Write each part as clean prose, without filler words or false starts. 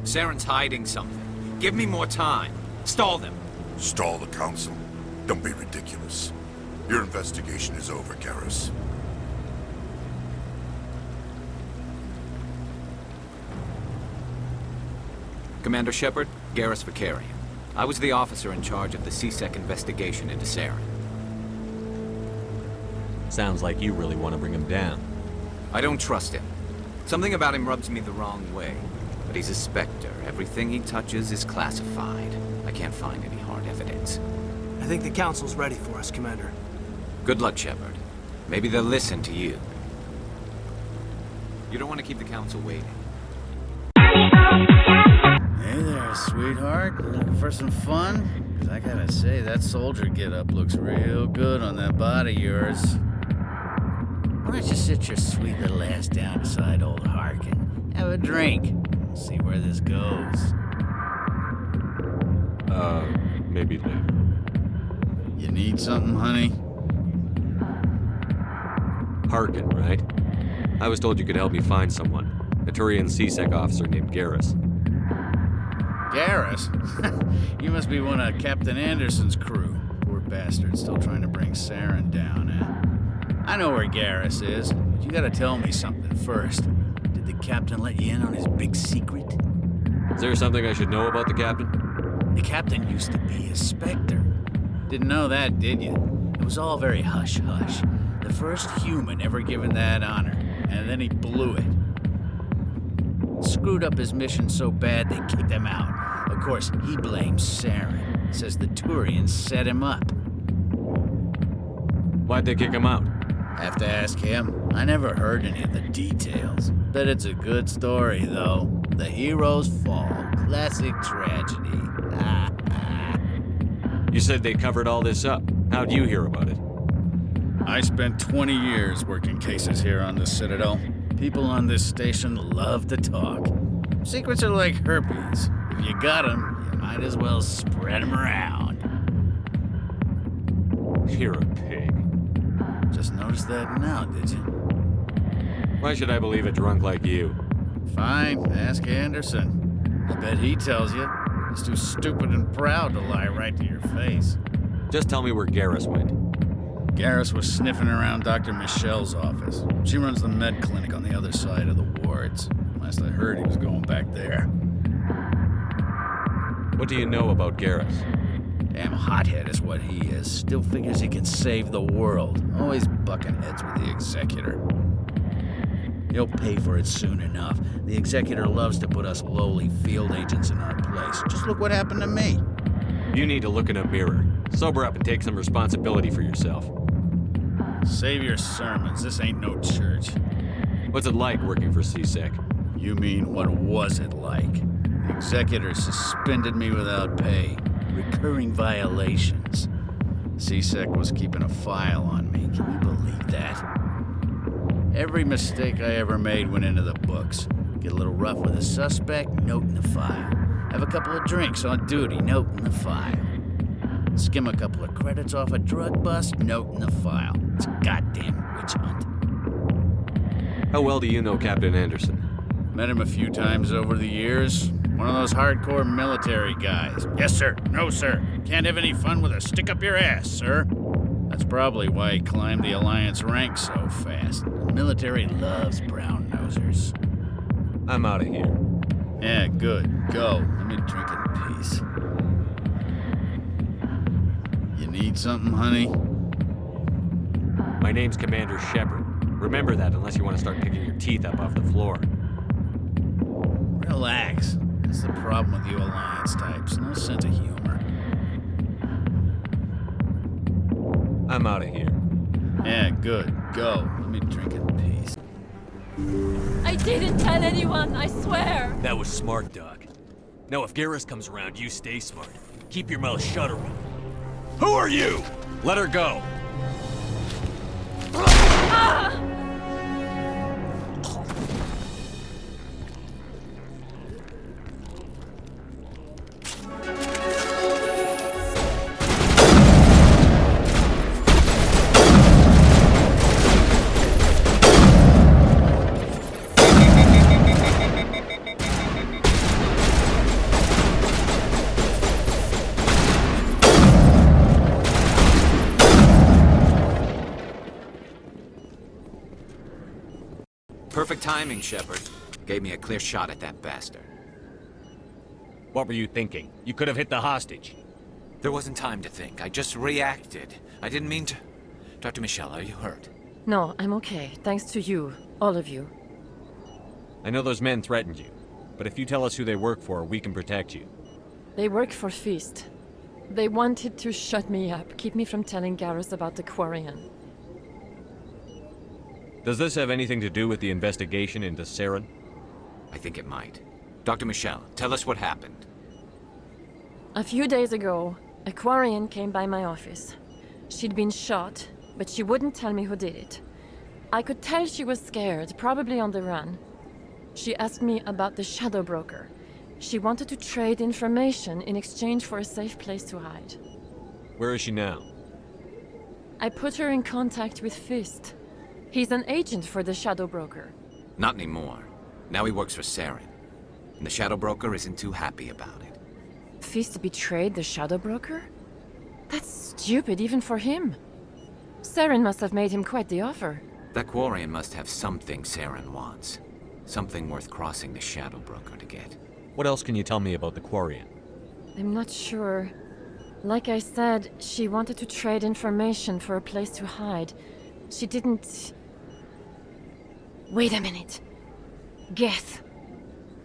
Saren's hiding something. Give me more time. Stall them. Stall the council? Don't be ridiculous. Your investigation is over, Garrus. Commander Shepard, Garrus Vakarian. I was the officer in charge of the C-Sec investigation into Saren. Sounds like you really want to bring him down. I don't trust him. Something about him rubs me the wrong way. But he's a Spectre. Everything he touches is classified. I can't find any hard evidence. I think the council's ready for us, Commander. Good luck, Shepard. Maybe they'll listen to you. You don't want to keep the council waiting. Hey there, sweetheart. Looking for some fun? 'Cause I gotta say, that soldier get-up looks real good on that body of yours. Why don't you sit your sweet little ass down beside old Harkin? Have a drink. See where this goes. Maybe later. You need something, honey? Harkin, right? I was told you could help me find someone. A Turian C-Sec officer named Garrus. Garrus? You must be one of Captain Anderson's crew. Poor bastard, still trying to bring Saren down, eh? I know where Garrus is, but you gotta tell me something first. Did the captain let you in on his big secret? Is there something I should know about the captain? The captain used to be a Spectre. Didn't know that, did you? It was all very hush-hush. The first human ever given that honor, and then he blew it. Screwed up his mission so bad they kicked him out. Of course, he blames Saren. Says the Turians set him up. Why'd they kick him out? Have to ask him. I never heard any of the details. Bet it's a good story, though. The hero's fall. Classic tragedy. You said they covered all this up. How'd you hear about it? I spent 20 years working cases here on the Citadel. People on this station love to talk. Secrets are like herpes. If you got them, you might as well spread them around. You're a pig. Just noticed that now, did you? Why should I believe a drunk like you? Fine, ask Anderson. I bet he tells you. He's too stupid and proud to lie right to your face. Just tell me where Garrus went. Garrus was sniffing around Dr. Michelle's office. She runs the med clinic on the other side of the wards. Last I heard, he was going back there. What do you know about Garrus? Damn hothead is what he is. Still figures he can save the world. Always bucking heads with the Executor. He'll pay for it soon enough. The Executor loves to put us lowly field agents in our place. Just look what happened to me. You need to look in a mirror. Sober up and take some responsibility for yourself. Save your sermons. This ain't no church. What's it like working for C-Sec? You mean, what was it like? The Executor suspended me without pay. Recurring violations. C-Sec was keeping a file on me. Can you believe that? Every mistake I ever made went into the books. Get a little rough with a suspect, note in the file. Have a couple of drinks on duty, note in the file. Skim a couple of credits off a drug bust, note in the file. It's a goddamn witch hunt. How well do you know Captain Anderson? Met him a few times over the years. One of those hardcore military guys. Yes, sir. No, sir. Can't have any fun with a stick up your ass, sir. That's probably why he climbed the Alliance ranks so fast. The military loves brown-nosers. I'm out of here. Yeah, good. Go. Let me drink in peace. You need something, honey? My name's Commander Shepard. Remember that unless you want to start picking your teeth up off the floor. Relax. That's the problem with you Alliance types. No sense of humor. I'm out of here. Yeah, good. Go. Let me drink in peace. I didn't tell anyone, I swear! That was smart, Doc. Now if Garrus comes around, you stay smart. Keep your mouth shut around. Who are you? Let her go. Ah! Perfect timing, Shepard. Gave me a clear shot at that bastard. What were you thinking? You could have hit the hostage. There wasn't time to think. I just reacted. I didn't mean to... Dr. Michelle, are you hurt? No, I'm okay. Thanks to you. All of you. I know those men threatened you, but if you tell us who they work for, we can protect you. They work for Feast. They wanted to shut me up, keep me from telling Garrus about the Quarian. Does this have anything to do with the investigation into Saren? I think it might. Dr. Michelle, tell us what happened. A few days ago, a Quarian came by my office. She'd been shot, but she wouldn't tell me who did it. I could tell she was scared, probably on the run. She asked me about the Shadow Broker. She wanted to trade information in exchange for a safe place to hide. Where is she now? I put her in contact with Fist. He's an agent for the Shadow Broker. Not anymore. Now he works for Saren. And the Shadow Broker isn't too happy about it. Fist betrayed the Shadow Broker? That's stupid even for him. Saren must have made him quite the offer. That Quarian must have something Saren wants. Something worth crossing the Shadow Broker to get. What else can you tell me about the Quarian? I'm not sure. Like I said, she wanted to trade information for a place to hide. She didn't... Wait a minute. Geth.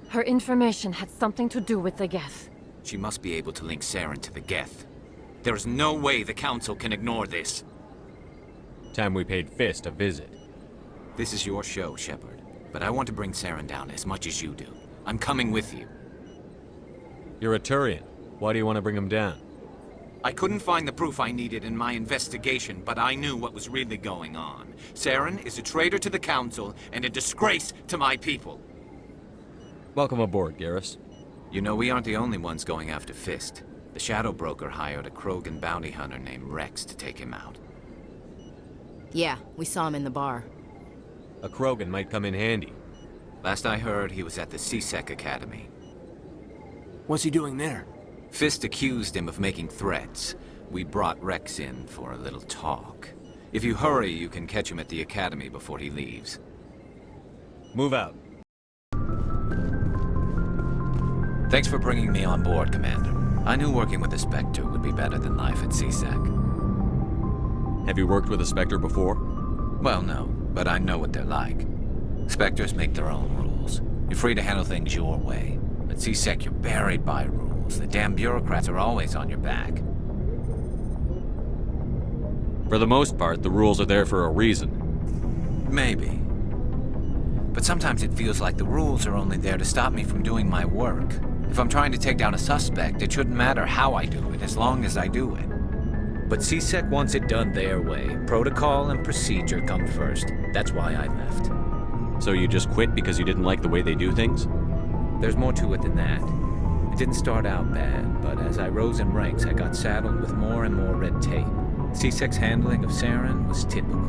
Her information had something to do with the Geth. She must be able to link Saren to the Geth. There is no way the Council can ignore this. Time we paid Fist a visit. This is your show, Shepard. But I want to bring Saren down as much as you do. I'm coming with you. You're a Turian. Why do you want to bring him down? I couldn't find the proof I needed in my investigation, but I knew what was really going on. Saren is a traitor to the Council and a disgrace to my people. Welcome aboard, Garrus. You know, we aren't the only ones going after Fist. The Shadow Broker hired a Krogan bounty hunter named Rex to take him out. Yeah, we saw him in the bar. A Krogan might come in handy. Last I heard, he was at the CSEC Academy. What's he doing there? Fist accused him of making threats. We brought Rex in for a little talk. If you hurry, you can catch him at the Academy before he leaves. Move out. Thanks for bringing me on board, Commander. I knew working with a Spectre would be better than life at CSEC. Have you worked with a Spectre before? Well, no, but I know what they're like. Spectres make their own rules. You're free to handle things your way. At CSEC, you're buried by rules. The damn bureaucrats are always on your back. For the most part, the rules are there for a reason. Maybe. But sometimes it feels like the rules are only there to stop me from doing my work. If I'm trying to take down a suspect, it shouldn't matter how I do it, as long as I do it. But CSEC wants it done their way. Protocol and procedure come first. That's why I left. So you just quit because you didn't like the way they do things? There's more to it than that. It didn't start out bad, but as I rose in ranks, I got saddled with more and more red tape. CSEC's handling of Saren was typical.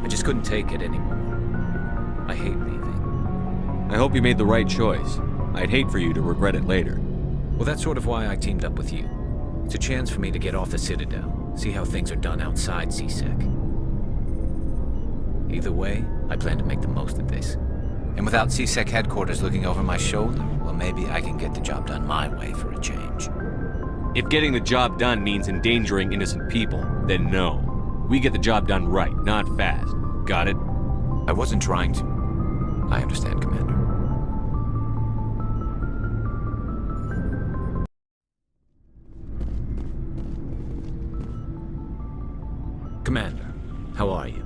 I just couldn't take it anymore. I hate leaving. I hope you made the right choice. I'd hate for you to regret it later. Well, that's sort of why I teamed up with you. It's a chance for me to get off the Citadel, see how things are done outside CSEC. Either way, I plan to make the most of this. And without CSEC headquarters looking over my shoulder, well, maybe I can get the job done my way for a change. If getting the job done means endangering innocent people, then no. We get the job done right, not fast. Got it? I wasn't trying to... I understand, Commander. Commander, how are you?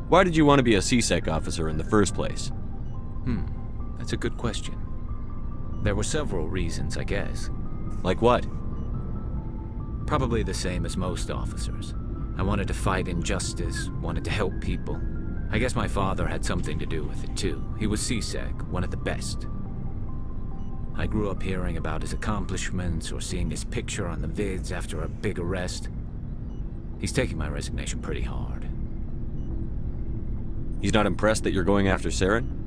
Why did you want to be a CSEC officer in the first place? That's a good question. There were several reasons, I guess. Like what? Probably the same as most officers. I wanted to fight injustice, wanted to help people. I guess my father had something to do with it too. He was CSEC, one of the best. I grew up hearing about his accomplishments or seeing his picture on the vids after a big arrest. He's taking my resignation pretty hard. He's not impressed that you're going after Saren?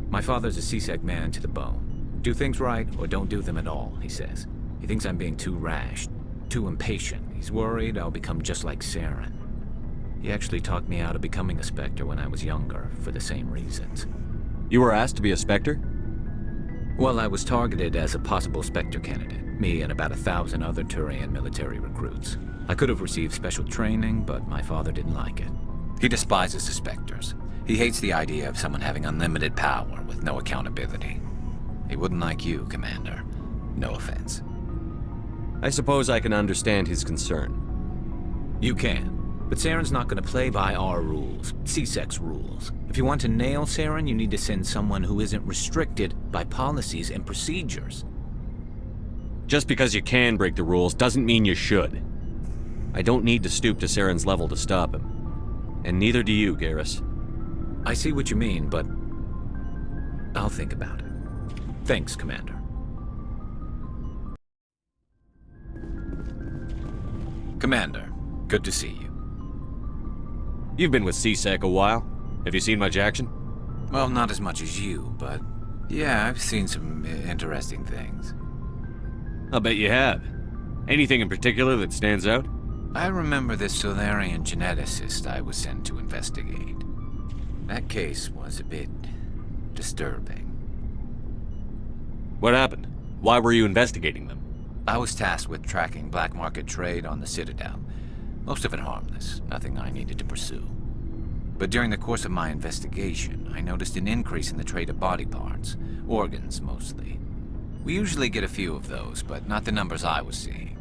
My father's a CSEC man to the bone. Do things right or don't do them at all, he says. He thinks I'm being too rash, too impatient. He's worried I'll become just like Saren. He actually talked me out of becoming a Spectre when I was younger, for the same reasons. You were asked to be a Spectre? Well, I was targeted as a possible Spectre candidate, me and about 1,000 other Turian military recruits. I could have received special training, but my father didn't like it. He despises the Spectres. He hates the idea of someone having unlimited power with no accountability. He wouldn't like you, Commander. No offense. I suppose I can understand his concern. You can. But Saren's not going to play by our rules, C-Sec's rules. If you want to nail Saren, you need to send someone who isn't restricted by policies and procedures. Just because you can break the rules doesn't mean you should. I don't need to stoop to Saren's level to stop him. And neither do you, Garrus. I see what you mean, but I'll think about it. Thanks, Commander. Commander, good to see you. You've been with C-Sec a while. Have you seen much action? Well, not as much as you, but yeah, I've seen some interesting things. I'll bet you have. Anything in particular that stands out? I remember this Solarian geneticist I was sent to investigate. That case was a bit disturbing. What happened? Why were you investigating them? I was tasked with tracking black market trade on the Citadel. Most of it harmless, nothing I needed to pursue. But during the course of my investigation, I noticed an increase in the trade of body parts, organs mostly. We usually get a few of those, but not the numbers I was seeing.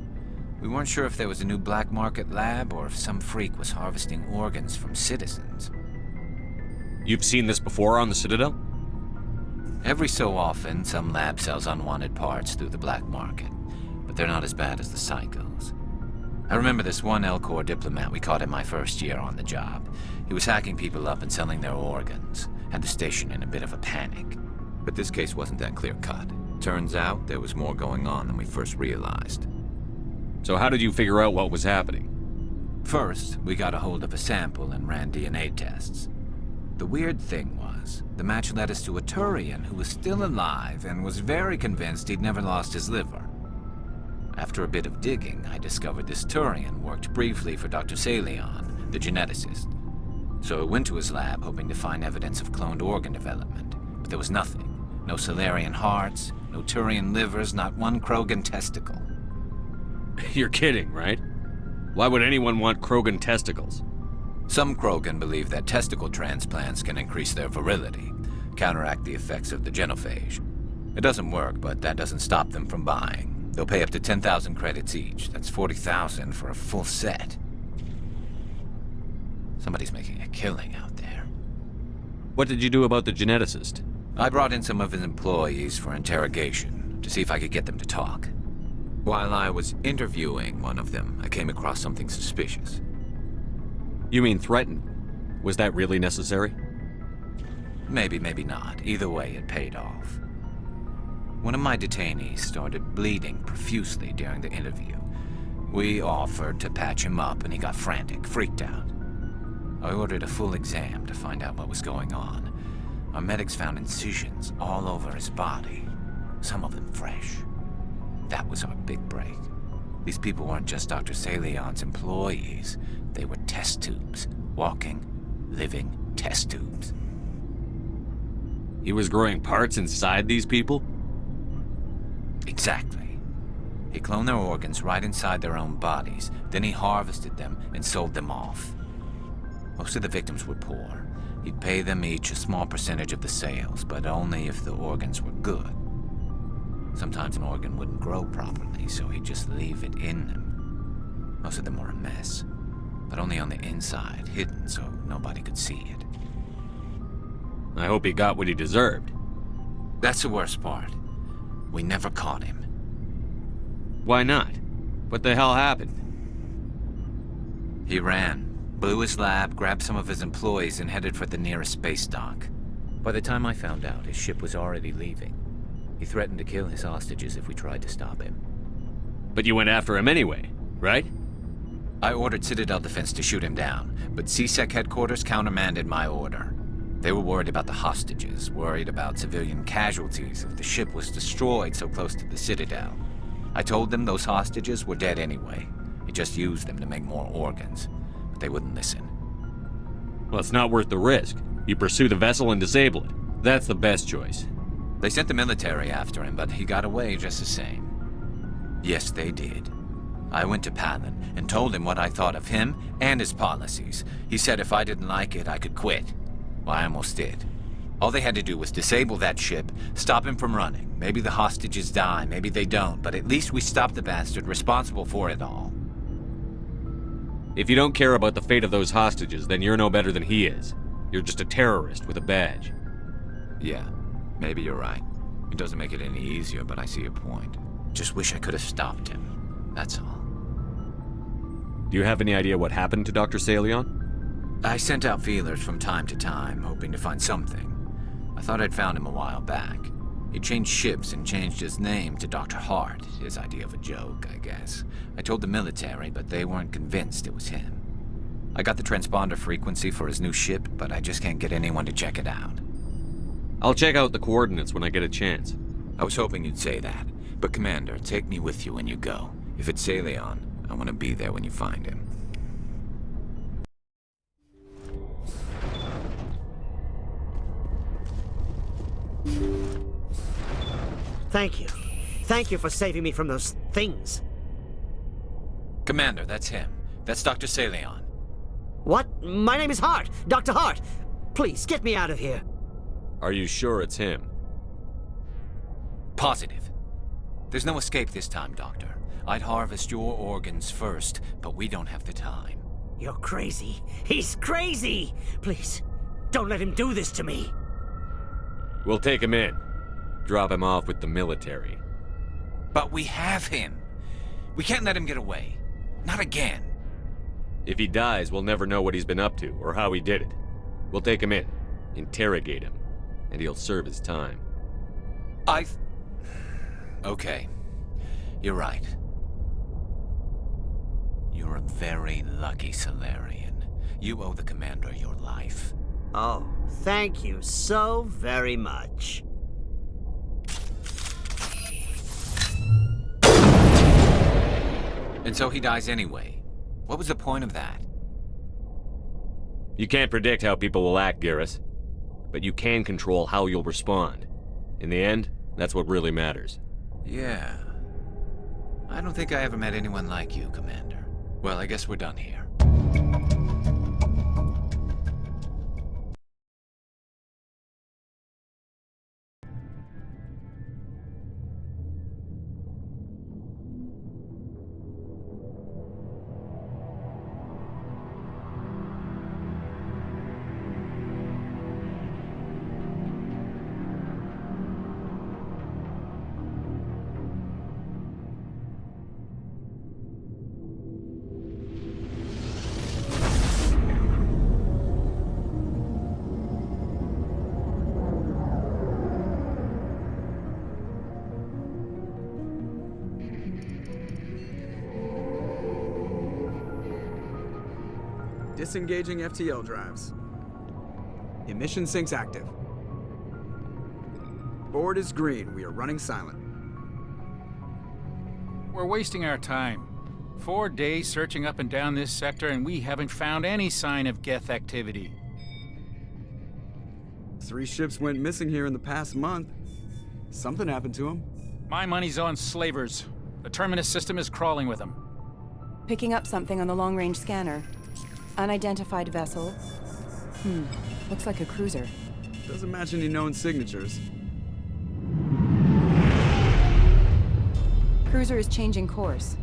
We weren't sure if there was a new black market lab or if some freak was harvesting organs from citizens. You've seen this before on the Citadel? Every so often, some lab sells unwanted parts through the black market, but they're not as bad as the psychos. I remember this one Elcor diplomat we caught in my first year on the job. He was hacking people up and selling their organs. Had the station in a bit of a panic. But this case wasn't that clear-cut. Turns out there was more going on than we first realized. So how did you figure out what was happening? First, we got a hold of a sample and ran DNA tests. The weird thing was, the match led us to a Turian who was still alive and was very convinced he'd never lost his liver. After a bit of digging, I discovered this Turian worked briefly for Dr. Salion, the geneticist. So I went to his lab hoping to find evidence of cloned organ development, but there was nothing. No Solarian hearts, no Turian livers, not one Krogan testicle. You're kidding, right? Why would anyone want Krogan testicles? Some Krogan believe that testicle transplants can increase their virility, counteract the effects of the genophage. It doesn't work, but that doesn't stop them from buying. They'll pay up to 10,000 credits each. That's 40,000 for a full set. Somebody's making a killing out there. What did you do about the geneticist? I brought in some of his employees for interrogation, to see if I could get them to talk. While I was interviewing one of them, I came across something suspicious. You mean threatened? Was that really necessary? Maybe, maybe not. Either way, it paid off. One of my detainees started bleeding profusely during the interview. We offered to patch him up and he got frantic, freaked out. I ordered a full exam to find out what was going on. Our medics found incisions all over his body, some of them fresh. That was our big break. These people weren't just Dr. Salion's employees. They were test tubes. Walking, living test tubes. He was growing parts inside these people? Exactly. He cloned their organs right inside their own bodies. Then he harvested them and sold them off. Most of the victims were poor. He'd pay them each a small percentage of the sales, but only if the organs were good. Sometimes an organ wouldn't grow properly, so he'd just leave it in them. Most of them were a mess, but only on the inside, hidden so nobody could see it. I hope he got what he deserved. That's the worst part. We never caught him. Why not? What the hell happened? He ran, blew his lab, grabbed some of his employees, and headed for the nearest space dock. By the time I found out, his ship was already leaving. He threatened to kill his hostages if we tried to stop him. But you went after him anyway, right? I ordered Citadel Defense to shoot him down, but C-Sec headquarters countermanded my order. They were worried about the hostages, worried about civilian casualties if the ship was destroyed so close to the Citadel. I told them those hostages were dead anyway. He just used them to make more organs. But they wouldn't listen. Well, it's not worth the risk. You pursue the vessel and disable it. That's the best choice. They sent the military after him, but he got away just the same. Yes, they did. I went to Palin and told him what I thought of him and his policies. He said if I didn't like it, I could quit. Well, I almost did. All they had to do was disable that ship, stop him from running. Maybe the hostages die, maybe they don't, but at least we stopped the bastard responsible for it all. If you don't care about the fate of those hostages, then you're no better than he is. You're just a terrorist with a badge. Yeah, maybe you're right. It doesn't make it any easier, but I see your point. Just wish I could have stopped him. That's all. Do you have any idea what happened to Dr. Salion? I sent out feelers from time to time, hoping to find something. I thought I'd found him a while back. He changed ships and changed his name to Dr. Hart, his idea of a joke, I guess. I told the military, but they weren't convinced it was him. I got the transponder frequency for his new ship, but I just can't get anyone to check it out. I'll check out the coordinates when I get a chance. I was hoping you'd say that, but Commander, take me with you when you go. If it's Salion, I want to be there when you find him. Thank you. Thank you for saving me from those things. Commander, that's him. That's Dr. Salion. What? My name is Hart. Dr. Hart. Please, get me out of here. Are you sure it's him? Positive. There's no escape this time, Doctor. I'd harvest your organs first, but we don't have the time. You're crazy. He's crazy! Please, don't let him do this to me. We'll take him in. Drop him off with the military. But we have him. We can't let him get away. Not again. If he dies, we'll never know what he's been up to or how he did it. We'll take him in, interrogate him, and he'll serve his time. Okay. You're right. You're a very lucky Salarian. You owe the Commander your life. Oh, thank you so very much. And so he dies anyway. What was the point of that? You can't predict how people will act, Garrus. But you can control how you'll respond. In the end, that's what really matters. Yeah. I don't think I ever met anyone like you, Commander. Well, I guess we're done here. Disengaging FTL drives. Emission sinks active. Board is green. We are running silent. We're wasting our time. 4 days searching up and down this sector, and we haven't found any sign of Geth activity. 3 ships went missing here in the past month. Something happened to them. My money's on slavers. The Terminus system is crawling with them. Picking up something on the long-range scanner. Unidentified vessel. Looks like a cruiser. Doesn't match any known signatures. Cruiser is changing course.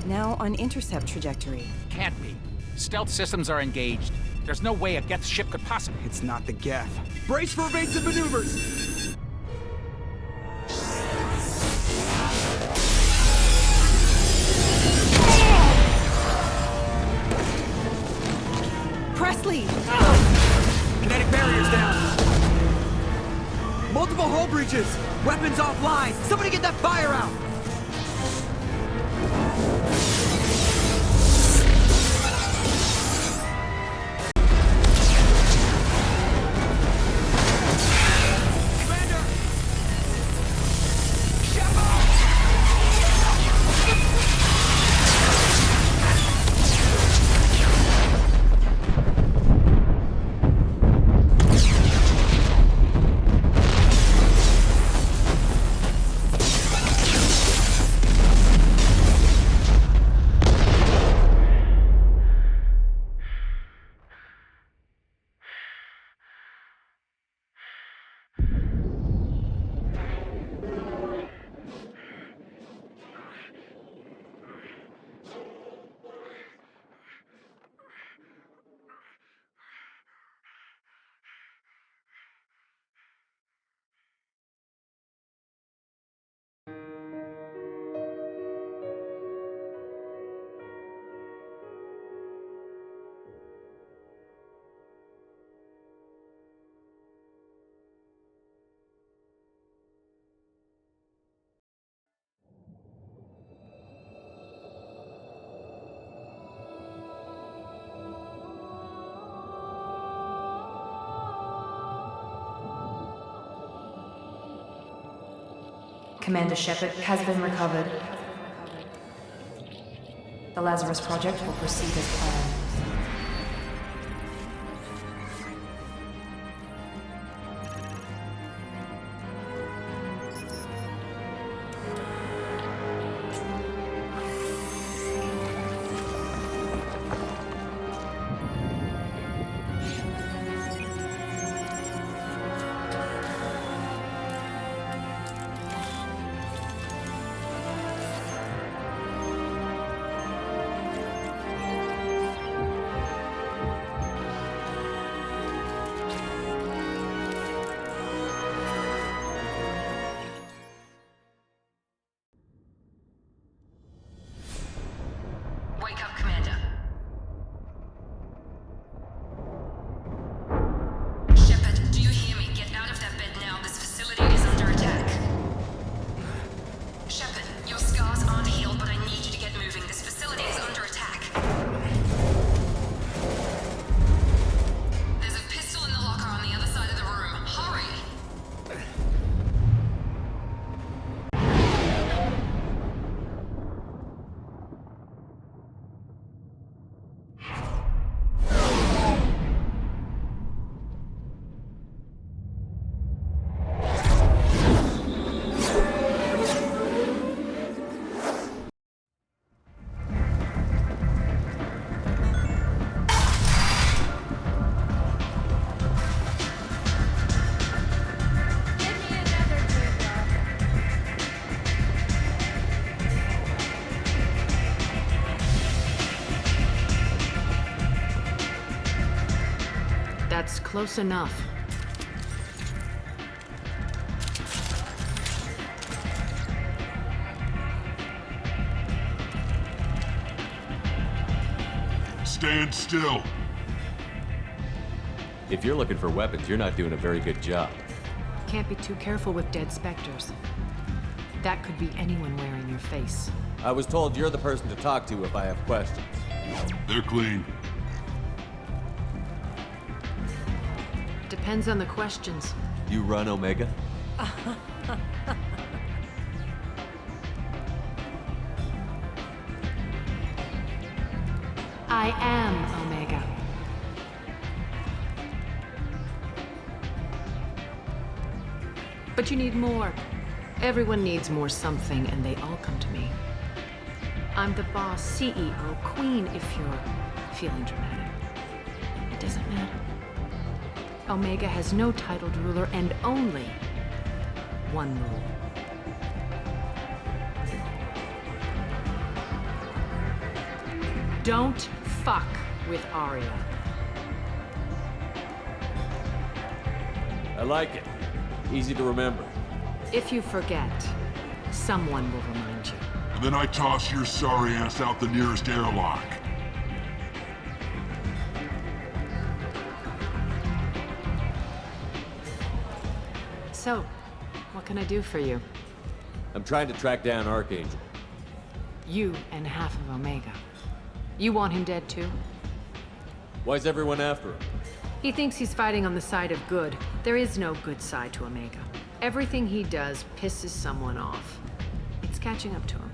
Now on intercept trajectory. Can't be. Stealth systems are engaged. There's no way a Geth ship could possibly... It's not the Geth. Brace for evasive maneuvers! Presley! Kinetic barriers down! Multiple hull breaches! Weapons offline! Somebody get that fire out! Commander Shepard has been recovered. The Lazarus Project will proceed as planned. Wake up, Commander. Shepard, do you hear me? Get out of that bed now. This facility is under attack. Shepard, your scars aren't healed, but I need you to get moving. This facility is under attack. There's a pistol in the locker on the other side of the room. Hurry! That's close enough. Stand still. If you're looking for weapons, you're not doing a very good job. Can't be too careful with dead specters. That could be anyone wearing your face. I was told you're the person to talk to if I have questions. They're clean. Depends on the questions. You run Omega? I am Omega. But you need more. Everyone needs more something, and they all come to me. I'm the boss, CEO, queen, if you're feeling dramatic. It doesn't matter. Omega has no titled ruler and only one rule. Don't fuck with Arya. I like it. Easy to remember. If you forget, someone will remind you. And then I toss your sorry ass out the nearest airlock. So, what can I do for you? I'm trying to track down Archangel. You and half of Omega. You want him dead too? Why's everyone after him? He thinks he's fighting on the side of good. There is no good side to Omega. Everything he does pisses someone off. It's catching up to him.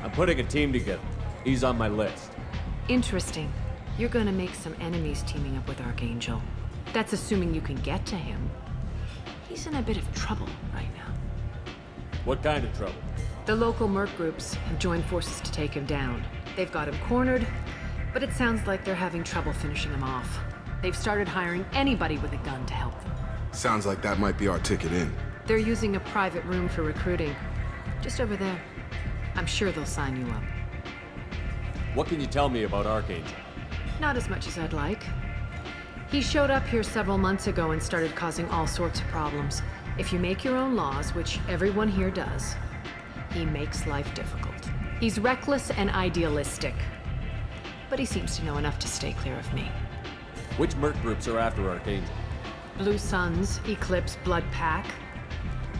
I'm putting a team together. He's on my list. Interesting. You're gonna make some enemies teaming up with Archangel. That's assuming you can get to him. He's in a bit of trouble right now. What kind of trouble? The local merc groups have joined forces to take him down. They've got him cornered, but it sounds like they're having trouble finishing him off. They've started hiring anybody with a gun to help them. Sounds like that might be our ticket in. They're using a private room for recruiting. Just over there. I'm sure they'll sign you up. What can you tell me about Archangel? Not as much as I'd like. He showed up here several months ago and started causing all sorts of problems. If you make your own laws, which everyone here does, he makes life difficult. He's reckless and idealistic. But he seems to know enough to stay clear of me. Which merc groups are after Archangel? Blue Suns, Eclipse, Blood Pack.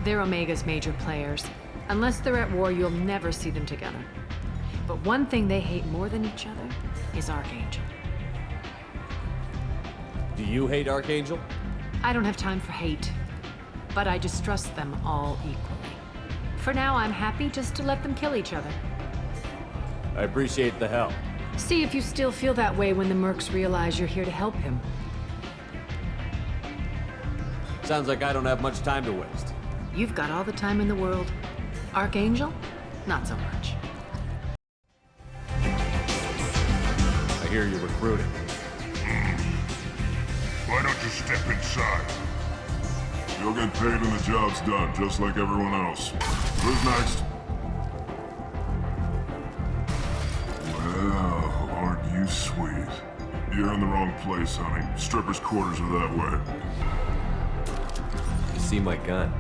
They're Omega's major players. Unless they're at war, you'll never see them together. But one thing they hate more than each other is Archangel. Do you hate Archangel? I don't have time for hate. but I distrust them all equally. For now, I'm happy just to let them kill each other. I appreciate the help. See if you still feel that way when the mercs realize you're here to help him. Sounds like I don't have much time to waste. You've got all the time in the world. Archangel? Not so much. I hear you're recruiting. Why don't you step inside? You'll get paid when the job's done, just like everyone else. Who's next? Well, aren't you sweet? You're in the wrong place, honey. Strippers' quarters are that way. You see my gun?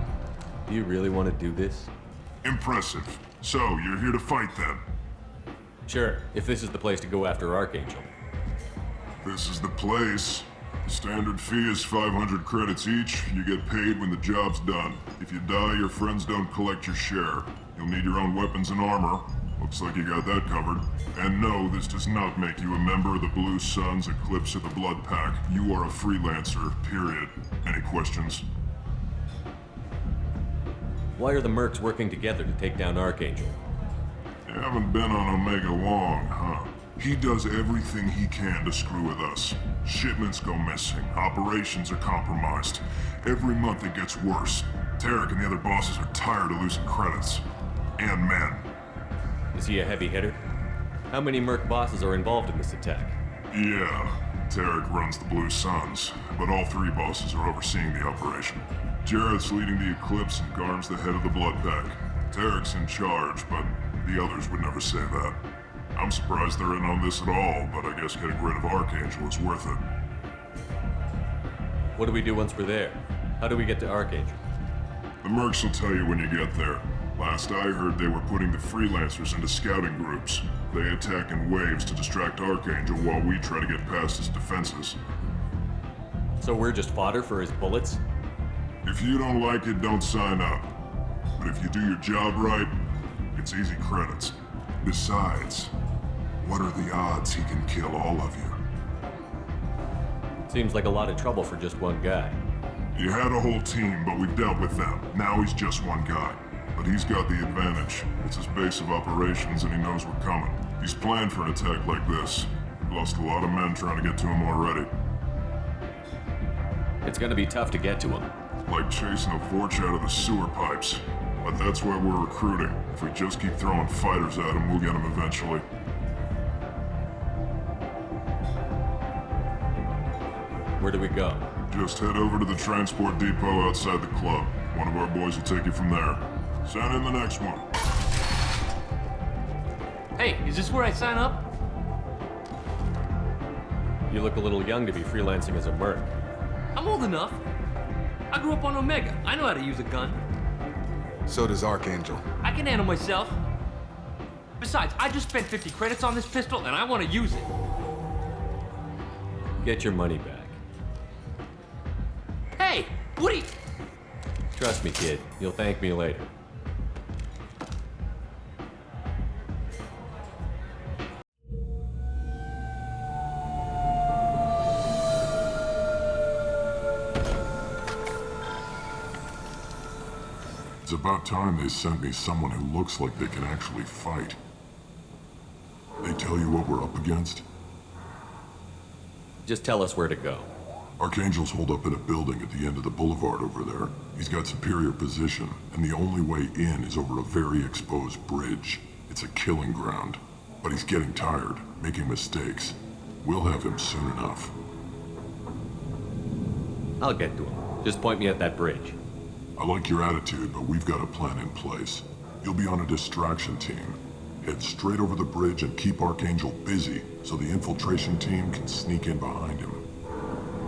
Do you really want to do this? Impressive. So, you're here to fight then? Sure, if this is the place to go after Archangel. This is the place. The standard fee is 500 credits each. You get paid when the job's done. If you die, your friends don't collect your share. You'll need your own weapons and armor. Looks like you got that covered. And no, this does not make you a member of the Blue Suns, Eclipse, or the Blood Pack. You are a freelancer, period. Any questions? Why are the mercs working together to take down Archangel? You haven't been on Omega long, huh? He does everything he can to screw with us. Shipments go missing, operations are compromised. Every month it gets worse. Tarek and the other bosses are tired of losing credits. And men. Is he a heavy hitter? How many merc bosses are involved in this attack? Yeah, Tarek runs the Blue Suns, but all three bosses are overseeing the operation. Jarrett's leading the Eclipse and Garm's the head of the Blood Pack. Tarek's in charge, but the others would never say that. I'm surprised they're in on this at all, but I guess getting rid of Archangel is worth it. What do we do once we're there? How do we get to Archangel? The mercs will tell you when you get there. Last I heard, they were putting the freelancers into scouting groups. They attack in waves to distract Archangel while we try to get past his defenses. So we're just fodder for his bullets? If you don't like it, don't sign up. But if you do your job right, it's easy credits. Besides, what are the odds he can kill all of you? Seems like a lot of trouble for just one guy. You had a whole team, but we dealt with them. Now he's just one guy. But he's got the advantage. It's his base of operations and he knows we're coming. He's planned for an attack like this. We lost a lot of men trying to get to him already. It's gonna be tough to get to him. Like chasing a Vorch out of the sewer pipes. But that's why we're recruiting. If we just keep throwing fighters at him, we'll get him eventually. Where do we go? Just head over to the transport depot outside the club. One of our boys will take you from there. Send in the next one. Hey, is this where I sign up? You look a little young to be freelancing as a merc. I'm old enough. I grew up on Omega. I know how to use a gun. So does Archangel. I can handle myself. Besides, I just spent 50 credits on this pistol and I want to use it. Get your money back. Hey, what are you... Trust me, kid. You'll thank me later. It's about time they sent me someone who looks like they can actually fight. They tell you what we're up against? Just tell us where to go. Archangel's holed up in a building at the end of the boulevard over there. He's got superior position, and the only way in is over a very exposed bridge. It's a killing ground. But he's getting tired, making mistakes. We'll have him soon enough. I'll get to him. Just point me at that bridge. I like your attitude, but we've got a plan in place. You'll be on a distraction team. Head straight over the bridge and keep Archangel busy so the infiltration team can sneak in behind him.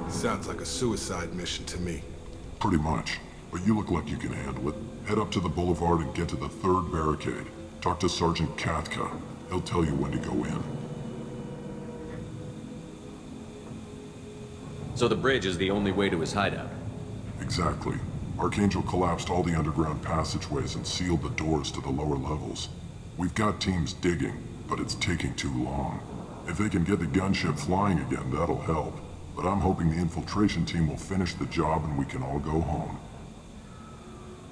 Sounds like a suicide mission to me. Pretty much. But you look like you can handle it. Head up to the boulevard and get to the third barricade. Talk to Sergeant Katka. He'll tell you when to go in. So the bridge is the only way to his hideout? Exactly. Archangel collapsed all the underground passageways and sealed the doors to the lower levels. We've got teams digging, but it's taking too long. If they can get the gunship flying again, that'll help. But I'm hoping the infiltration team will finish the job and we can all go home.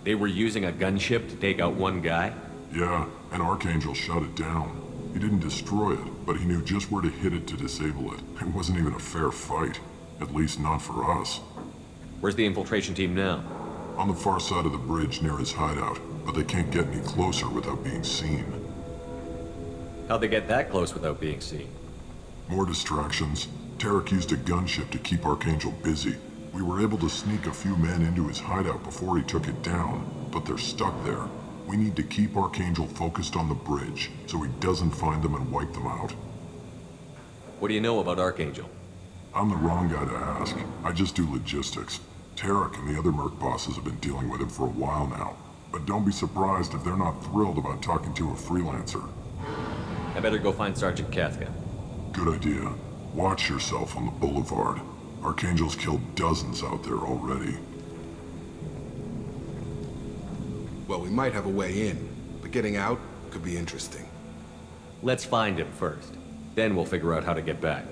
They were using a gunship to take out one guy? Yeah, and Archangel shut it down. He didn't destroy it, but he knew just where to hit it to disable it. It wasn't even a fair fight. At least not for us. Where's the infiltration team now? On the far side of the bridge near his hideout, but they can't get any closer without being seen. How'd they get that close without being seen? More distractions. Tarek used a gunship to keep Archangel busy. We were able to sneak a few men into his hideout before he took it down, but they're stuck there. We need to keep Archangel focused on the bridge, so he doesn't find them and wipe them out. What do you know about Archangel? I'm the wrong guy to ask. I just do logistics. Tarek and the other merc bosses have been dealing with him for a while now. But don't be surprised if they're not thrilled about talking to a freelancer. I better go find Sergeant Kafka. Good idea. Watch yourself on the boulevard. Archangel's killed dozens out there already. Well, we might have a way in, but getting out could be interesting. Let's find him first. Then we'll figure out how to get back.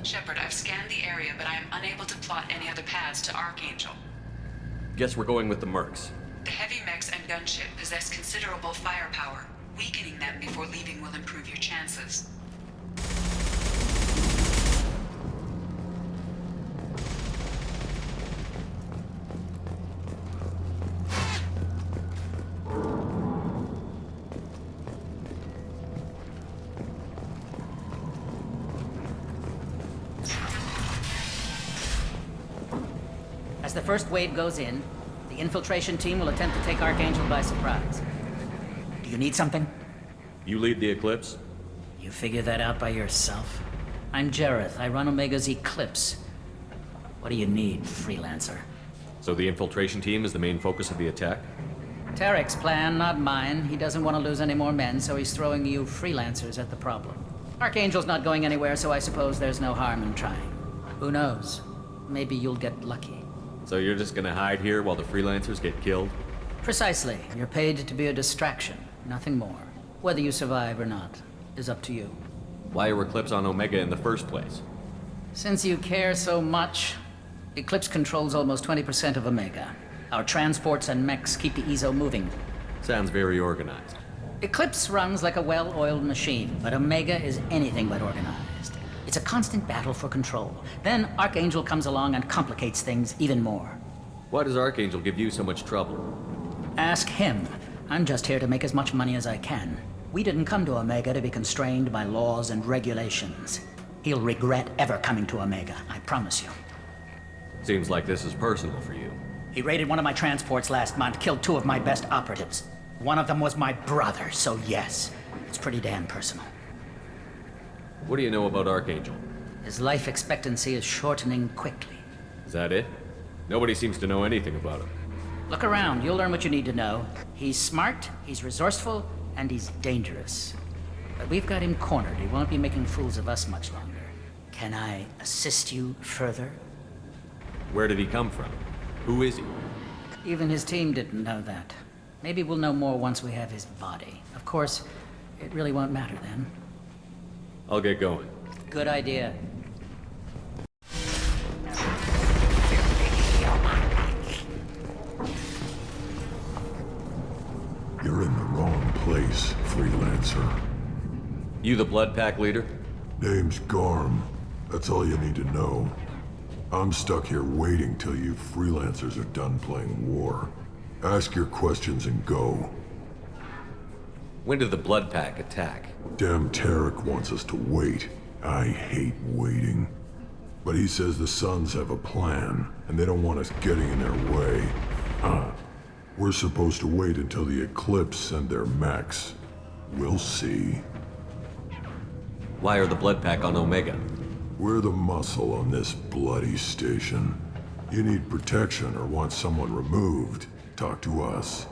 Shepard, I've scanned the area, but I am unable to plot any other paths to Archangel. Guess we're going with the mercs. The heavy mechs and gunship possess considerable firepower. Weakening them before leaving will improve your chances. As the first wave goes in, the infiltration team will attempt to take Archangel by surprise. Do you need something? You lead the Eclipse? You figure that out by yourself? I'm Jareth. I run Omega's Eclipse. What do you need, freelancer? So the infiltration team is the main focus of the attack? Tarek's plan, not mine. He doesn't want to lose any more men, so he's throwing you freelancers at the problem. Archangel's not going anywhere, so I suppose there's no harm in trying. Who knows? Maybe you'll get lucky. So you're just gonna hide here while the freelancers get killed? Precisely. You're paid to be a distraction, nothing more. Whether you survive or not is up to you. Why are Eclipse on Omega in the first place? Since you care so much, Eclipse controls almost 20% of Omega. Our transports and mechs keep the EZO moving. Sounds very organized. Eclipse runs like a well-oiled machine, but Omega is anything but organized. It's a constant battle for control. Then Archangel comes along and complicates things even more. Why does Archangel give you so much trouble? Ask him. I'm just here to make as much money as I can. We didn't come to Omega to be constrained by laws and regulations. He'll regret ever coming to Omega, I promise you. Seems like this is personal for you. He raided one of my transports last month, killed 2 of my best operatives. One of them was my brother, so yes, it's pretty damn personal. What do you know about Archangel? His life expectancy is shortening quickly. Is that it? Nobody seems to know anything about him. Look around, you'll learn what you need to know. He's smart, he's resourceful, and he's dangerous. But we've got him cornered. He won't be making fools of us much longer. Can I assist you further? Where did he come from? Who is he? Even his team didn't know that. Maybe we'll know more once we have his body. Of course, it really won't matter then. I'll get going. Good idea. You're in the wrong place, freelancer. You the Blood Pack leader? Name's Garm. That's all you need to know. I'm stuck here waiting till you freelancers are done playing war. Ask your questions and go. When did the Blood Pack attack? Damn Tarek wants us to wait. I hate waiting. But he says the Sons have a plan, and they don't want us getting in their way. We're supposed to wait until the Eclipse send their mechs. We'll see. Why are the Blood Pack on Omega? We're the muscle on this bloody station. You need protection or want someone removed, talk to us.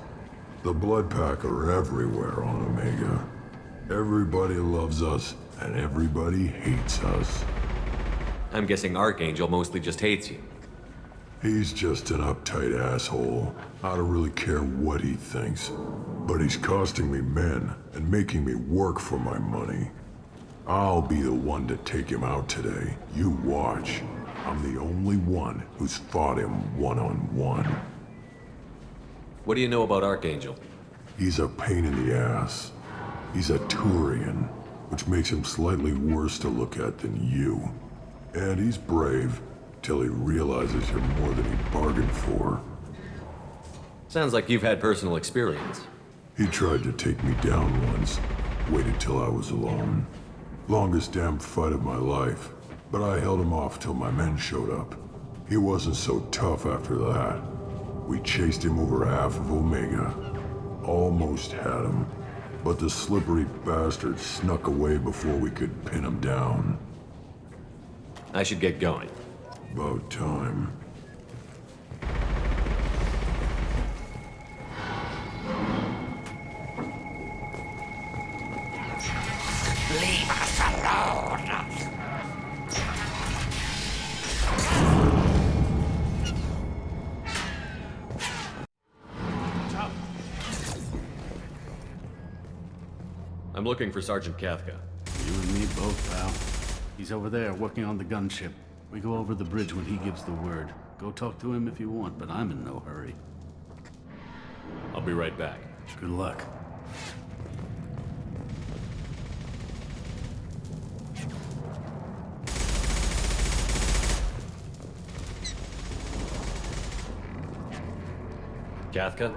The Blood Pack are everywhere on Omega. Everybody loves us, and everybody hates us. I'm guessing Archangel mostly just hates you. He's just an uptight asshole. I don't really care what he thinks. But he's costing me men and making me work for my money. I'll be the one to take him out today. You watch. I'm the only one who's fought him one-on-one. What do you know about Archangel? He's a pain in the ass. He's a Turian, which makes him slightly worse to look at than you. And he's brave, till he realizes you're more than he bargained for. Sounds like you've had personal experience. He tried to take me down once, waited till I was alone. Longest damn fight of my life, but I held him off till my men showed up. He wasn't so tough after that. We chased him over half of Omega. Almost had him, but the slippery bastard snuck away before we could pin him down. I should get going. About time. Leave us alone! I'm looking for Sergeant Kafka. You and me both, pal. He's over there working on the gunship. We go over the bridge when he gives the word. Go talk to him if you want, but I'm in no hurry. I'll be right back. Good luck. Kafka?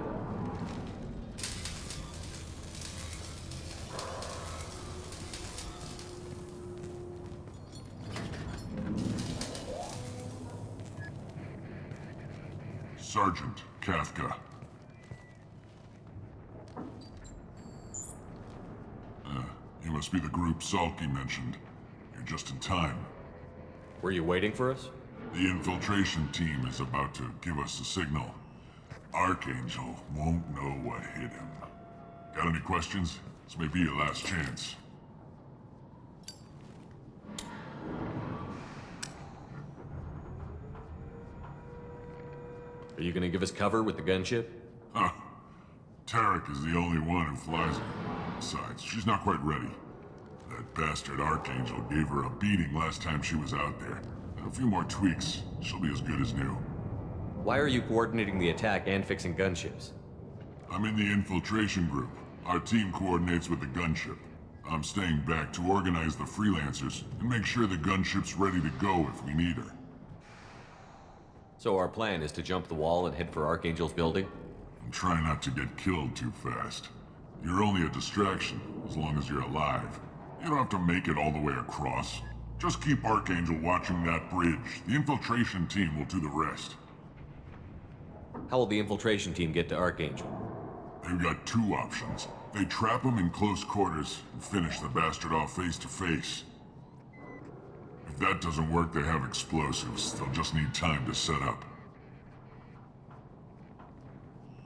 Sergeant Kafka. You must be the group Salky mentioned. You're just in time. Were you waiting for us? The infiltration team is about to give us a signal. Archangel won't know what hit him. Got any questions? This may be your last chance. Are you gonna give us cover with the gunship? Huh. Tarek is the only one who flies it. Besides, she's not quite ready. That bastard Archangel gave her a beating last time she was out there. A few more tweaks, she'll be as good as new. Why are you coordinating the attack and fixing gunships? I'm in the infiltration group. Our team coordinates with the gunship. I'm staying back to organize the freelancers and make sure the gunship's ready to go if we need her. So our plan is to jump the wall and head for Archangel's building? And try not to get killed too fast. You're only a distraction, as long as you're alive. You don't have to make it all the way across. Just keep Archangel watching that bridge. The infiltration team will do the rest. How will the infiltration team get to Archangel? They've got two options. They trap him in close quarters and finish the bastard off face to face. If that doesn't work, they have explosives. They'll just need time to set up.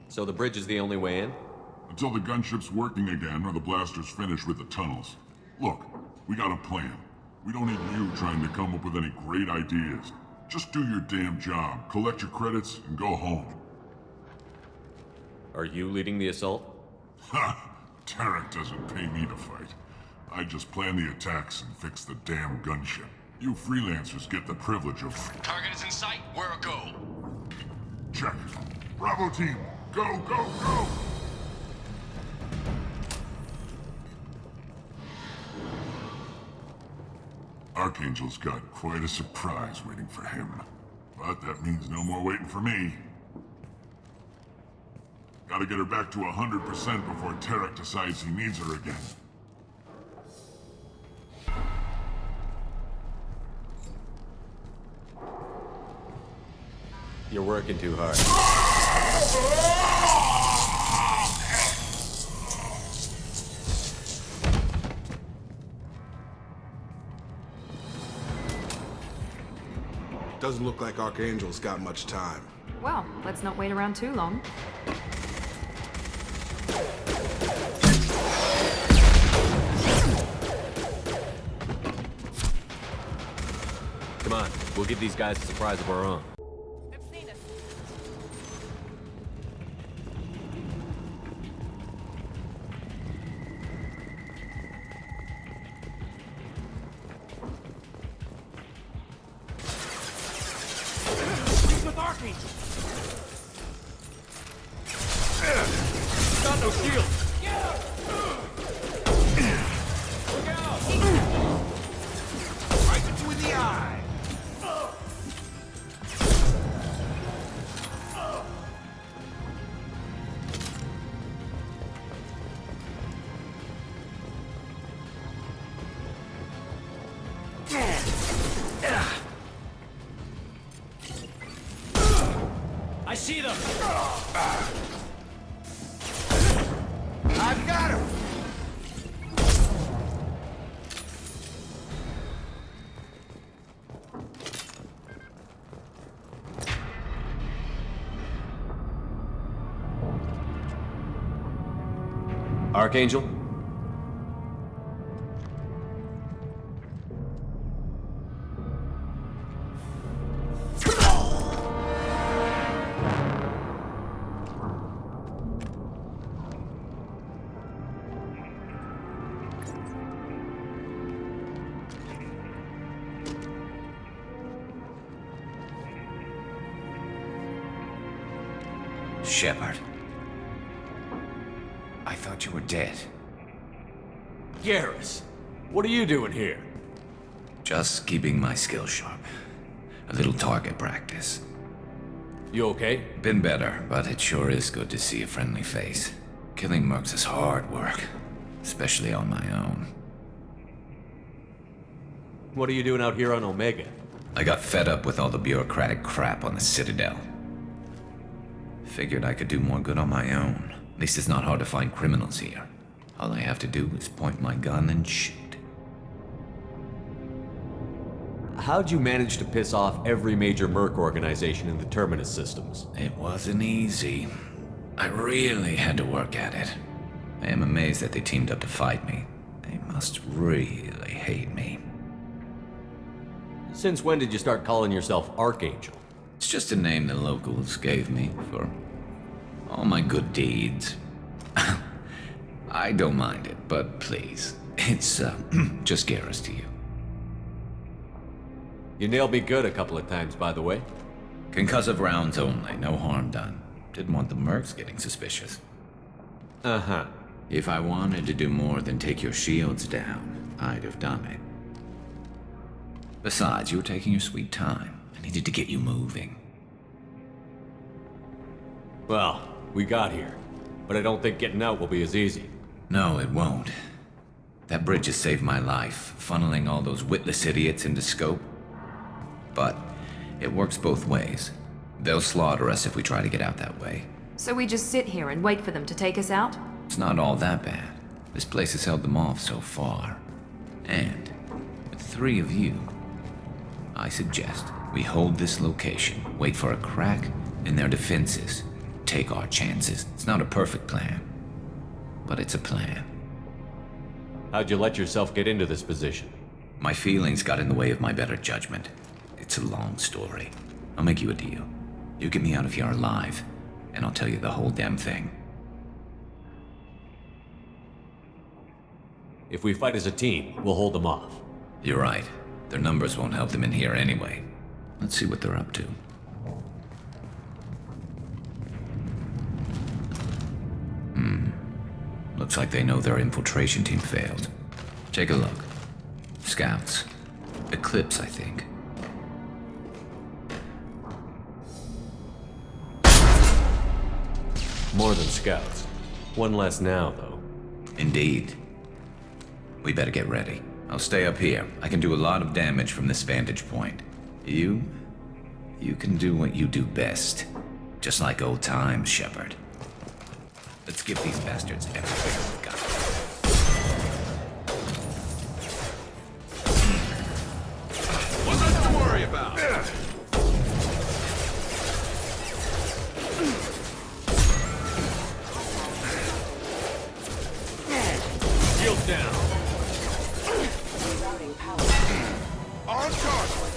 So the bridge is the only way in? Until the gunship's working again or the blasters finish with the tunnels. Look, we got a plan. We don't need you trying to come up with any great ideas. Just do your damn job, collect your credits, and go home. Are you leading the assault? Ha! Tarek doesn't pay me to fight. I just plan the attacks and fix the damn gunship. You freelancers get the privilege of... Target is in sight. Where a go? Check. Bravo team, go, go, go! Archangel's got quite a surprise waiting for him. But that means no more waiting for me. Gotta get her back to 100% before Tarek decides he needs her again. You're working too hard. Doesn't look like Archangel's got much time. Well, let's not wait around too long. Come on, we'll give these guys a surprise of our own. me! Got no shield! Right between the eye! I see them! I've got him! Archangel? Shepard. I thought you were dead. Garrus, what are you doing here? Just keeping my skills sharp. A little target practice. You okay? Been better, but it sure is good to see a friendly face. Killing mercs is hard work, especially on my own. What are you doing out here on Omega? I got fed up with all the bureaucratic crap on the Citadel. Figured I could do more good on my own. At least it's not hard to find criminals here. All I have to do is point my gun and shoot. How'd you manage to piss off every major merc organization in the Terminus systems? It wasn't easy. I really had to work at it. I am amazed that they teamed up to fight me. They must really hate me. Since when did you start calling yourself Archangel? It's just a name the locals gave me for all my good deeds. I don't mind it, but please, it's just Garrus to you. You nailed me good a couple of times, by the way. Concussive rounds only, no harm done. Didn't want the mercs getting suspicious. Uh-huh. If I wanted to do more than take your shields down, I'd have done it. Besides, you were taking your sweet time. I needed to get you moving. Well, we got here, but I don't think getting out will be as easy. No, it won't. That bridge has saved my life, funneling all those witless idiots into scope. But it works both ways. They'll slaughter us if we try to get out that way. So we just sit here and wait for them to take us out? It's not all that bad. This place has held them off so far. And with 3 of you, I suggest we hold this location, wait for a crack in their defenses, take our chances. It's not a perfect plan, but it's a plan. How'd you let yourself get into this position? My feelings got in the way of my better judgment. It's a long story. I'll make you a deal. You get me out of here alive, and I'll tell you the whole damn thing. If we fight as a team, we'll hold them off. You're right. Their numbers won't help them in here anyway. Let's see what they're up to. Looks like they know their infiltration team failed. Take a look. Scouts. Eclipse, I think. More than scouts. One less now, though. Indeed. We better get ready. I'll stay up here. I can do a lot of damage from this vantage point. You can do what you do best. Just like old times, Shepard. Let's give these bastards everything we've got. What's that to worry about? Shield down. On target.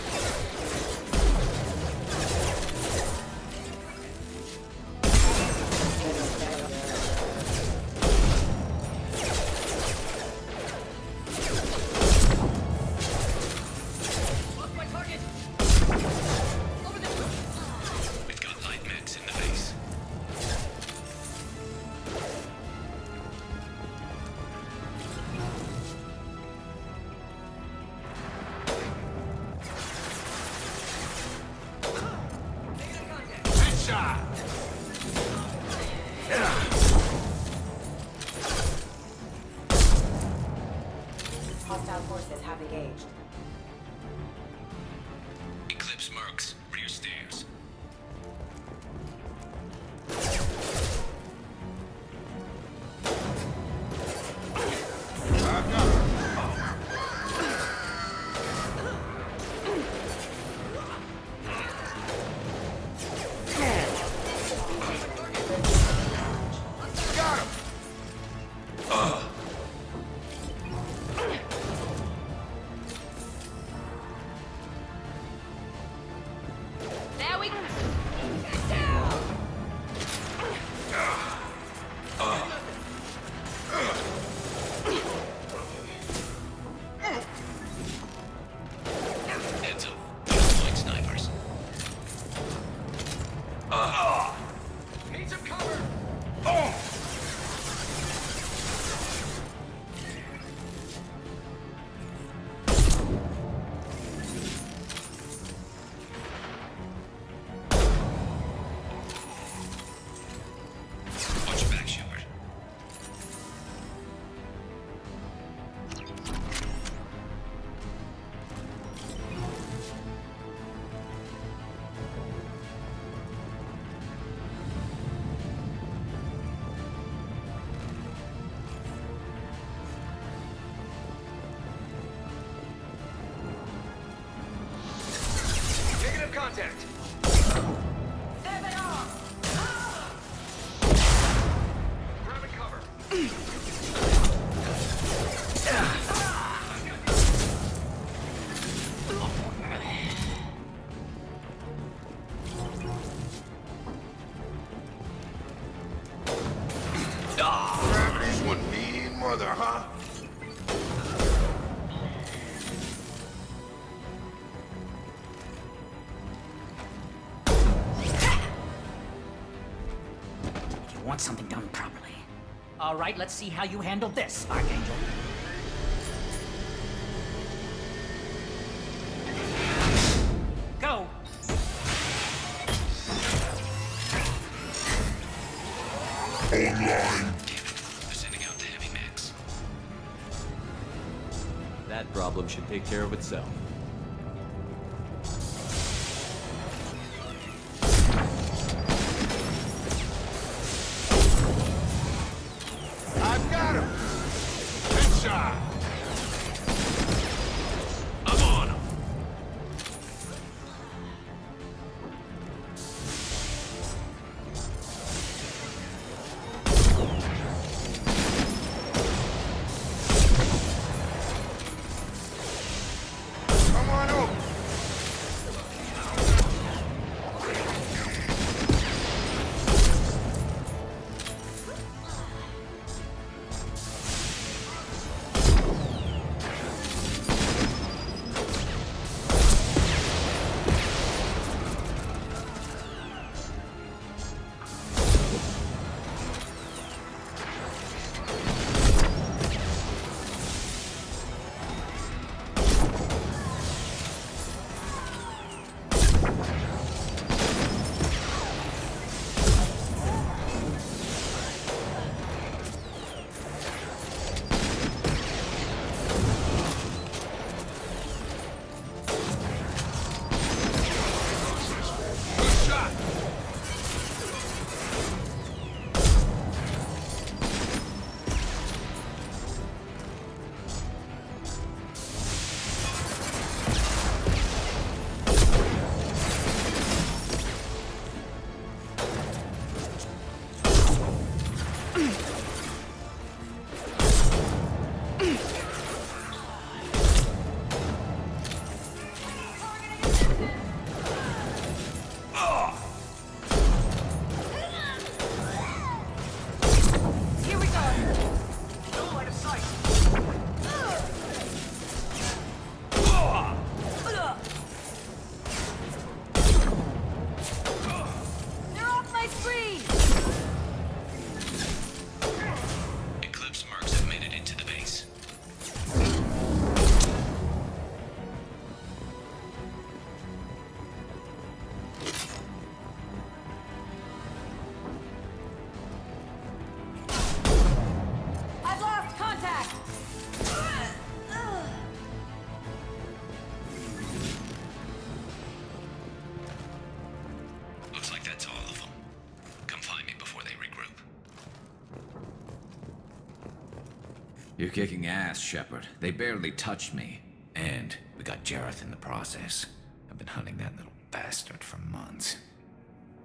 Headshot! Hostile forces have engaged. Eclipse marks. Rear stairs. I've got her. Got him! There we go. Heads up. Like snipers. Need some cover! Watch your back, Shepard. Negative contact! There they are. Grabbing cover. Gravity's one mean mother, huh? You want something done properly. All right, let's see how you handle this, Archangel. Go! Online. They're sending out the heavy mechs. That problem should take care of itself. I've got him! Headshot! I'm on 'em. You're kicking ass, Shepard. They barely touched me. And we got Jareth in the process. I've been hunting that little bastard for months.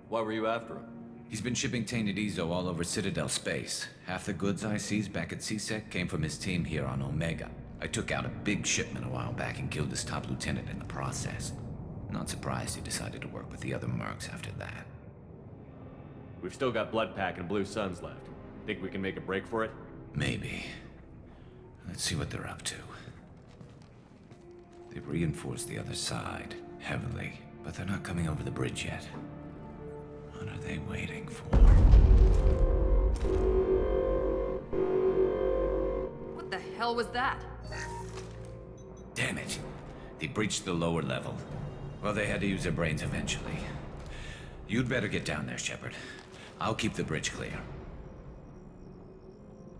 Why were you after him? He's been shipping tainted Ezo all over Citadel space. Half the goods I seized back at CSEC came from his team here on Omega. I took out a big shipment a while back and killed his top lieutenant in the process. Not surprised he decided to work with the other mercs after that. We've still got Bloodpack and Blue Suns left. Think we can make a break for it? Maybe. Let's see what they're up to. They've reinforced the other side, heavily, but they're not coming over the bridge yet. What are they waiting for? What the hell was that? Damn it. They breached the lower level. Well, they had to use their brains eventually. You'd better get down there, Shepard. I'll keep the bridge clear.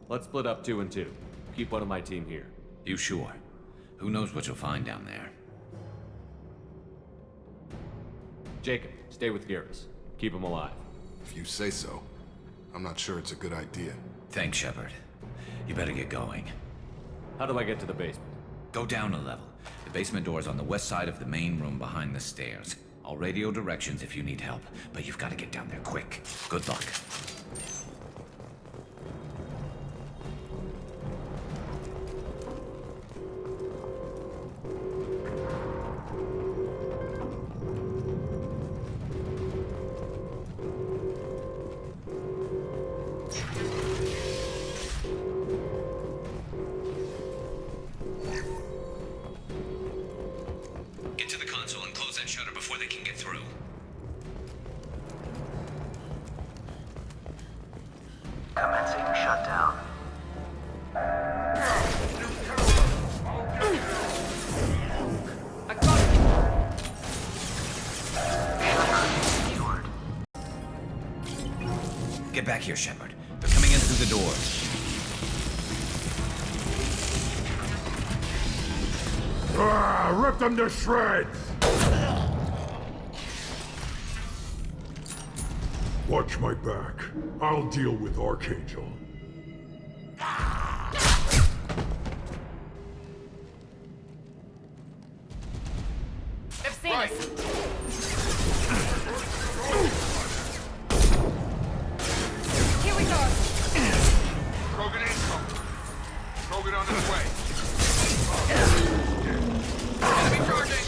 Let's split up 2 and 2. Keep one of my team here. You sure? Who knows what you'll find down there? Jacob, stay with Garrus. Keep him alive. If you say so. I'm not sure it's a good idea. Thanks, Shepard. You better get going. How do I get to the basement? Go down a level. The basement door is on the west side of the main room behind the stairs. I'll radio directions if you need help, but you've got to get down there quick. Good luck. Get to the console and close that shutter before they can get through. Commencing shutdown. I got it! Get back here, Shepard. They're coming in through the doors. Rip them to shreds! Watch my back. I'll deal with Archangel. They've seen us! Here we go! Krogan incoming. Krogan on his way. Enemy charging!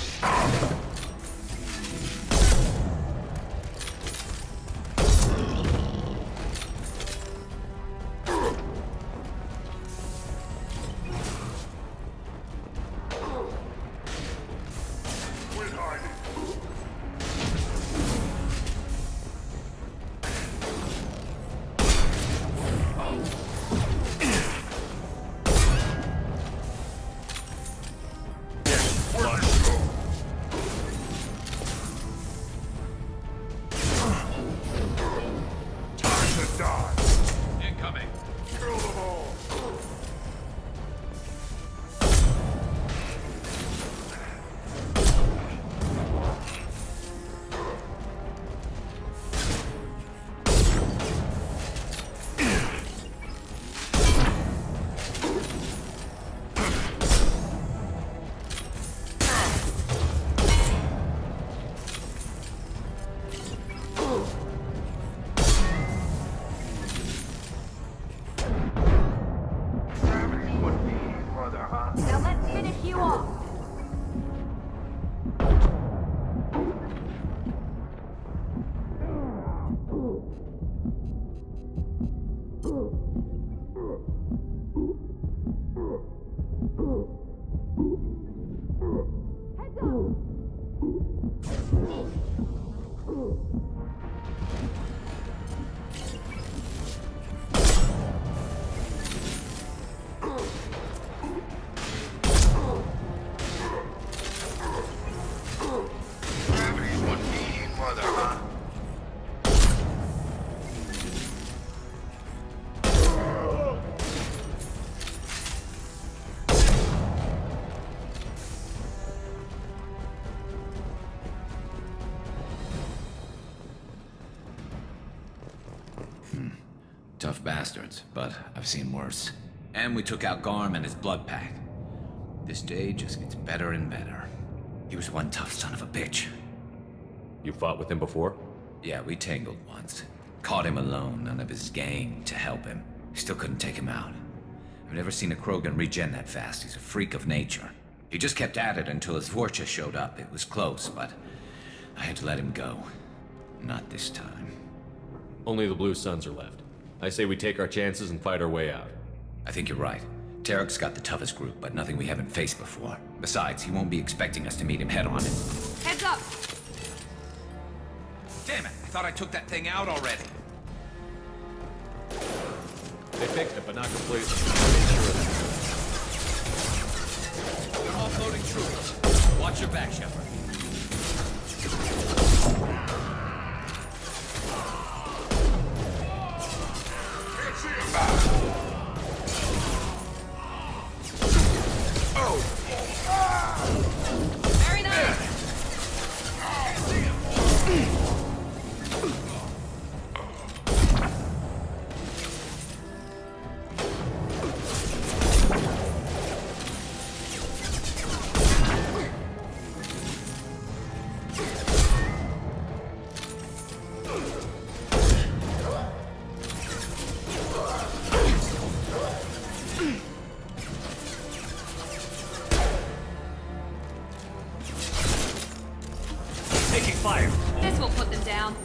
Tough bastards, but I've seen worse. And we took out Garm and his blood pack. This day just gets better and better. He was one tough son of a bitch. You fought with him before? Yeah, we tangled once. Caught him alone, none of his gang to help him. Still couldn't take him out. I've never seen a Krogan regen that fast. He's a freak of nature. He just kept at it until his Vorcha showed up. It was close, but I had to let him go. Not this time. Only the Blue Suns are left. I say we take our chances and fight our way out. I think you're right. Tarek's got the toughest group, but nothing we haven't faced before. Besides, he won't be expecting us to meet him head-on. Heads up! Damn it! I thought I took that thing out already. They fixed it, but not completely. They're offloading troops. Watch your back, Shepard. Very nice! Taking fire. This will put them down.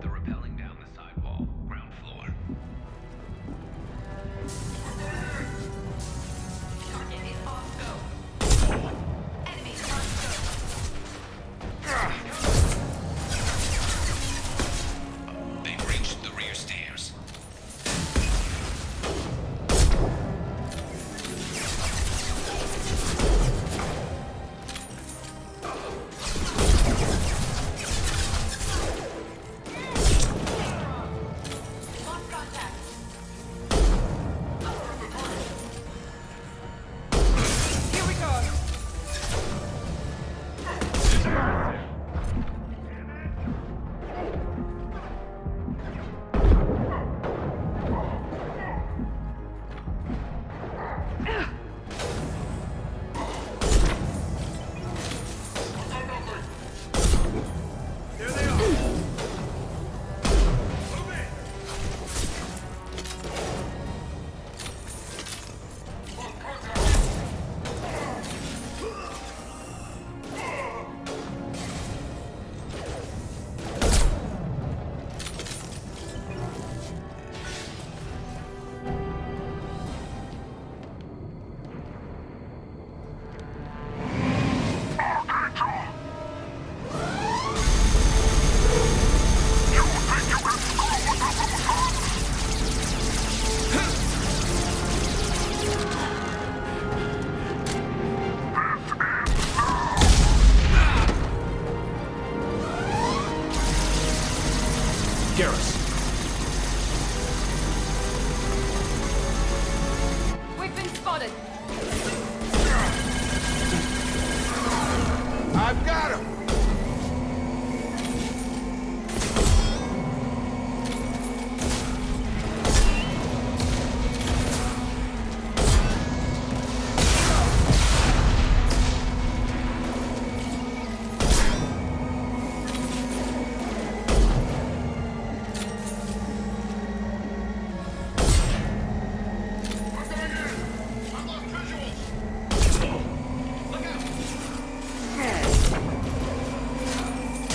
They're rappelling down the side wall, ground floor. They've reached the rear stairs. Here we go! Garrus. We've been spotted! I've got him!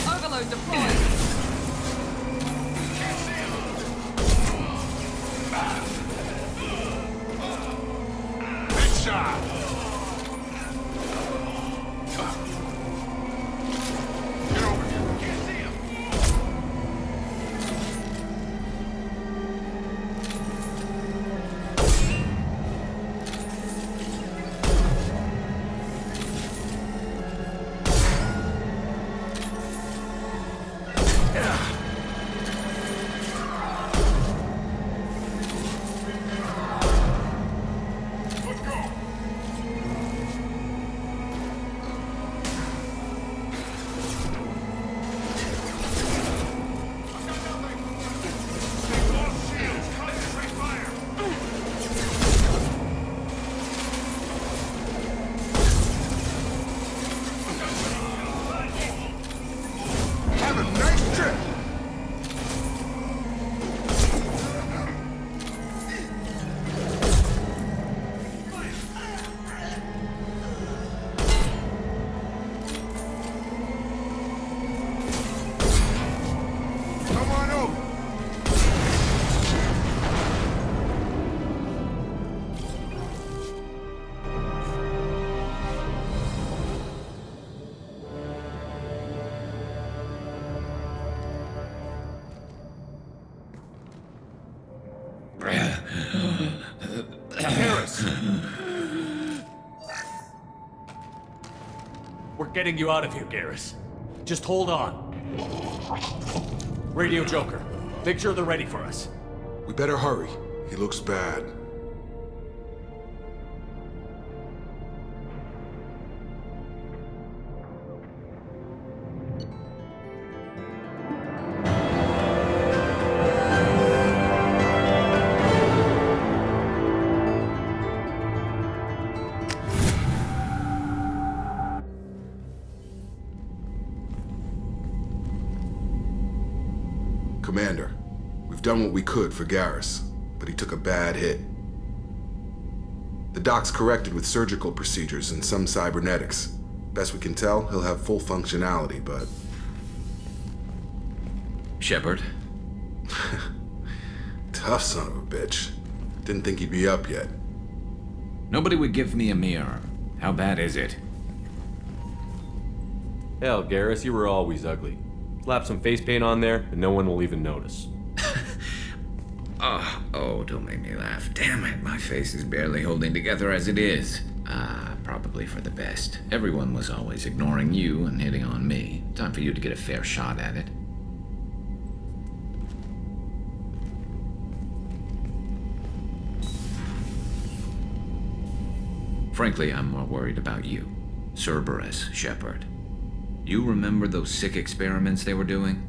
Overload deployed! Headshot! Get over here. Can't see him. Let's go. getting you out of here, Garrus. Just hold on. Radio Joker, make sure they're ready for us. We better hurry. He looks bad. Commander, we've done what we could for Garrus, but he took a bad hit. The doc's corrected with surgical procedures and some cybernetics. Best we can tell, he'll have full functionality, but... Shepard? Tough son of a bitch. Didn't think he'd be up yet. Nobody would give me a mirror. How bad is it? Hell, Garrus, you were always ugly. Slap some face paint on there, and no one will even notice. Oh, don't make me laugh. Damn it, my face is barely holding together as it is. Probably for the best. Everyone was always ignoring you and hitting on me. Time for you to get a fair shot at it. Frankly, I'm more worried about you. Cerberus, Shepard. You remember those sick experiments they were doing?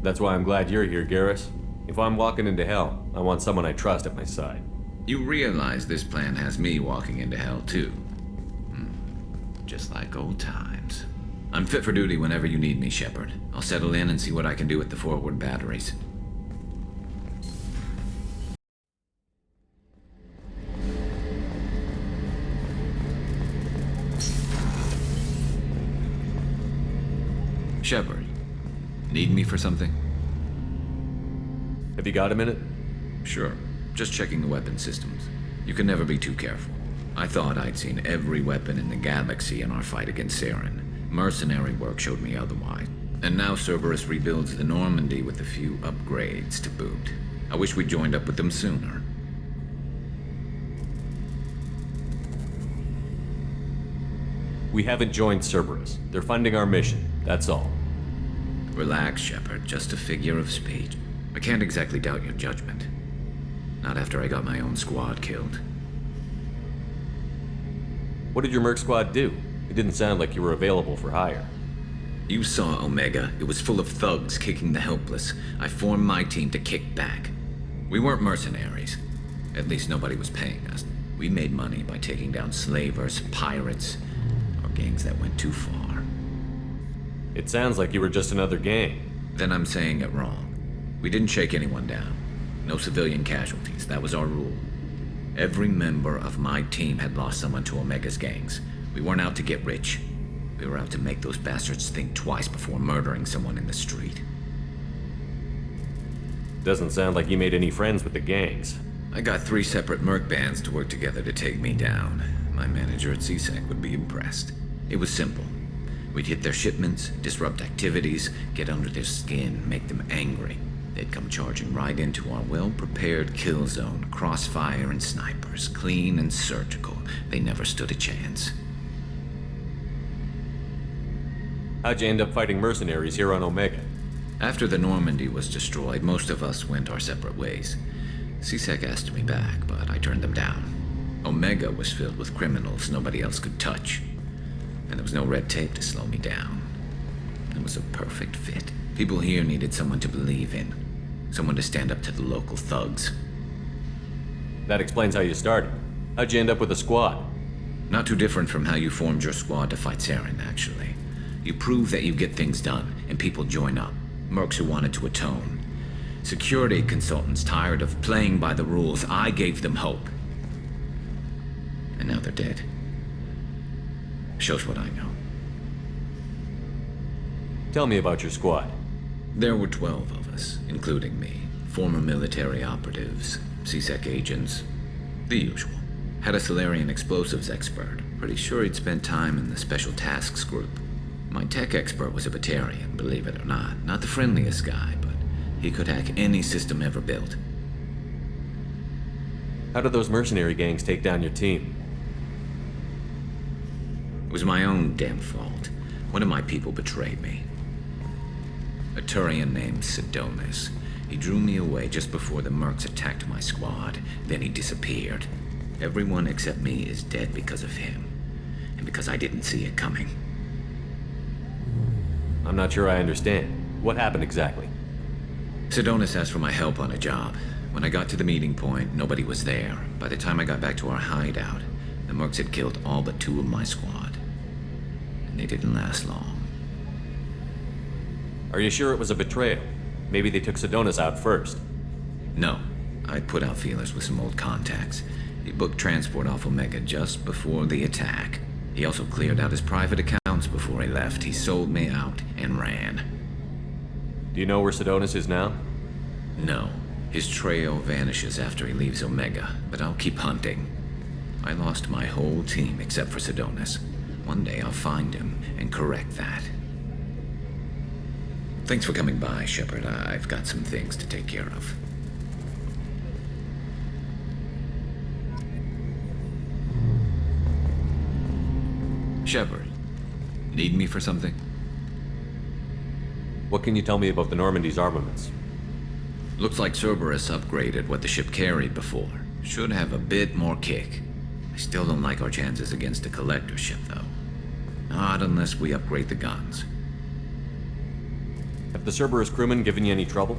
That's why I'm glad you're here, Garrus. If I'm walking into hell, I want someone I trust at my side. You realize this plan has me walking into hell, too. Just like old times. I'm fit for duty whenever you need me, Shepard. I'll settle in and see what I can do with the forward batteries. Shepard, need me for something? Have you got a minute? Sure. Just checking the weapon systems. You can never be too careful. I thought I'd seen every weapon in the galaxy in our fight against Saren. Mercenary work showed me otherwise. And now Cerberus rebuilds the Normandy with a few upgrades to boot. I wish we'd joined up with them sooner. We haven't joined Cerberus. They're funding our mission, that's all. Relax, Shepard. Just a figure of speech. I can't exactly doubt your judgment. Not after I got my own squad killed. What did your merc squad do? It didn't sound like you were available for hire. You saw Omega. It was full of thugs kicking the helpless. I formed my team to kick back. We weren't mercenaries. At least nobody was paying us. We made money by taking down slavers, pirates, or gangs that went too far. It sounds like you were just another gang. Then I'm saying it wrong. We didn't shake anyone down. No civilian casualties. That was our rule. Every member of my team had lost someone to Omega's gangs. We weren't out to get rich. We were out to make those bastards think twice before murdering someone in the street. Doesn't sound like you made any friends with the gangs. I got 3 separate merc bands to work together to take me down. My manager at CSEC would be impressed. It was simple. We'd hit their shipments, disrupt activities, get under their skin, make them angry. They'd come charging right into our well-prepared kill zone, crossfire and snipers, clean and surgical. They never stood a chance. How'd you end up fighting mercenaries here on Omega? After the Normandy was destroyed, most of us went our separate ways. CSEC asked me back, but I turned them down. Omega was filled with criminals nobody else could touch. And there was no red tape to slow me down. It was a perfect fit. People here needed someone to believe in. Someone to stand up to the local thugs. That explains how you started. How'd you end up with a squad? Not too different from how you formed your squad to fight Saren, actually. You prove that you get things done, and people join up. Mercs who wanted to atone. Security consultants tired of playing by the rules. I gave them hope. And now they're dead. Shows what I know. Tell me about your squad. There were 12 of us, including me. Former military operatives, CSEC agents, the usual. Had a Solarian explosives expert. Pretty sure he'd spent time in the Special Tasks Group. My tech expert was a Vakarian, believe it or not. Not the friendliest guy, but he could hack any system ever built. How did those mercenary gangs take down your team? was my own damn fault. One of my people betrayed me. A Turian named Sidonis. He drew me away just before the mercs attacked my squad. Then he disappeared. Everyone except me is dead because of him. And because I didn't see it coming. I'm not sure I understand. What happened exactly? Sidonis asked for my help on a job. When I got to the meeting point, nobody was there. By the time I got back to our hideout, the mercs had killed all but 2 of my squad. And they didn't last long. Are you sure it was a betrayal? Maybe they took Sidonis out first. No. I put out feelers with some old contacts. He booked transport off Omega just before the attack. He also cleared out his private accounts before he left. He sold me out and ran. Do you know where Sidonis is now? No. His trail vanishes after he leaves Omega, but I'll keep hunting. I lost my whole team except for Sidonis. One day I'll find him and correct that. Thanks for coming by, Shepard. I've got some things to take care of. Shepard, need me for something? What can you tell me about the Normandy's armaments? Looks like Cerberus upgraded what the ship carried before. Should have a bit more kick. I still don't like our chances against a collector ship, though. Not unless we upgrade the guns. Have the Cerberus crewmen given you any trouble?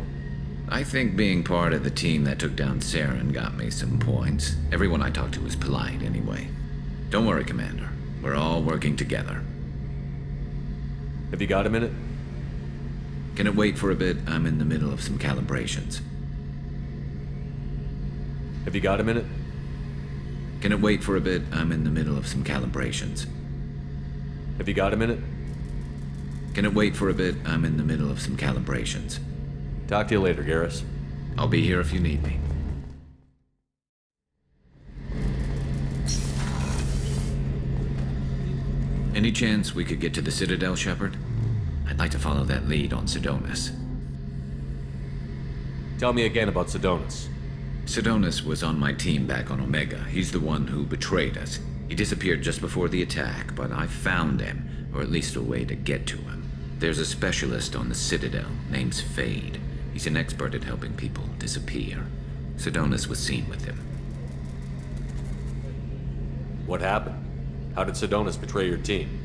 I think being part of the team that took down Saren got me some points. Everyone I talked to was polite, anyway. Don't worry, Commander. We're all working together. Have you got a minute? Can it wait for a bit? I'm in the middle of some calibrations. Have you got a minute? Can it wait for a bit? I'm in the middle of some calibrations. Have you got a minute? Can it wait for a bit? I'm in the middle of some calibrations. Talk to you later, Garrus. I'll be here if you need me. Any chance we could get to the Citadel, Shepard? I'd like to follow that lead on Sidonis. Tell me again about Sidonis. Sidonis was on my team back on Omega. He's the one who betrayed us. He disappeared just before the attack, but I found him, or at least a way to get to him. There's a specialist on the Citadel, name's Fade. He's an expert at helping people disappear. Sidonis was seen with him. What happened? How did Sidonis betray your team?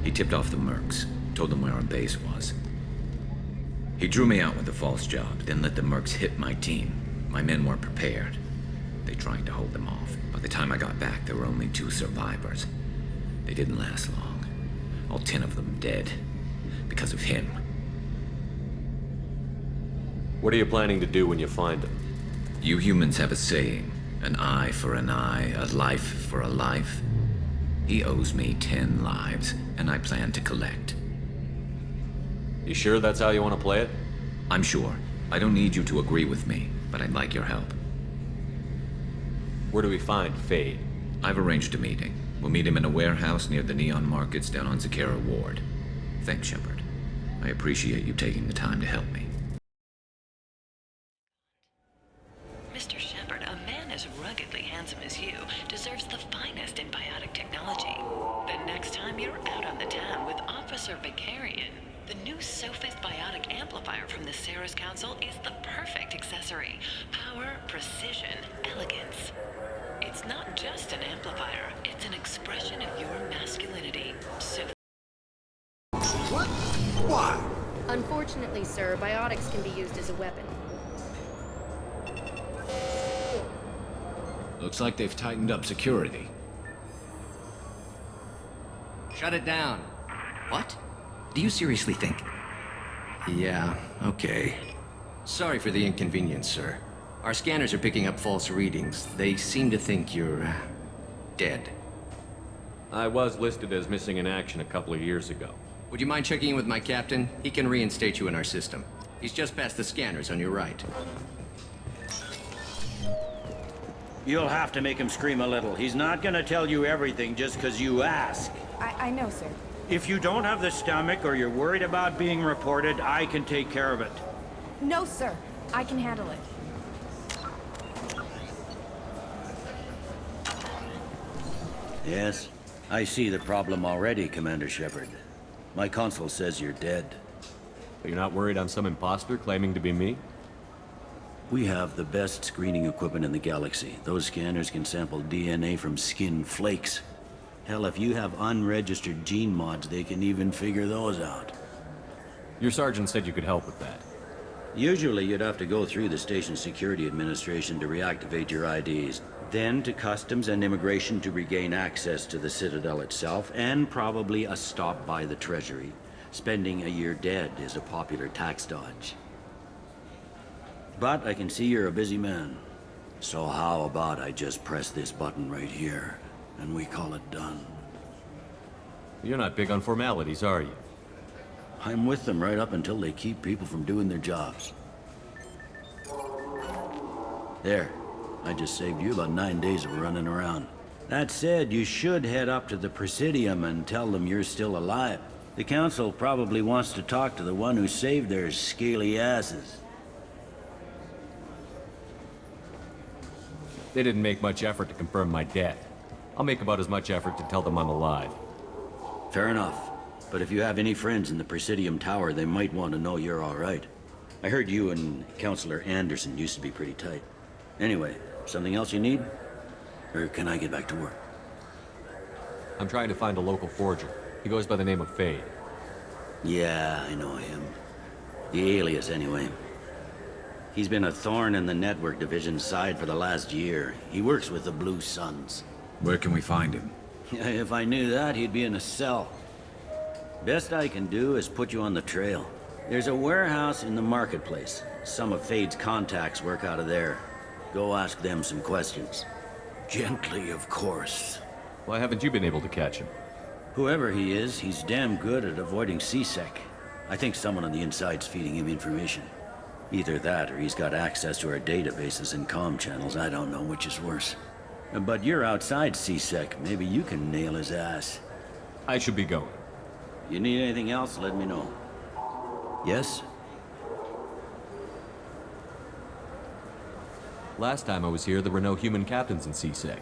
He tipped off the mercs, told them where our base was. He drew me out with a false job, then let the mercs hit my team. My men weren't prepared. They tried to hold them off. By the time I got back, there were only 2 survivors. They didn't last long. All 10 of them dead. Because of him. What are you planning to do when you find him? You humans have a saying. An eye for an eye, a life for a life. He owes me 10 lives, and I plan to collect. You sure that's how you want to play it? I'm sure. I don't need you to agree with me, but I'd like your help. Where do we find Fade? I've arranged a meeting. We'll meet him in a warehouse near the Neon Markets down on Zakera Ward. Thanks, Shepard. I appreciate you taking the time to help me. Mr. Shepard, a man as ruggedly handsome as you deserves the finest in biotic technology. The next time you're out on the town with Officer Vakarian, the new Sophist biotic amplifier from the Ceres Council is the perfect accessory. Power, precision, elegance. It's not just an amplifier, it's an expression of your masculinity. So what? Why? Unfortunately, sir, biotics can be used as a weapon. Looks like they've tightened up security. Shut it down. What? Do you seriously think? Yeah, okay. Sorry for the inconvenience, sir. Our scanners are picking up false readings. They seem to think you're dead. I was listed as missing in action a couple of years ago. Would you mind checking in with my captain? He can reinstate you in our system. He's just past the scanners on your right. You'll have to make him scream a little. He's not gonna tell you everything just because you ask. I know, sir. If you don't have the stomach or you're worried about being reported, I can take care of it. No, sir. I can handle it. Yes? I see the problem already, Commander Shepard. My console says you're dead. But you're not worried I'm some imposter claiming to be me? We have the best screening equipment in the galaxy. Those scanners can sample DNA from skin flakes. Hell, if you have unregistered gene mods, they can even figure those out. Your sergeant said you could help with that. Usually, you'd have to go through the Station Security Administration to reactivate your IDs, then to Customs and Immigration to regain access to the Citadel itself, and probably a stop by the Treasury. Spending a year dead is a popular tax dodge. But I can see you're a busy man. So how about I just press this button right here, and we call it done? You're not big on formalities, are you? I'm with them right up until they keep people from doing their jobs. There. I just saved you about 9 days of running around. That said, you should head up to the Presidium and tell them you're still alive. The Council probably wants to talk to the one who saved their scaly asses. They didn't make much effort to confirm my death. I'll make about as much effort to tell them I'm alive. Fair enough. But if you have any friends in the Presidium Tower, they might want to know you're all right. I heard you and Counselor Anderson used to be pretty tight. Anyway, something else you need? Or can I get back to work? I'm trying to find a local forger. He goes by the name of Fade. Yeah, I know him. The alias, anyway. He's been a thorn in the network division's side for the last year. He works with the Blue Suns. Where can we find him? If I knew that, he'd be in a cell. Best I can do is put you on the trail. There's a warehouse in the marketplace. Some of Fade's contacts work out of there. Go ask them some questions. Gently, of course. Why haven't you been able to catch him? Whoever he is, he's damn good at avoiding CSEC. I think someone on the inside's feeding him information. Either that, or he's got access to our databases and comm channels. I don't know which is worse. But you're outside CSEC. Maybe you can nail his ass. I should be going. You need anything else, let me know. Yes? Last time I was here, there were no human captains in CSEC.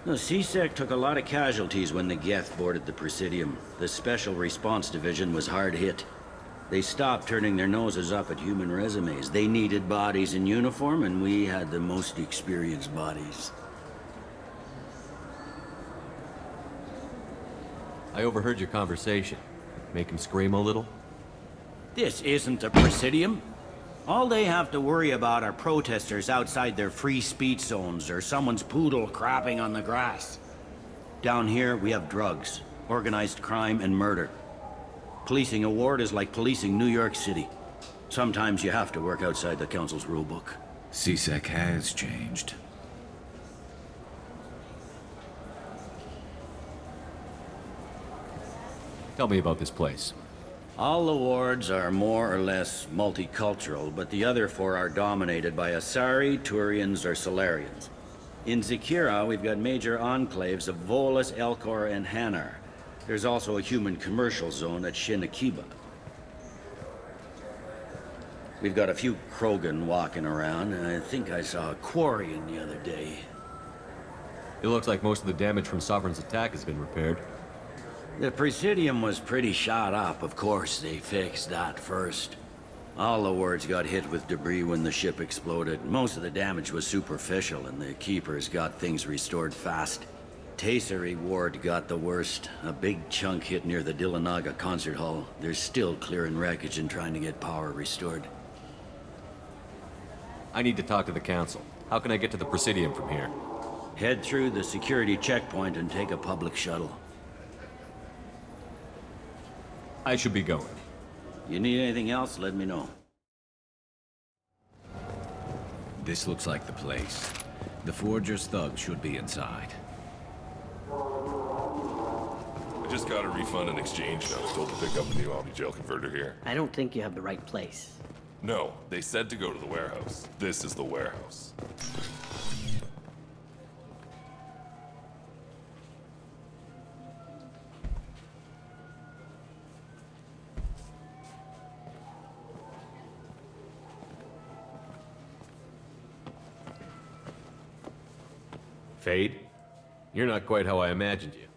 The CSEC took a lot of casualties when the Geth boarded the Presidium. The Special Response Division was hard hit. They stopped turning their noses up at human resumes. They needed bodies in uniform, and we had the most experienced bodies. I overheard your conversation. Make him scream a little? This isn't the Presidium. All they have to worry about are protesters outside their free speech zones or someone's poodle crapping on the grass. Down here, we have drugs, organized crime, and murder. Policing a ward is like policing New York City. Sometimes you have to work outside the Council's rulebook. CSEC has changed. Tell me about this place. All the wards are more or less multicultural, but the other four are dominated by Asari, Turians, or Solarians. In Zakira, we've got major enclaves of Volus, Elcor, and Hanar. There's also a human commercial zone at Shinakiba. We've got a few Krogan walking around, and I think I saw a Quarian the other day. It looks like most of the damage from Sovereign's attack has been repaired. The Presidium was pretty shot up. Of course, they fixed that first. All the wards got hit with debris when the ship exploded. Most of the damage was superficial, and the Keepers got things restored fast. Tayseri ward got the worst. A big chunk hit near the Dillanaga concert hall. They're still clearing wreckage and trying to get power restored. I need to talk to the Council. How can I get to the Presidium from here? Head through the security checkpoint and take a public shuttle. I should be going. You need anything else, let me know. This looks like the place. The Forger's thugs should be inside. I just got a refund in exchange, and I was told to pick up a new Omni Jail converter here. I don't think you have the right place. No, they said to go to the warehouse. This is the warehouse. Fade? You're not quite how I imagined you.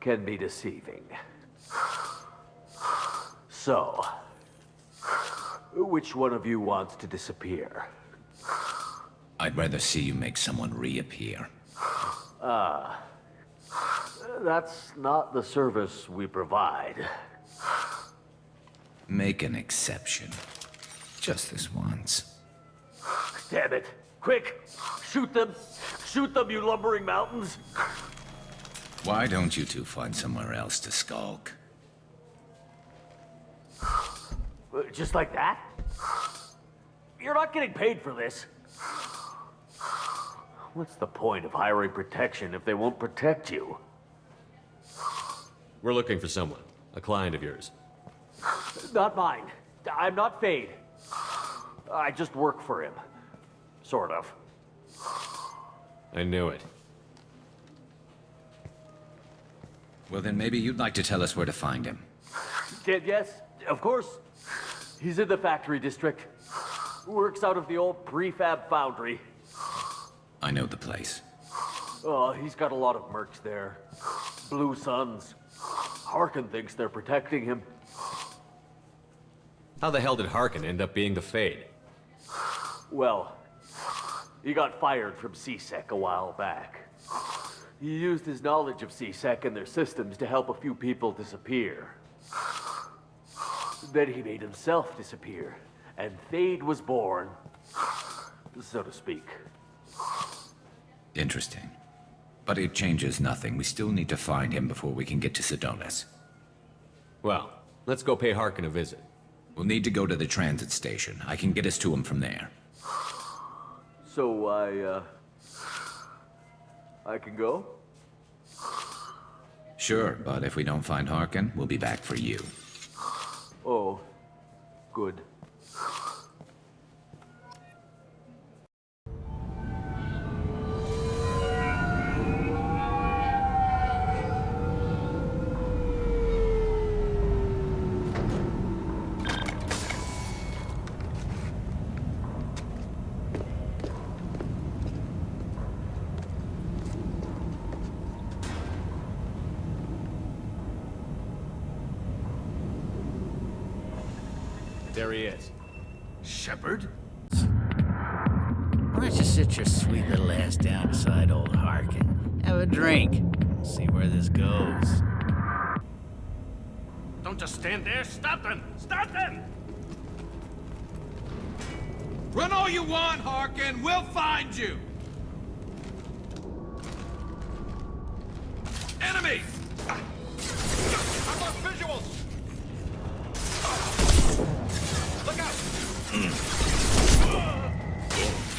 can be deceiving. So, which one of you wants to disappear? I'd rather see you make someone reappear. That's not the service we provide. Make an exception. Just this once. Damn it. Quick! Shoot them! Shoot them, you lumbering mountains! Why don't you two find somewhere else to skulk? Just like that? You're not getting paid for this. What's the point of hiring protection if they won't protect you? We're looking for someone. A client of yours. Not mine. I'm not Fade. I just work for him. Sort of. I knew it. Well, then maybe you'd like to tell us where to find him. Yes, of course. He's in the factory district. Works out of the old prefab foundry. I know the place. Oh, he's got a lot of mercs there. Blue Suns. Harkin thinks they're protecting him. How the hell did Harkin end up being the Fade? Well, he got fired from C-Sec a while back. He used his knowledge of C-Sec and their systems to help a few people disappear. Then he made himself disappear, and Fade was born, so to speak. Interesting. But it changes nothing. We still need to find him before we can get to Sedonis. Well, let's go pay Harkin a visit. We'll need to go to the transit station. I can get us to him from there. So I can go? Sure, but if we don't find Harkin, we'll be back for you. Oh, good. There he is. Shepard? Why don't you sit your sweet little ass down beside old Harkin? Have a drink. See where this goes. Don't just stand there. Stop them! Stop them! Run all you want, Harkin. We'll find you. Enemy! I want visuals! Look out!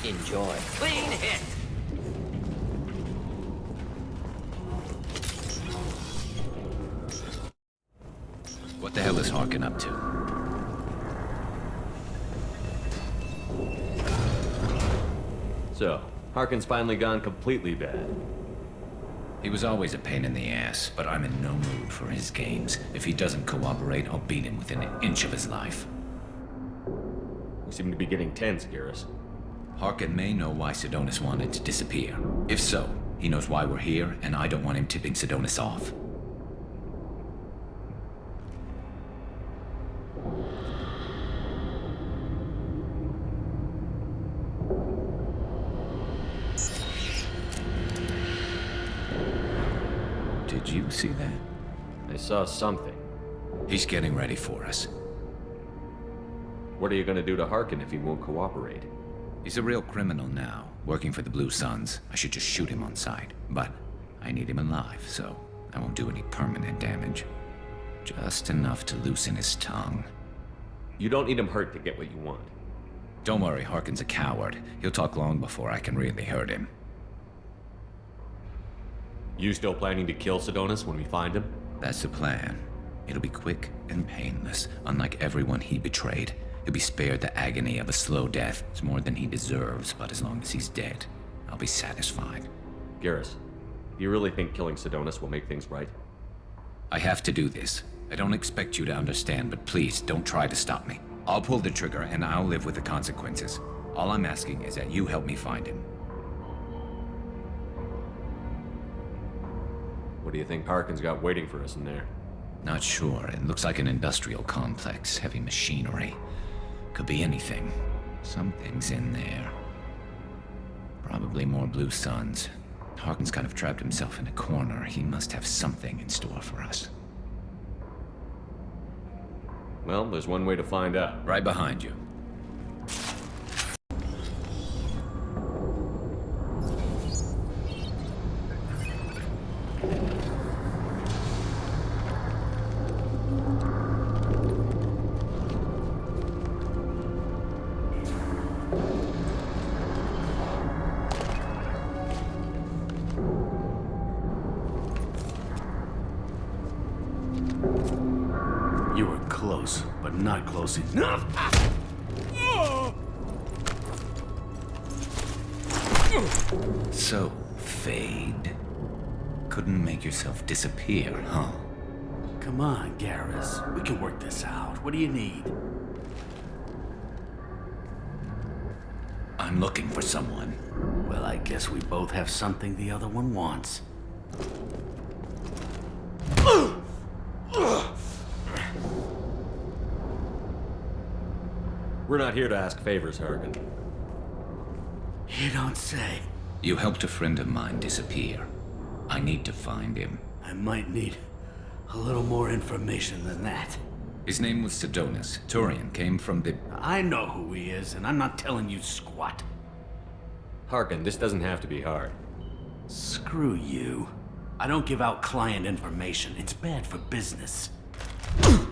Enjoy. Clean hit! What the hell is Harkin up to? So, Harkin's finally gone completely bad. He was always a pain in the ass, but I'm in no mood for his games. If he doesn't cooperate, I'll beat him within an inch of his life. We seem to be getting tense, Garrus. Harkin may know why Sedonis wanted to disappear. If so, he knows why we're here, and I don't want him tipping Sedonis off. Did you see that? I saw something. He's getting ready for us. What are you gonna do to Harkin if he won't cooperate? He's a real criminal now, working for the Blue Suns. I should just shoot him on sight. But I need him alive, so I won't do any permanent damage. Just enough to loosen his tongue. You don't need him hurt to get what you want. Don't worry, Harkin's a coward. He'll talk long before I can really hurt him. You still planning to kill Sedonis when we find him? That's the plan. It'll be quick and painless, unlike everyone he betrayed. He'll be spared the agony of a slow death. It's more than he deserves, but as long as he's dead, I'll be satisfied. Garrus, do you really think killing Sedonis will make things right? I have to do this. I don't expect you to understand, but please don't try to stop me. I'll pull the trigger and I'll live with the consequences. All I'm asking is that you help me find him. What do you think Harkin's got waiting for us in there? Not sure. It looks like an industrial complex. Heavy machinery. Could be anything. Something's in there. Probably more blue suns. Harkin's kind of trapped himself in a corner. He must have something in store for us. Well, there's one way to find out. Right behind you. You were close, but not close enough. So, Fade. Couldn't make yourself disappear, huh? Come on, Garrus. We can work this out. What do you need? I'm looking for someone. Well, I guess we both have something the other one wants. We're not here to ask favors, Harkin. You don't say. You helped a friend of mine disappear. I need to find him. I might need a little more information than that. His name was Sedonis. Turian came from the... I know who he is, and I'm not telling you squat. Harkin, this doesn't have to be hard. Screw you. I don't give out client information. It's bad for business. You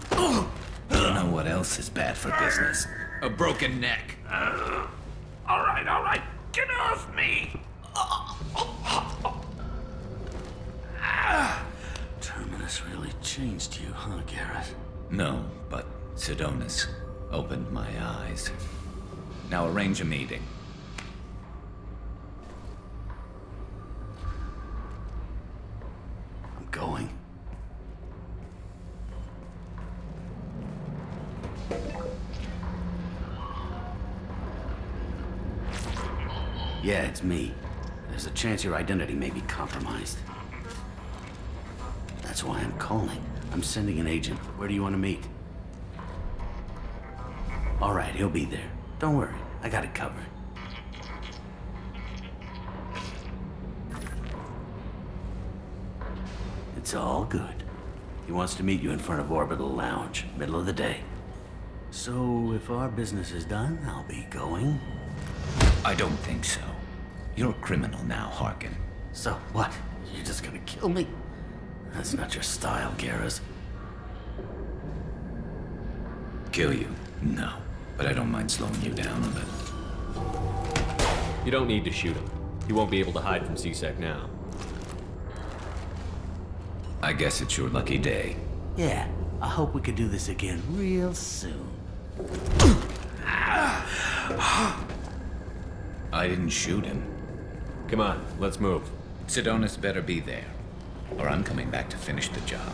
know what else is bad for business? A broken neck. All right. Get off me! Terminus really changed you, huh, Garrus? No, but Sedonis opened my eyes. Now arrange a meeting. I'm going. Yeah, it's me. There's a chance your identity may be compromised. That's why I'm calling. I'm sending an agent. Where do you want to meet? All right, he'll be there. Don't worry, I got it covered. It's all good. He wants to meet you in front of Orbital Lounge, middle of the day. So, if our business is done, I'll be going. I don't think so. You're a criminal now, Harkin. So, what? You're just gonna kill me? That's not your style, Garrus. Kill you? No. But I don't mind slowing you down a bit. You don't need to shoot him. He won't be able to hide from C-Sec now. I guess it's your lucky day. Yeah, I hope we could do this again real soon. I didn't shoot him. Come on, let's move. Sedonis better be there, or I'm coming back to finish the job.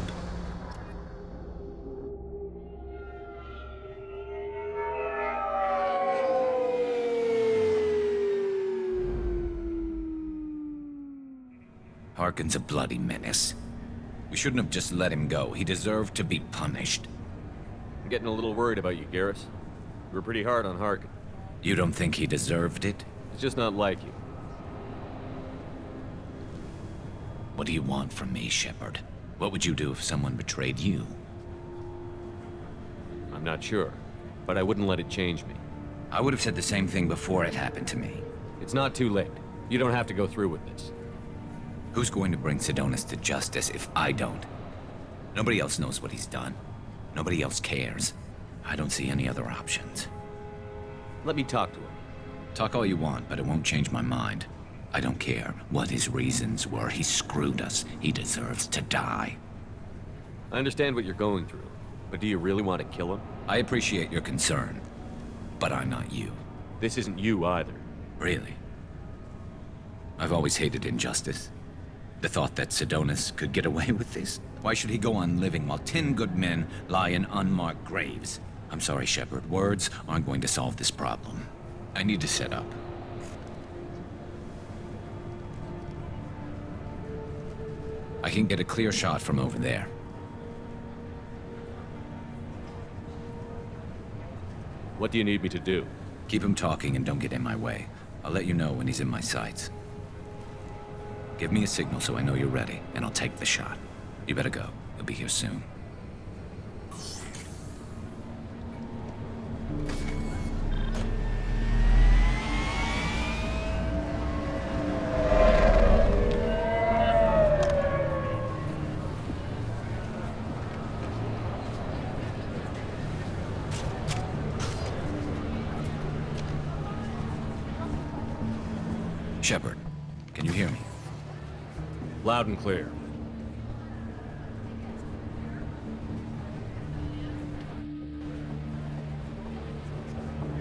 Harkin's a bloody menace. We shouldn't have just let him go. He deserved to be punished. I'm getting a little worried about you, Garrus. You were pretty hard on Harkin. You don't think he deserved it? It's just not like you. What do you want from me, Shepard? What would you do if someone betrayed you? I'm not sure, but I wouldn't let it change me. I would have said the same thing before it happened to me. It's not too late. You don't have to go through with this. Who's going to bring Sedonis to justice if I don't? Nobody else knows what he's done. Nobody else cares. I don't see any other options. Let me talk to him. Talk all you want, but it won't change my mind. I don't care what his reasons were. He screwed us. He deserves to die. I understand what you're going through, but do you really want to kill him? I appreciate your concern, but I'm not you. This isn't you either. Really? I've always hated injustice. The thought that Sedonis could get away with this? Why should he go on living while 10 good men lie in unmarked graves? I'm sorry, Shepard. Words aren't going to solve this problem. I need to set up. I can get a clear shot from over there. What do you need me to do? Keep him talking and don't get in my way. I'll let you know when he's in my sights. Give me a signal so I know you're ready, and I'll take the shot. You better go. He'll be here soon. Shepard, can you hear me? Loud and clear.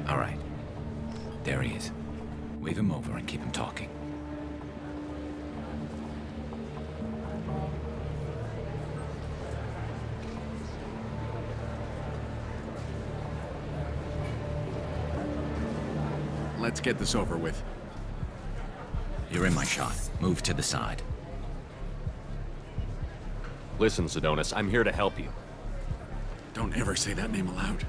All right. There he is. Wave him over and keep him talking. Let's get this over with. You're in my shot. Move to the side. Listen, Sidonis, I'm here to help you. Don't ever say that name aloud.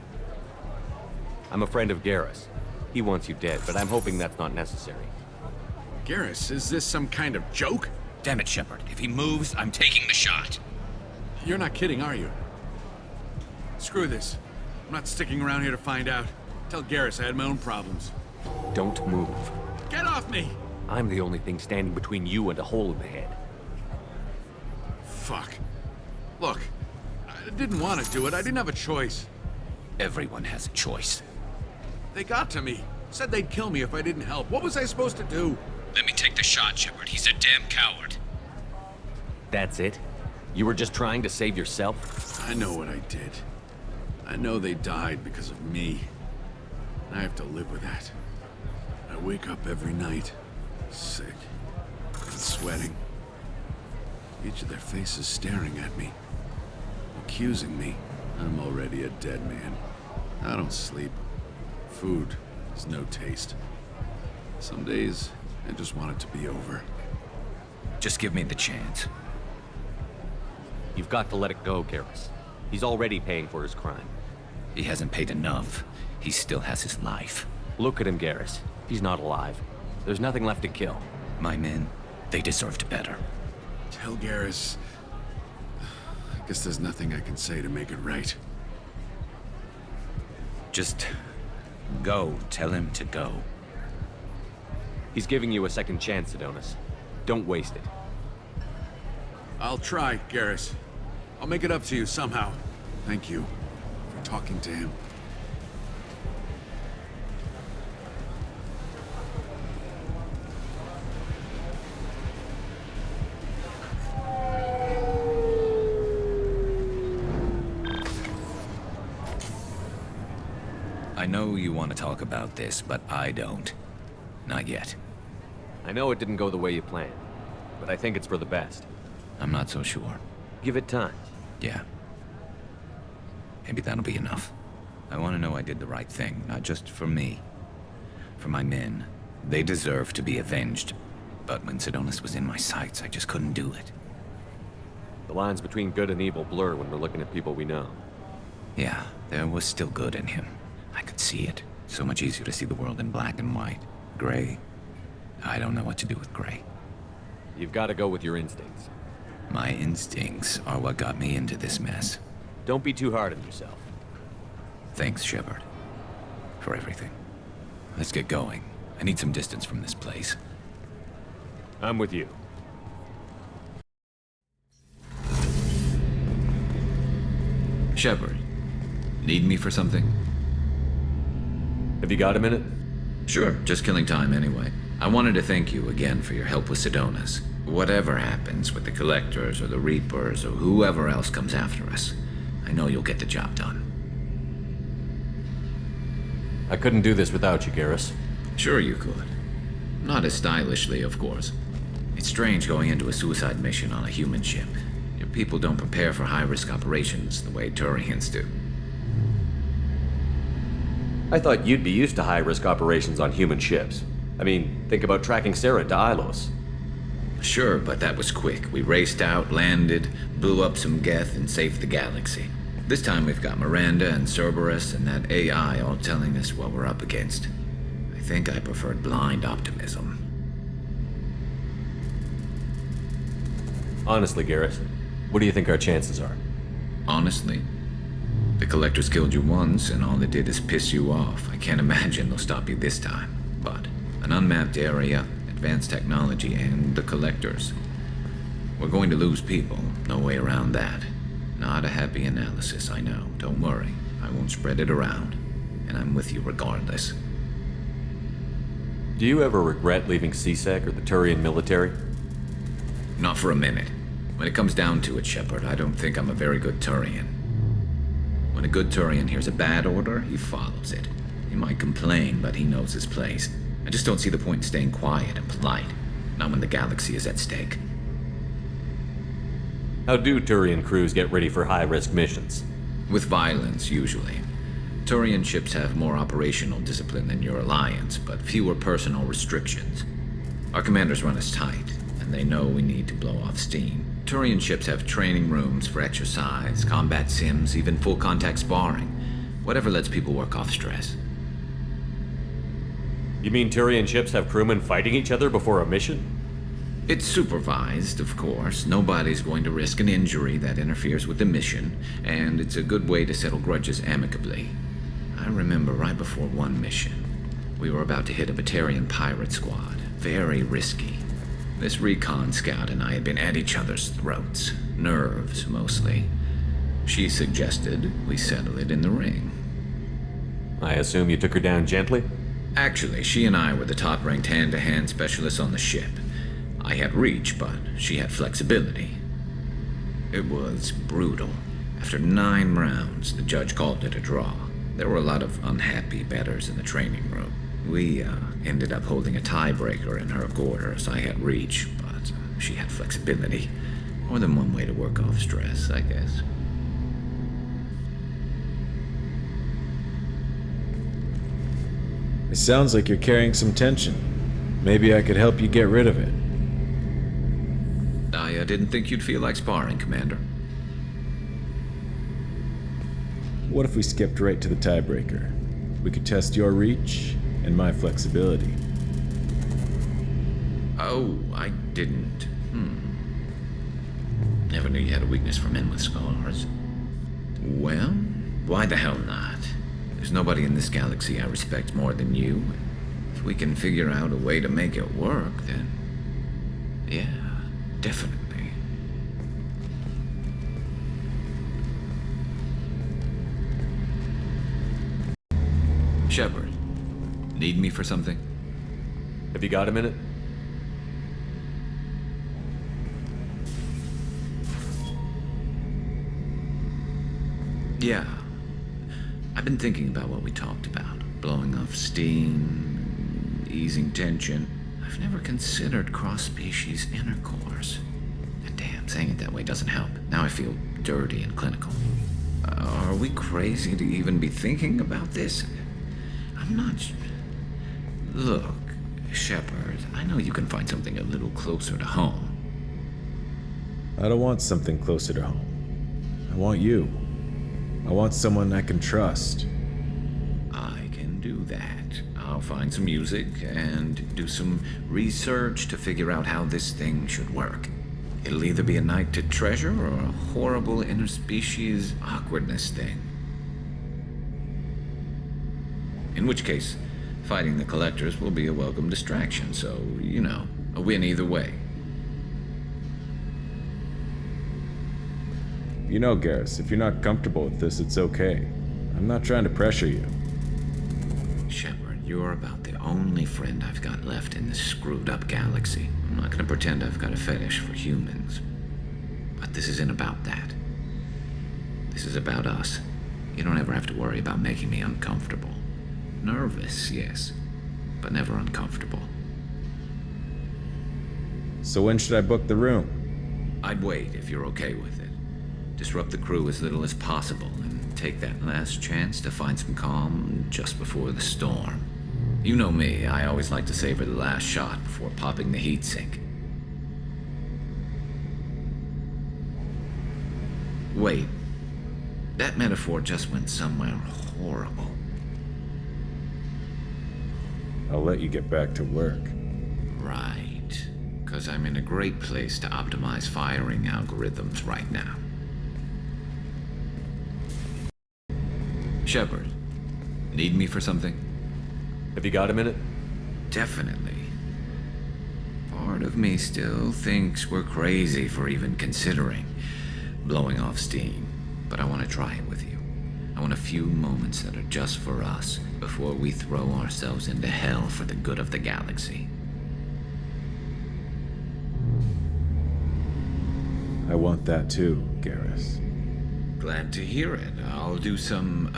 I'm a friend of Garrus. He wants you dead, but I'm hoping that's not necessary. Garrus, is this some kind of joke? Damn it, Shepard. If he moves, I'm taking the shot. You're not kidding, are you? Screw this. I'm not sticking around here to find out. Tell Garrus I had my own problems. Don't move. Get off me! I'm the only thing standing between you and a hole in the head. Fuck. Look, I didn't want to do it. I didn't have a choice. Everyone has a choice. They got to me. Said they'd kill me if I didn't help. What was I supposed to do? Let me take the shot, Shepard. He's a damn coward. That's it? You were just trying to save yourself? I know what I did. I know they died because of me. I have to live with that. I wake up every night, sick and sweating. Each of their faces staring at me, accusing me. I'm already a dead man. I don't sleep. Food has no taste. Some days, I just want it to be over. Just give me the chance. You've got to let it go, Garrus. He's already paying for his crime. He hasn't paid enough. He still has his life. Look at him, Garrus. He's not alive. There's nothing left to kill. My men, they deserved better. Tell Garrus... I guess there's nothing I can say to make it right. Just... go. Tell him to go. He's giving you a second chance, Sidonis. Don't waste it. I'll try, Garrus. I'll make it up to you somehow. Thank you for talking to him. I know you want to talk about this, but I don't. Not yet. I know it didn't go the way you planned, but I think it's for the best. I'm not so sure. Give it time. Yeah. Maybe that'll be enough. I want to know I did the right thing, not just for me. For my men. They deserve to be avenged. But when Sidonis was in my sights, I just couldn't do it. The lines between good and evil blur when we're looking at people we know. Yeah, there was still good in him. I could see it. So much easier to see the world in black and white. Gray. I don't know what to do with gray. You've got to go with your instincts. My instincts are what got me into this mess. Don't be too hard on yourself. Thanks, Shepard. For everything. Let's get going. I need some distance from this place. I'm with you. Shepard, need me for something? Have you got a minute? Sure, just killing time anyway. I wanted to thank you again for your help with Sidonis. Whatever happens with the Collectors or the Reapers or whoever else comes after us, I know you'll get the job done. I couldn't do this without you, Garrus. Sure you could. Not as stylishly, of course. It's strange going into a suicide mission on a human ship. Your people don't prepare for high-risk operations the way Turians do. I thought you'd be used to high-risk operations on human ships. I mean, think about tracking Sarah to Ilos. Sure, but that was quick. We raced out, landed, blew up some Geth, and saved the galaxy. This time we've got Miranda and Cerberus and that AI all telling us what we're up against. I think I preferred blind optimism. Honestly, Garrus, what do you think our chances are? Honestly, the Collectors killed you once, and all it did is piss you off. I can't imagine they'll stop you this time. But an unmapped area, advanced technology, and the Collectors. We're going to lose people. No way around that. Not a happy analysis, I know. Don't worry. I won't spread it around. And I'm with you regardless. Do you ever regret leaving CSEC or the Turian military? Not for a minute. When it comes down to it, Shepard, I don't think I'm a very good Turian. When a good Turian hears a bad order, he follows it. He might complain, but he knows his place. I just don't see the point in staying quiet and polite. Not when the galaxy is at stake. How do Turian crews get ready for high-risk missions? With violence, usually. Turian ships have more operational discipline than your alliance, but fewer personal restrictions. Our commanders run us tight, and they know we need to blow off steam. Turian ships have training rooms for exercise, combat sims, even full-contact sparring. Whatever lets people work off stress. You mean Turian ships have crewmen fighting each other before a mission? It's supervised, of course. Nobody's going to risk an injury that interferes with the mission, and it's a good way to settle grudges amicably. I remember right before one mission, we were about to hit a Vakarian pirate squad. Very risky. This recon scout and I had been at each other's throats. Nerves, mostly. She suggested we settle it in the ring. I assume you took her down gently? Actually, she and I were the top-ranked hand-to-hand specialists on the ship. I had reach, but she had flexibility. It was brutal. After 9 rounds, the judge called it a draw. There were a lot of unhappy bettors in the training room. We ended up holding a tiebreaker in her quarters. I had reach, but she had flexibility. More than one way to work off stress, I guess. It sounds like you're carrying some tension. Maybe I could help you get rid of it. I didn't think you'd feel like sparring, Commander. What if we skipped right to the tiebreaker? We could test your reach and my flexibility. Oh, I didn't. Never knew you had a weakness for men with scars. Well, why the hell not? There's nobody in this galaxy I respect more than you. If we can figure out a way to make it work, then... yeah, definitely. Shepard, need me for something? Have you got a minute? Yeah. I've been thinking about what we talked about. Blowing off steam, easing tension. I've never considered cross-species intercourse. And damn, saying it that way doesn't help. Now I feel dirty and clinical. Are we crazy to even be thinking about this? I'm not... Look, Shepard, I know you can find something a little closer to home. I don't want something closer to home. I want you. I want someone I can trust. I can do that. I'll find some music and do some research to figure out how this thing should work. It'll either be a night to treasure or a horrible interspecies awkwardness thing. In which case, fighting the Collectors will be a welcome distraction, so, you know, a win either way. You know, Garrus, if you're not comfortable with this, it's okay. I'm not trying to pressure you. Shepard, you're about the only friend I've got left in this screwed-up galaxy. I'm not gonna pretend I've got a fetish for humans. But this isn't about that. This is about us. You don't ever have to worry about making me uncomfortable. Nervous, yes, but never uncomfortable. So when should I book the room? I'd wait if you're okay with it. Disrupt the crew as little as possible and take that last chance to find some calm just before the storm. You know me, I always like to savor the last shot before popping the heat sink. Wait. That metaphor just went somewhere horrible. I'll let you get back to work. Right. Because I'm in a great place to optimize firing algorithms right now. Shepard, need me for something? Have you got a minute? Definitely. Part of me still thinks we're crazy for even considering blowing off steam, but I want to try it with you. I want a few moments that are just for us before we throw ourselves into hell for the good of the galaxy. I want that too, Garrus. Glad to hear it. I'll do some,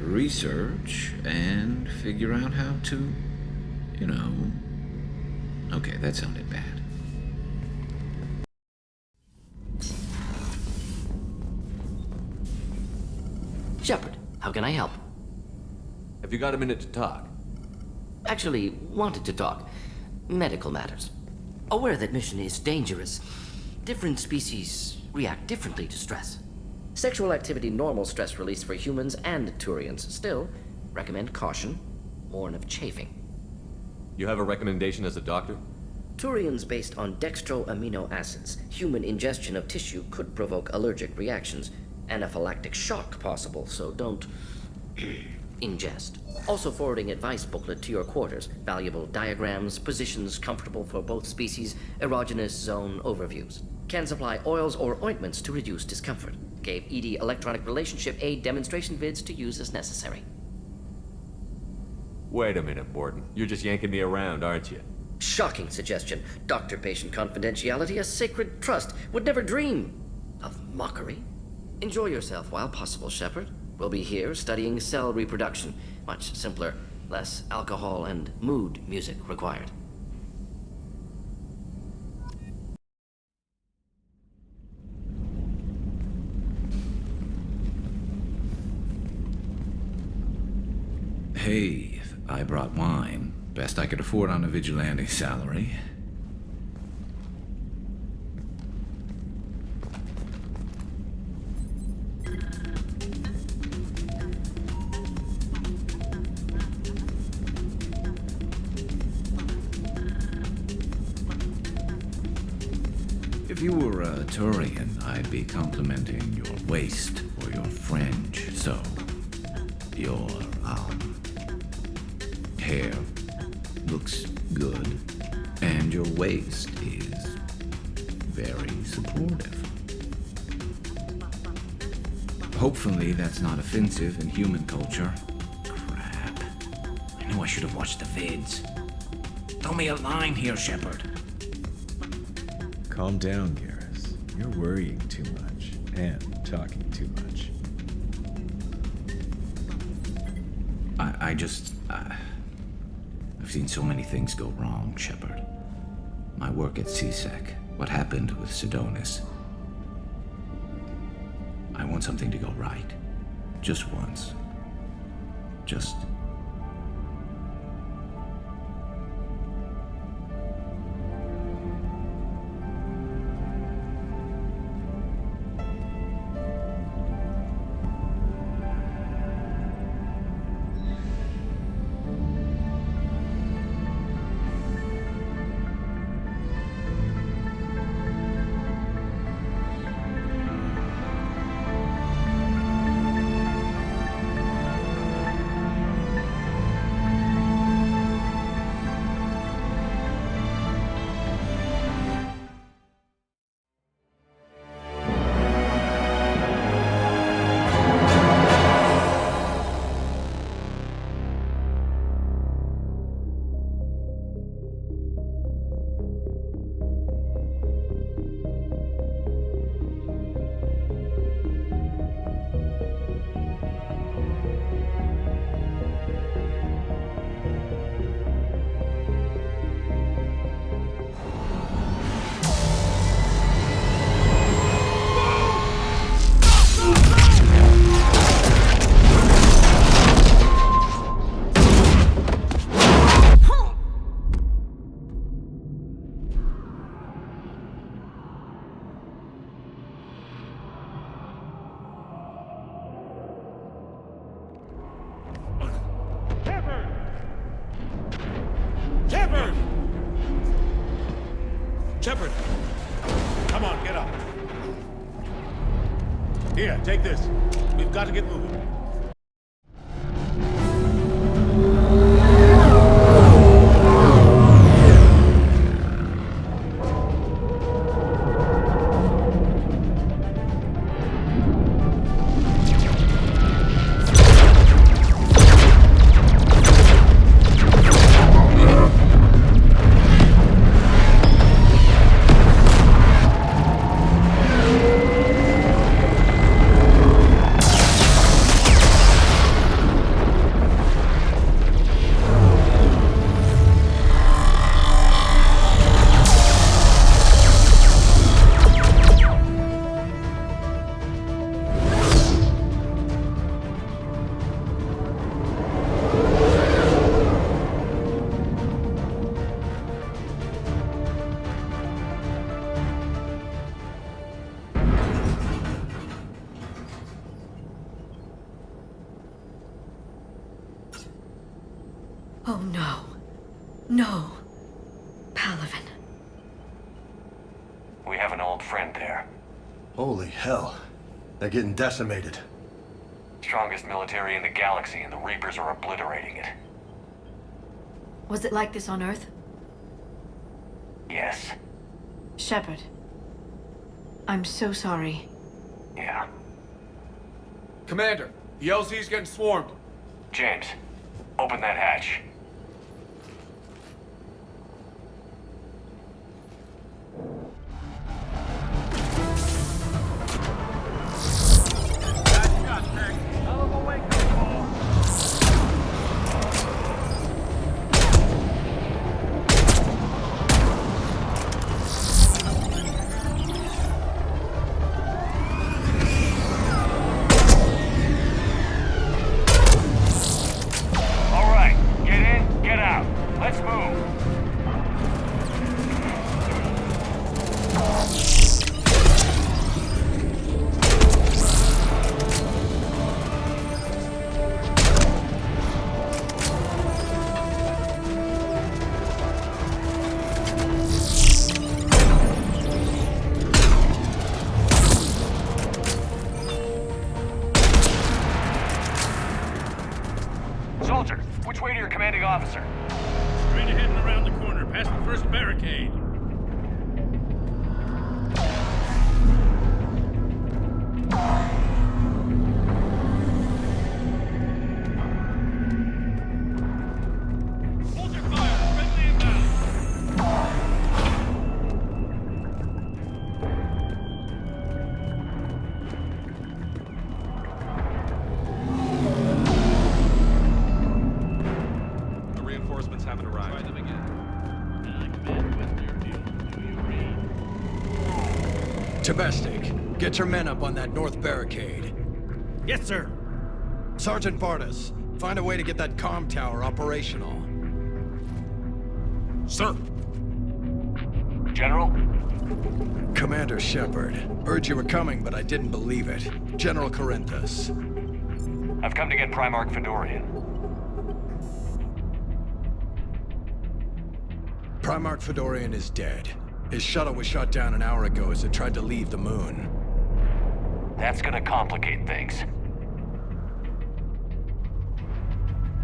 research and figure out how to, you know... Okay, that sounded bad. Shepard, how can I help? Have you got a minute to talk? Actually, wanted to talk. Medical matters. Aware that mission is dangerous. Different species react differently to stress. Sexual activity normal stress release for humans and Turians. Still, recommend caution. Warn of chafing. You have a recommendation as a doctor? Turians based on dextro amino acids. Human ingestion of tissue could provoke allergic reactions. Anaphylactic shock possible, so don't ingest. Also forwarding advice booklet to your quarters. Valuable diagrams, positions comfortable for both species, erogenous zone overviews. Can supply oils or ointments to reduce discomfort. Gave ED electronic relationship aid demonstration vids to use as necessary. Wait a minute, Borden. You're just yanking me around, aren't you? Shocking suggestion. Doctor-patient confidentiality, a sacred trust. Would never dream of mockery. Enjoy yourself while possible, Shepard. We'll be here studying cell reproduction. Much simpler, less alcohol and mood music required. Hey, I brought wine. Best I could afford on a vigilante salary. If you were a Turian, I'd be complimenting your waist or your fringe. So, your, hair looks good, and your waist is very supportive. Hopefully that's not offensive in human culture. Crap. I knew I should have watched the vids. Throw me a line here, Shepard. Calm down, Garrus. You're worrying too much and talking too much. I've seen so many things go wrong, Shepard. My work at CSEC, what happened with Sidonis. I want something to go right. Just once. Just... Shepard! Shepard! Come on, get up. Here, take this. We've got to get moving. Oh no. No. Palaven. We have an old friend there. Holy hell. They're getting decimated. Strongest military in the galaxy, and the Reapers are obliterating it. Was it like this on Earth? Yes. Shepard. I'm so sorry. Yeah. Commander, the LZ's getting swarmed. James, open that hatch. Soldier, which way to your commanding officer? Straight ahead and around the corner, past the first barricade. Soldier fire! Friendly inbound! The reinforcements haven't arrived. Try them again. Tabestic, get your men up on that north barricade. Yes, sir. Sergeant Bardas, find a way to get that comm tower operational. Sir. General? Commander Shepard, heard you were coming, but I didn't believe it. General Corinthus. I've come to get Primarch Fedorian. Primarch Fedorian is dead. His shuttle was shot down an hour ago as it tried to leave the moon. That's gonna complicate things.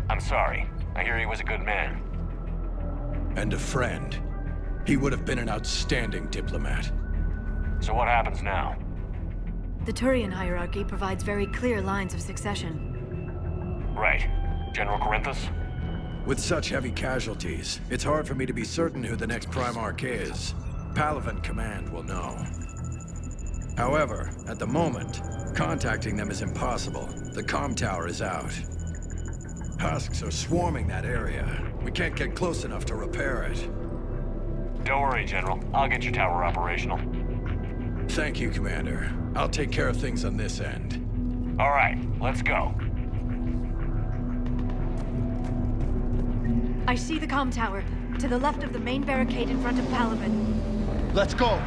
I'm sorry. I hear he was a good man. And a friend. He would have been an outstanding diplomat. So what happens now? The Turian hierarchy provides very clear lines of succession. Right. General Corinthus? With such heavy casualties, it's hard for me to be certain who the next Primarch is. Palaven Command will know. However, at the moment, contacting them is impossible. The comm tower is out. Husks are swarming that area. We can't get close enough to repair it. Don't worry, General. I'll get your tower operational. Thank you, Commander. I'll take care of things on this end. All right, let's go. I see the comm tower, to the left of the main barricade in front of Palaven. Let's go!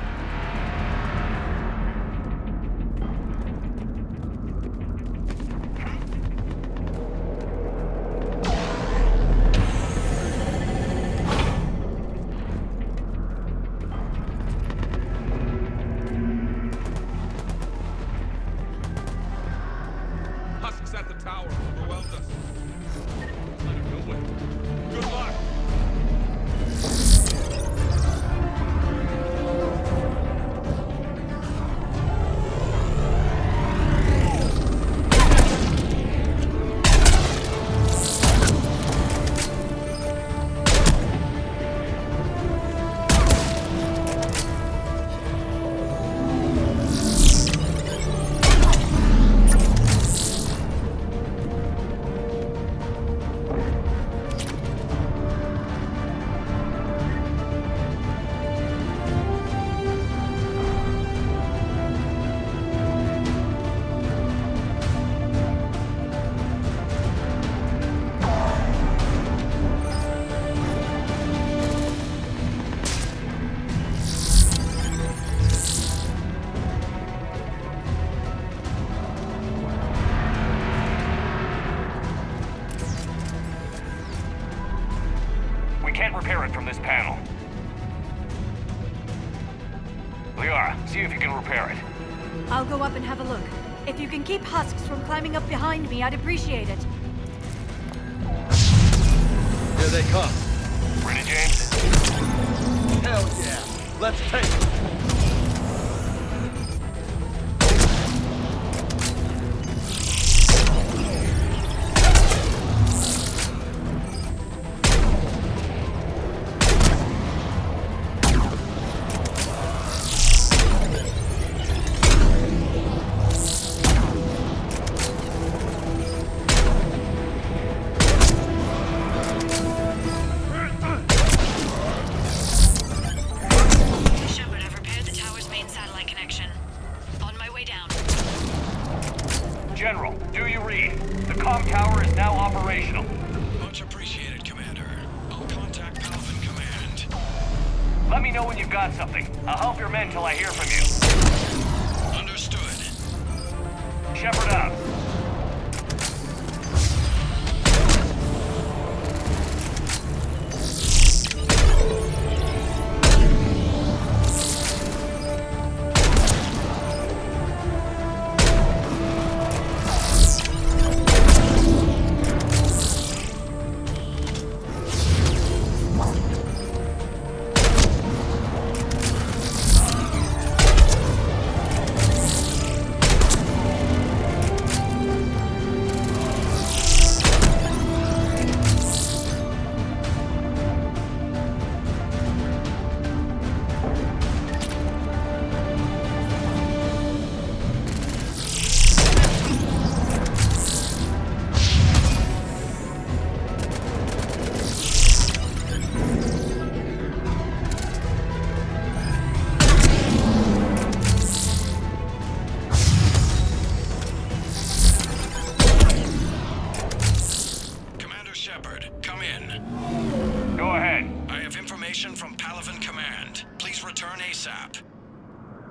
can't repair it from this panel. Liara, see if you can repair it. I'll go up and have a look. If you can keep husks from climbing up behind me, I'd appreciate it. Here they come. Ready, James? Hell yeah. Let's take it. General, do you read? The comm tower is now operational. Much appreciated, Commander. I'll contact Paladin Command. Let me know when you've got something. I'll help your men till I hear from you. Understood. Shepard out.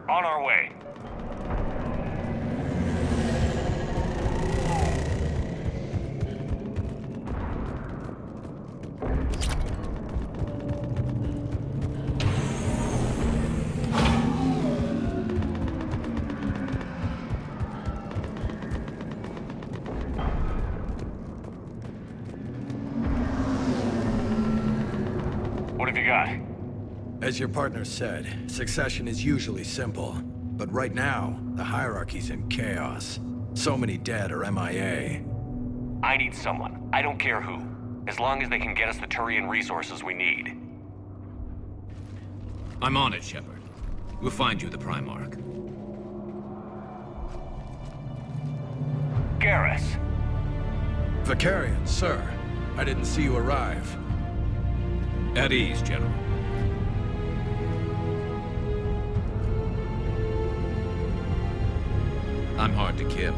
On our way. What have you got? As your partner said, succession is usually simple. But right now, the hierarchy's in chaos. So many dead or MIA. I need someone. I don't care who. As long as they can get us the Turian resources we need. I'm on it, Shepard. We'll find you the Primarch. Garrus. Vakarian, sir. I didn't see you arrive. At ease, General. I'm hard to kill.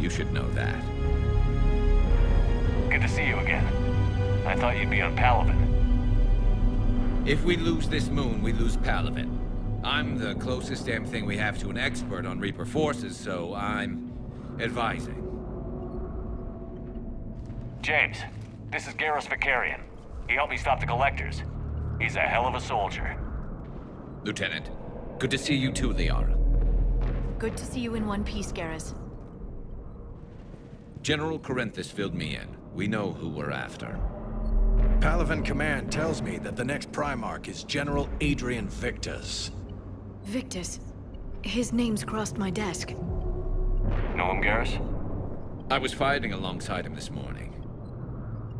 You should know that. Good to see you again. I thought you'd be on Palaven. If we lose this moon, we lose Palaven. I'm the closest damn thing we have to an expert on Reaper forces, so I'm advising. James, this is Garrus Vakarian. He helped me stop the Collectors. He's a hell of a soldier. Lieutenant, good to see you too, Liara. Good to see you in one piece, Garrus. General Corinthus filled me in. We know who we're after. Palaven Command tells me that the next Primarch is General Adrian Victus. Victus? His name's crossed my desk. Know him, Garrus? I was fighting alongside him this morning.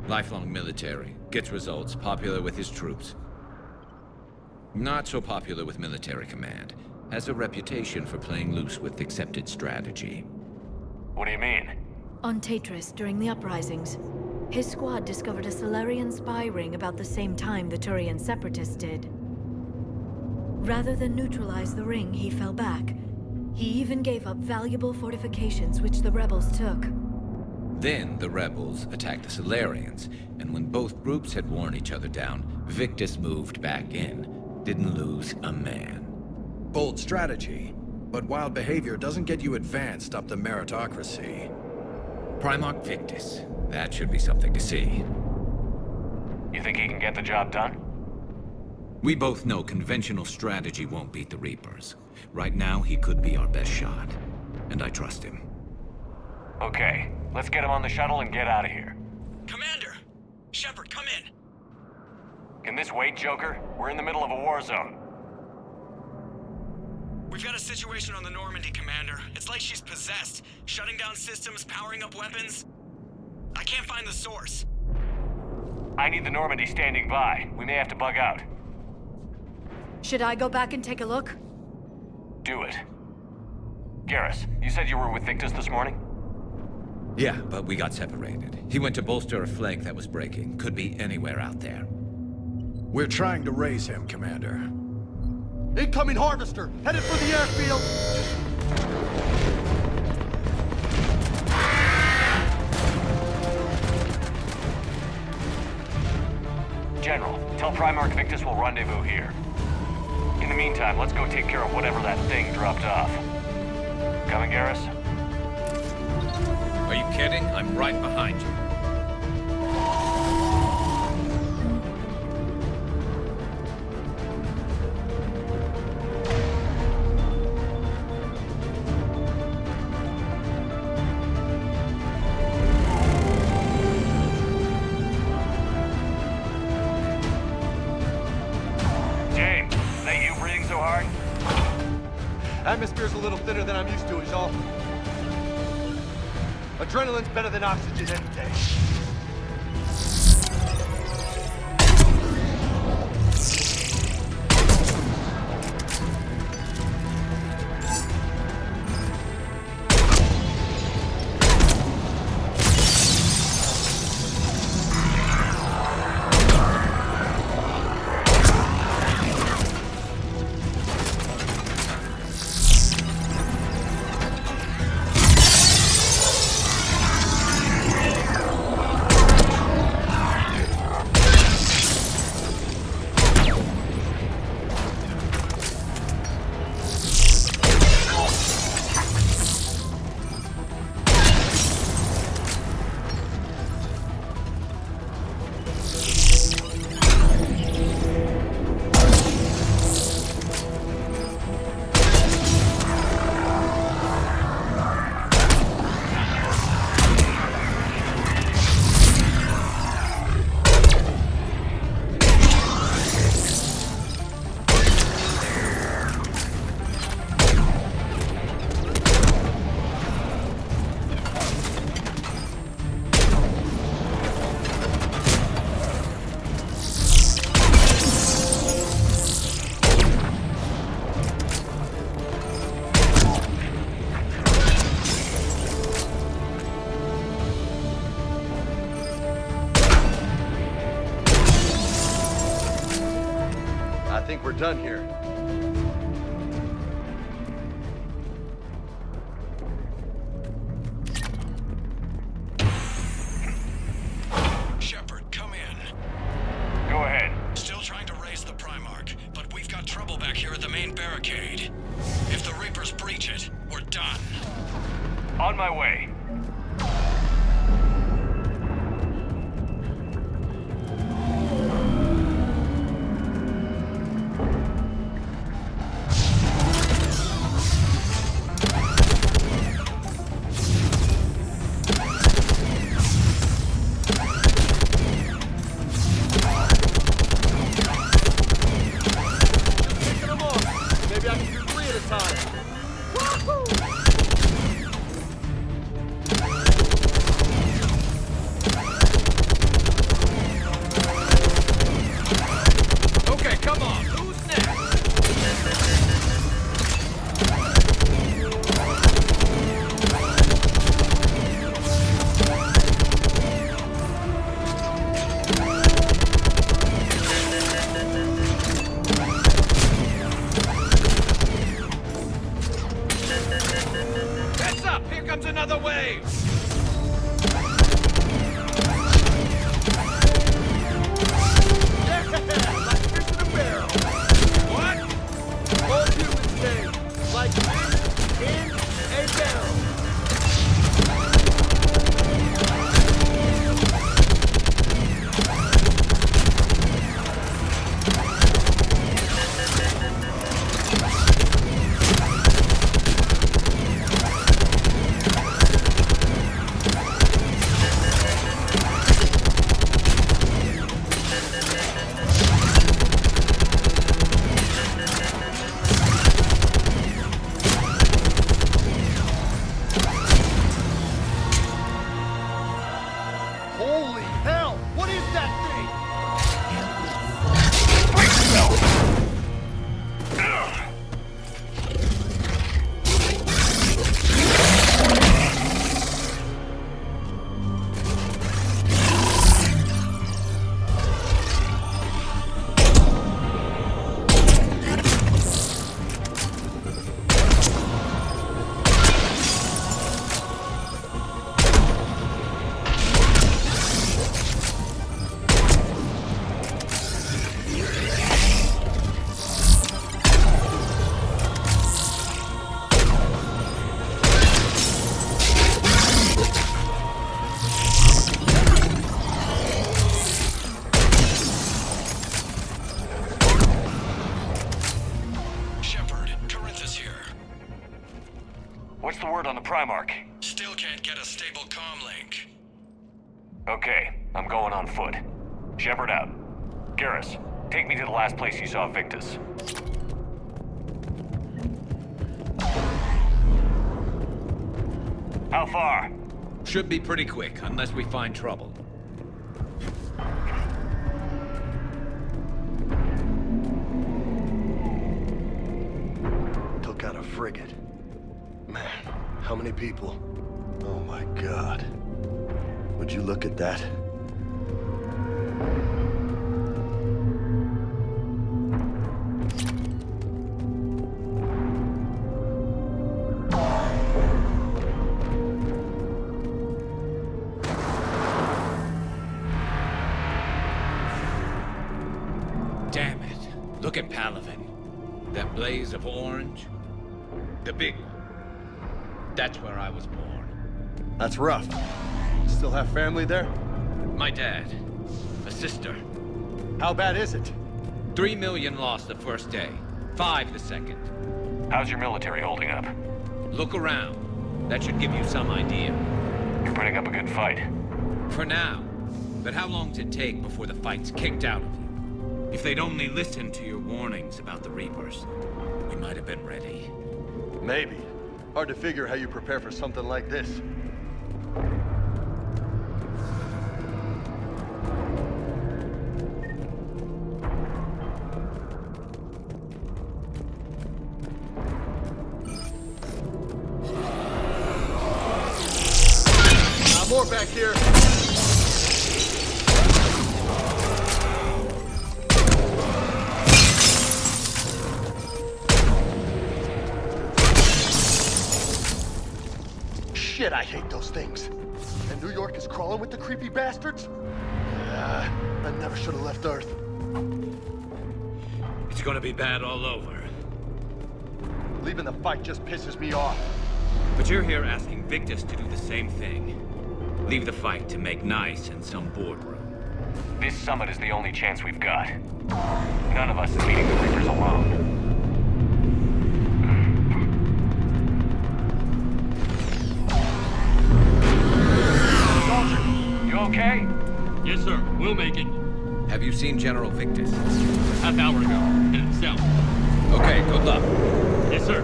Lifelong military, gets results, popular with his troops. Not so popular with military command. Has a reputation for playing loose with accepted strategy. What do you mean? On Tatris, during the uprisings, his squad discovered a Solarian spy ring about the same time the Turian separatists did. Rather than neutralize the ring, he fell back. He even gave up valuable fortifications which the rebels took. Then the rebels attacked the Solarians, and when both groups had worn each other down, Victus moved back in. Didn't lose a man. Bold strategy, but wild behavior doesn't get you advanced up the meritocracy. Primarch Victus. That should be something to see. You think he can get the job done? We both know conventional strategy won't beat the Reapers. Right now, he could be our best shot. And I trust him. Okay, let's get him on the shuttle and get out of here. Commander! Shepard, come in! Can this wait, Joker? We're in the middle of a war zone. We've got a situation on the Normandy, Commander. It's like she's possessed. Shutting down systems, powering up weapons. I can't find the source. I need the Normandy standing by. We may have to bug out. Should I go back and take a look? Do it. Garrus, you said you were with Victus this morning? Yeah, but we got separated. He went to bolster a flank that was breaking. Could be anywhere out there. We're trying to raise him, Commander. Incoming harvester, headed for the airfield. General, tell Primarch Victus we'll rendezvous here. In the meantime, let's go take care of whatever that thing dropped off. Coming, Garrus? Are you kidding? I'm right behind you. James, is that you breathing so hard? Atmosphere's a little thinner than I'm used to, is all. Adrenaline's better than oxygen any day. I think we're done here. Shepard, come in. Go ahead. Still trying to raise the Primarch, but we've got trouble back here at the main barricade. If the Reapers breach it, we're done. On my way. Maybe I can do 3 at a time. Woohoo! Okay, come on. Who's next? Heads up! Here comes another wave! Like fish in a barrel. What? All humans say, like fish in a barrel. What's the word on the Primarch? Still can't get a stable comm link. Okay, I'm going on foot. Shepard out. Garrus, take me to the last place you saw Victus. How far? Should be pretty quick, unless we find trouble. Took out a frigate. Man, how many people? Oh my god. Would you look at that? Damn it. Look at Palaven. That blaze of orange. The big one. That's where I was born. That's rough. Still have family there? My dad. A sister. How bad is it? 3 million lost the first day. 5 the second. How's your military holding up? Look around. That should give you some idea. You're putting up a good fight. For now. But how long does it take before the fight's kicked out of you? If they'd only listened to your warnings about the Reapers, we might have been ready. Maybe. Hard to figure how you prepare for something like this. More back here. Shit, I hate those things. And New York is crawling with the creepy bastards? I never should have left Earth. It's gonna be bad all over. Leaving the fight just pisses me off. But you're here asking Victus to do the same thing. Leave the fight to make nice in some boardroom. This summit is the only chance we've got. None of us is meeting the Reapers alone. Soldier, you okay? Yes, sir. We'll make it. Have you seen General Victus? Half hour ago. Headed south. Okay, good luck. Yes, sir.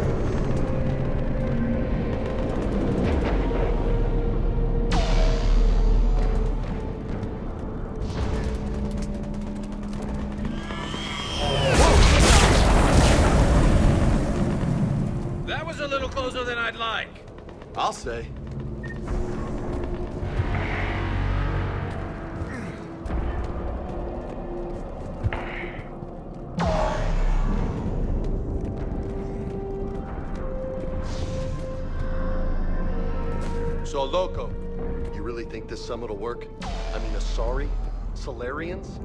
That was a little closer than I'd like. I'll say. So, Loco, you really think this summit will work? I mean, Asari? Solarians?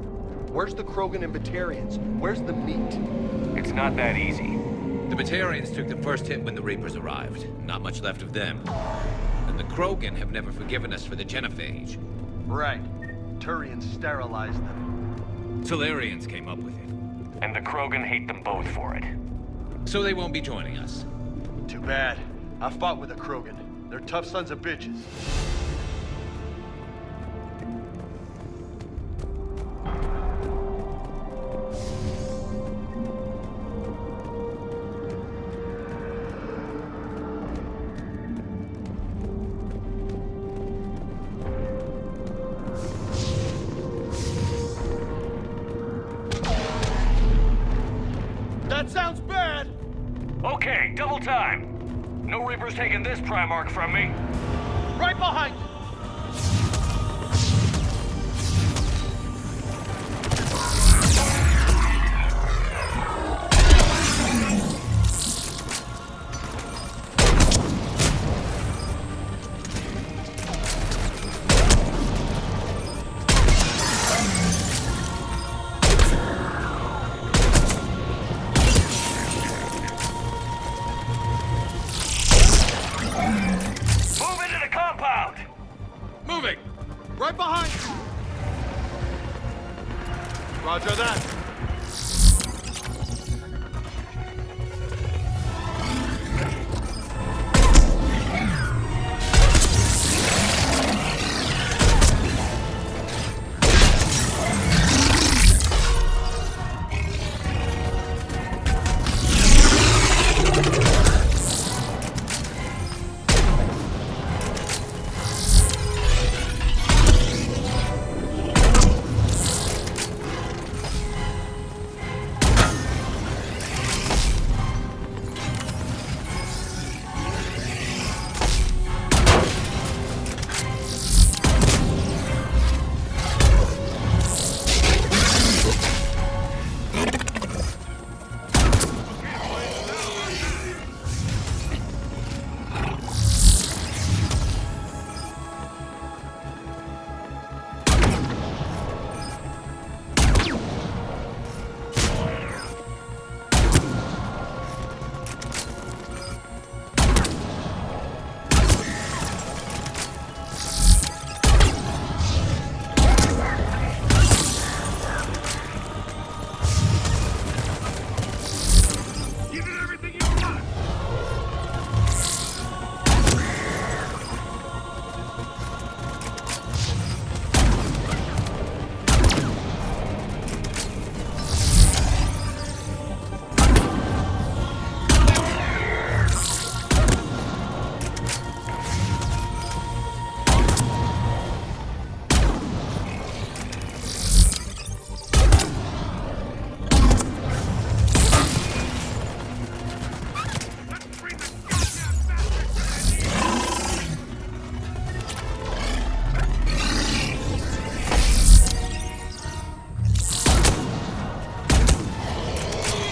Where's the Krogan and Batarians? Where's the meat? It's not that easy. The Batarians took the first hit when the Reapers arrived. Not much left of them. And the Krogan have never forgiven us for the Genophage. Right. Turians sterilized them. Solarians came up with it. And the Krogan hate them both for it. So they won't be joining us. Too bad. I fought with a Krogan. They're tough sons of bitches. That sounds bad! Okay, double time. No Reapers taking this Primarch from me. Right behind you! Move into the compound!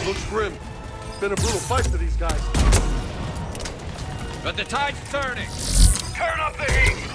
Looks grim. Been a brutal fight for these guys. But the tide's turning. Turn up the heat!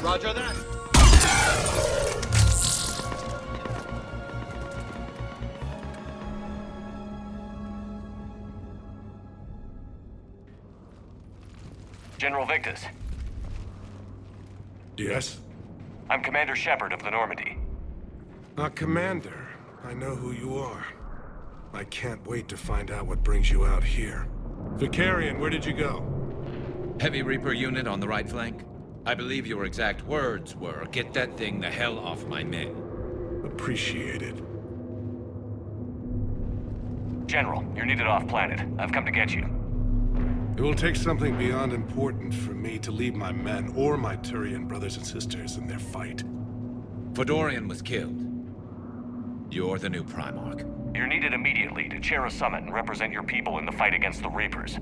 Roger that. General Victus. Yes? I'm Commander Shepard of the Normandy. Commander, I know who you are. I can't wait to find out what brings you out here. Vakarian, where did you go? Heavy Reaper unit on the right flank. I believe your exact words were, "Get that thing the hell off my men." Appreciated. General, you're needed off-planet. I've come to get you. It will take something beyond important for me to leave my men or my Turian brothers and sisters in their fight. Fedorian was killed. You're the new Primarch. You're needed immediately to chair a summit and represent your people in the fight against the Reapers.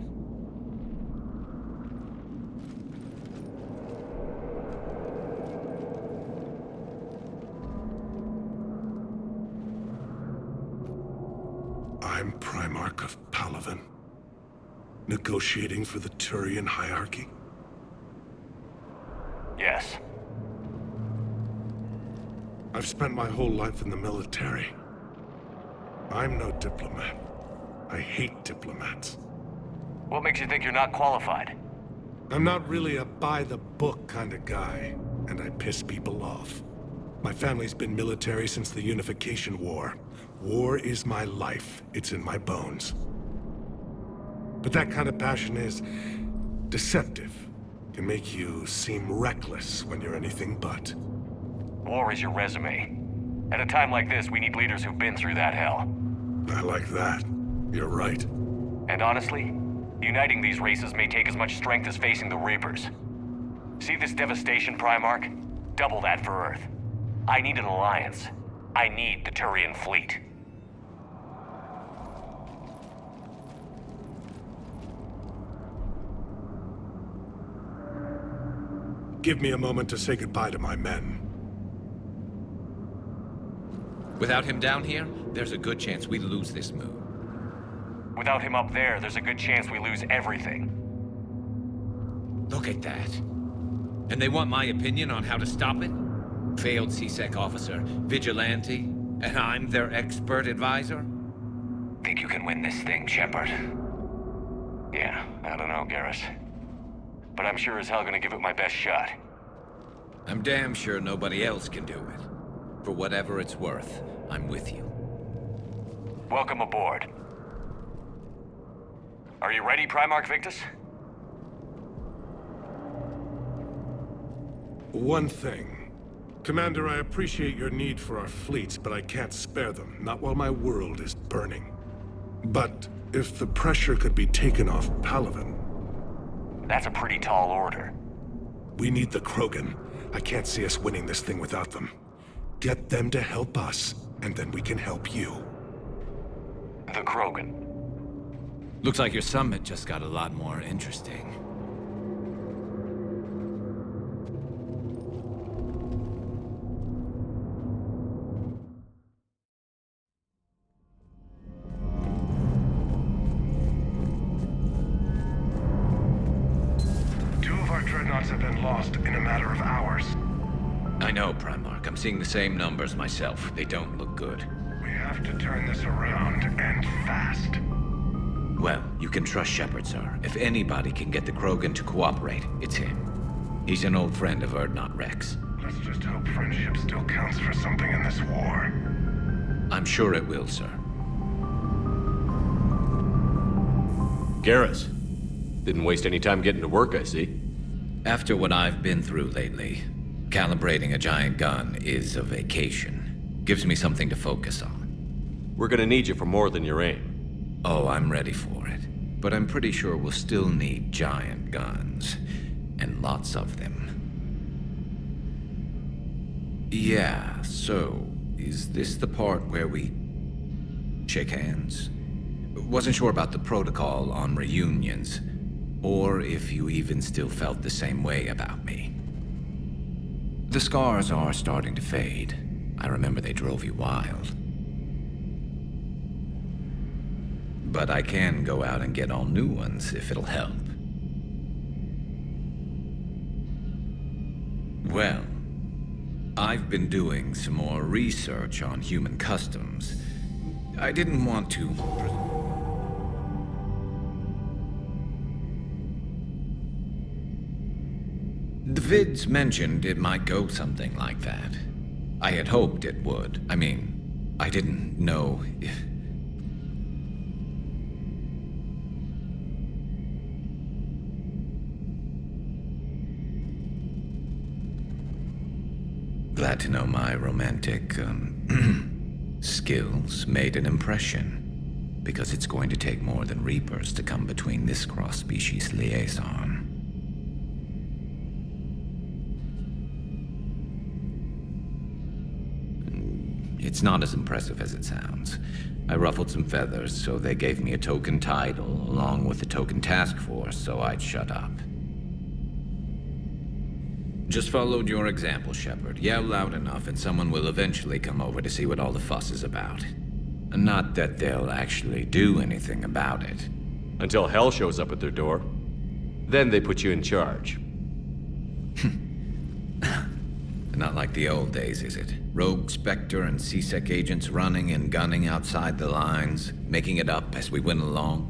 I'm Primarch of Palaven. Negotiating for the Turian hierarchy? Yes. I've spent my whole life in the military. I'm no diplomat. I hate diplomats. What makes you think you're not qualified? I'm not really a by-the-book kind of guy, and I piss people off. My family's been military since the Unification War. War is my life. It's in my bones. But that kind of passion is deceptive. Can make you seem reckless when you're anything but. War is your resume. At a time like this, we need leaders who've been through that hell. I like that. You're right. And honestly, uniting these races may take as much strength as facing the Reapers. See this devastation, Primarch? Double that for Earth. I need an alliance. I need the Turian fleet. Give me a moment to say goodbye to my men. Without him down here, there's a good chance we lose this move. Without him up there, there's a good chance we lose everything. Look at that. And they want my opinion on how to stop it? Failed C-Sec officer, vigilante, and I'm their expert advisor? Think you can win this thing, Shepard? Yeah, I don't know, Garrus. But I'm sure as hell gonna give it my best shot. I'm damn sure nobody else can do it. For whatever it's worth, I'm with you. Welcome aboard. Are you ready, Primarch Victus? One thing. Commander, I appreciate your need for our fleets, but I can't spare them. Not while my world is burning. But if the pressure could be taken off Palaven... That's a pretty tall order. We need the Krogan. I can't see us winning this thing without them. Get them to help us, and then we can help you. The Krogan. Looks like your summit just got a lot more interesting. Dreadnoughts have been lost in a matter of hours. I know, Primarch. I'm seeing the same numbers myself. They don't look good. We have to turn this around, and fast. Well, you can trust Shepard, sir. If anybody can get the Krogan to cooperate, it's him. He's an old friend of Urdnot Rex. Let's just hope friendship still counts for something in this war. I'm sure it will, sir. Garrus, Didn't waste any time getting to work, I see. After what I've been through lately, calibrating a giant gun is a vacation. Gives me something to focus on. We're gonna need you for more than your aim. Oh, I'm ready for it. But I'm pretty sure we'll still need giant guns. And lots of them. Yeah, so, is this the part where we shake hands? Wasn't sure about the protocol on reunions, or if you even still felt the same way about me. The scars are starting to fade. I remember they drove you wild. But I can go out and get all new ones if it'll help. Well, I've been doing some more research on human customs. I didn't want to... The vids mentioned it might go something like that. I had hoped it would. I mean, I didn't know if... Glad to know my romantic, skills made an impression. Because it's going to take more than Reapers to come between this cross-species liaison. It's not as impressive as it sounds. I ruffled some feathers, so they gave me a token title, along with a token task force, so I'd shut up. Just followed your example, Shepard. Yell loud enough and someone will eventually come over to see what all the fuss is about. Not that they'll actually do anything about it. Until hell shows up at their door. Then they put you in charge. Not like the old days, is it? Rogue Spectre and C-Sec agents running and gunning outside the lines, making it up as we went along.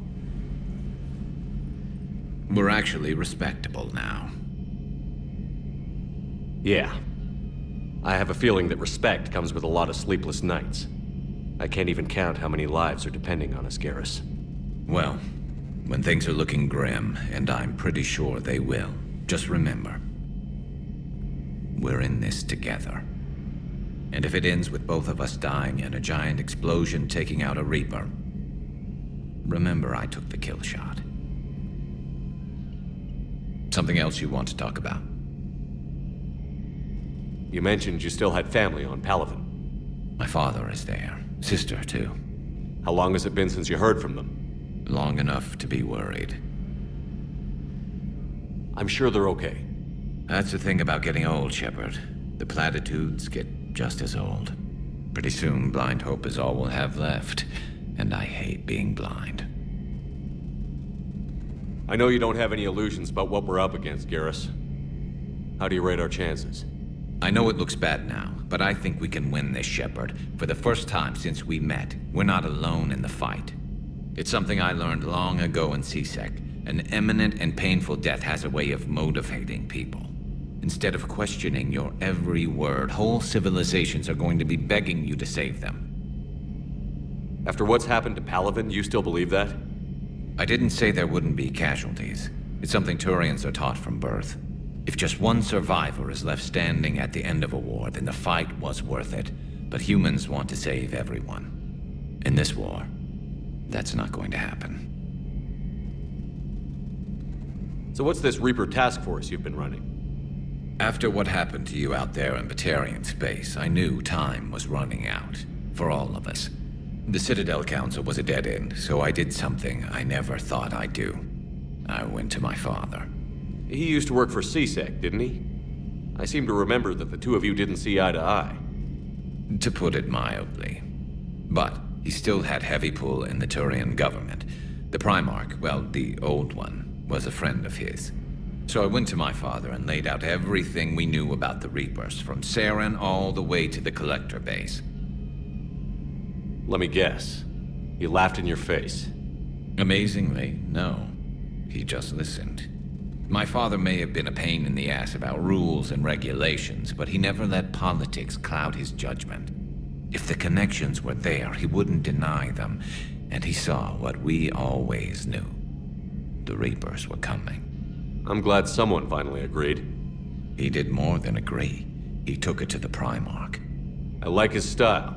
We're actually respectable now. Yeah. I have a feeling that respect comes with a lot of sleepless nights. I can't even count how many lives are depending on us, Garrus. Well, when things are looking grim, and I'm pretty sure they will, just remember, we're in this together. And if it ends with both of us dying in a giant explosion taking out a Reaper, remember I took the kill shot. Something else you want to talk about? You mentioned you still had family on Palaven. My father is there. Sister, too. How long has it been since you heard from them? Long enough to be worried. I'm sure they're okay. That's the thing about getting old, Shepard. The platitudes get just as old. Pretty soon, blind hope is all we'll have left. And I hate being blind. I know you don't have any illusions about what we're up against, Garrus. How do you rate our chances? I know it looks bad now, but I think we can win this, Shepard. For the first time since we met, we're not alone in the fight. It's something I learned long ago in C-Sec. An imminent and painful death has a way of motivating people. Instead of questioning your every word, whole civilizations are going to be begging you to save them. After what's happened to Palaven, you still believe that? I didn't say there wouldn't be casualties. It's something Turians are taught from birth. If just one survivor is left standing at the end of a war, then the fight was worth it. But humans want to save everyone. In this war, that's not going to happen. So what's this Reaper task force you've been running? After what happened to you out there in Vakarian space, I knew time was running out. For all of us. The Citadel Council was a dead end, so I did something I never thought I'd do. I went to my father. He used to work for C-Sec, didn't he? I seem to remember that the two of you didn't see eye to eye. To put it mildly. But he still had heavy pull in the Turian government. The Primarch, well, the old one, was a friend of his. So I went to my father and laid out everything we knew about the Reapers, from Saren all the way to the Collector base. Let me guess. He laughed in your face. Amazingly, no. He just listened. My father may have been a pain in the ass about rules and regulations, but he never let politics cloud his judgment. If the connections were there, he wouldn't deny them, and he saw what we always knew. the Reapers were coming. I'm glad someone finally agreed. He did more than agree. He took it to the Primarch. I like his style.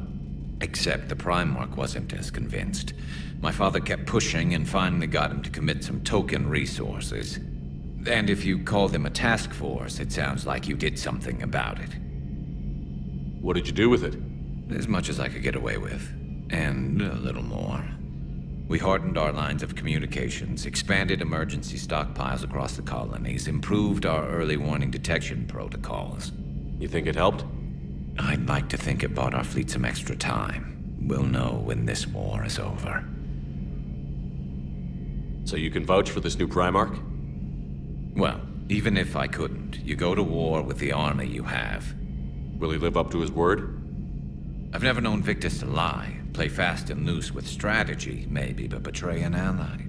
Except the Primarch wasn't as convinced. My father kept pushing and finally got him to commit some token resources. And if you call them a task force, it sounds like you did something about it. What did you do with it? As much as I could get away with. And a little more. We hardened our lines of communications, expanded emergency stockpiles across the colonies, improved our early warning detection protocols. You think it helped? I'd like to think it bought our fleet some extra time. We'll know when this war is over. So you can vouch for this new Primarch? Well, even if I couldn't, you go to war with the army you have. Will he live up to his word? I've never known Victus to lie. Play fast and loose with strategy, maybe, but betray an ally.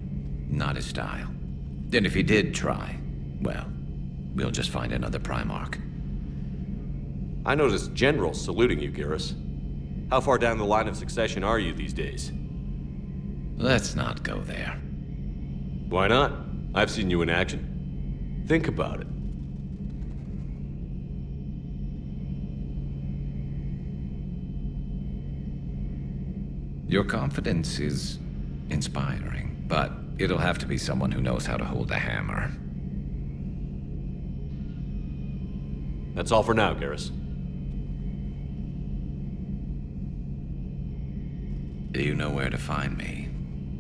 Not his style. And if he did try, well, we'll just find another Primarch. I noticed generals saluting you, Garrus. How far down the line of succession are you these days? Let's not go there. Why not? I've seen you in action. Think about it. Your confidence is inspiring, but it'll have to be someone who knows how to hold a hammer. That's all for now, Garrus. You know where to find me.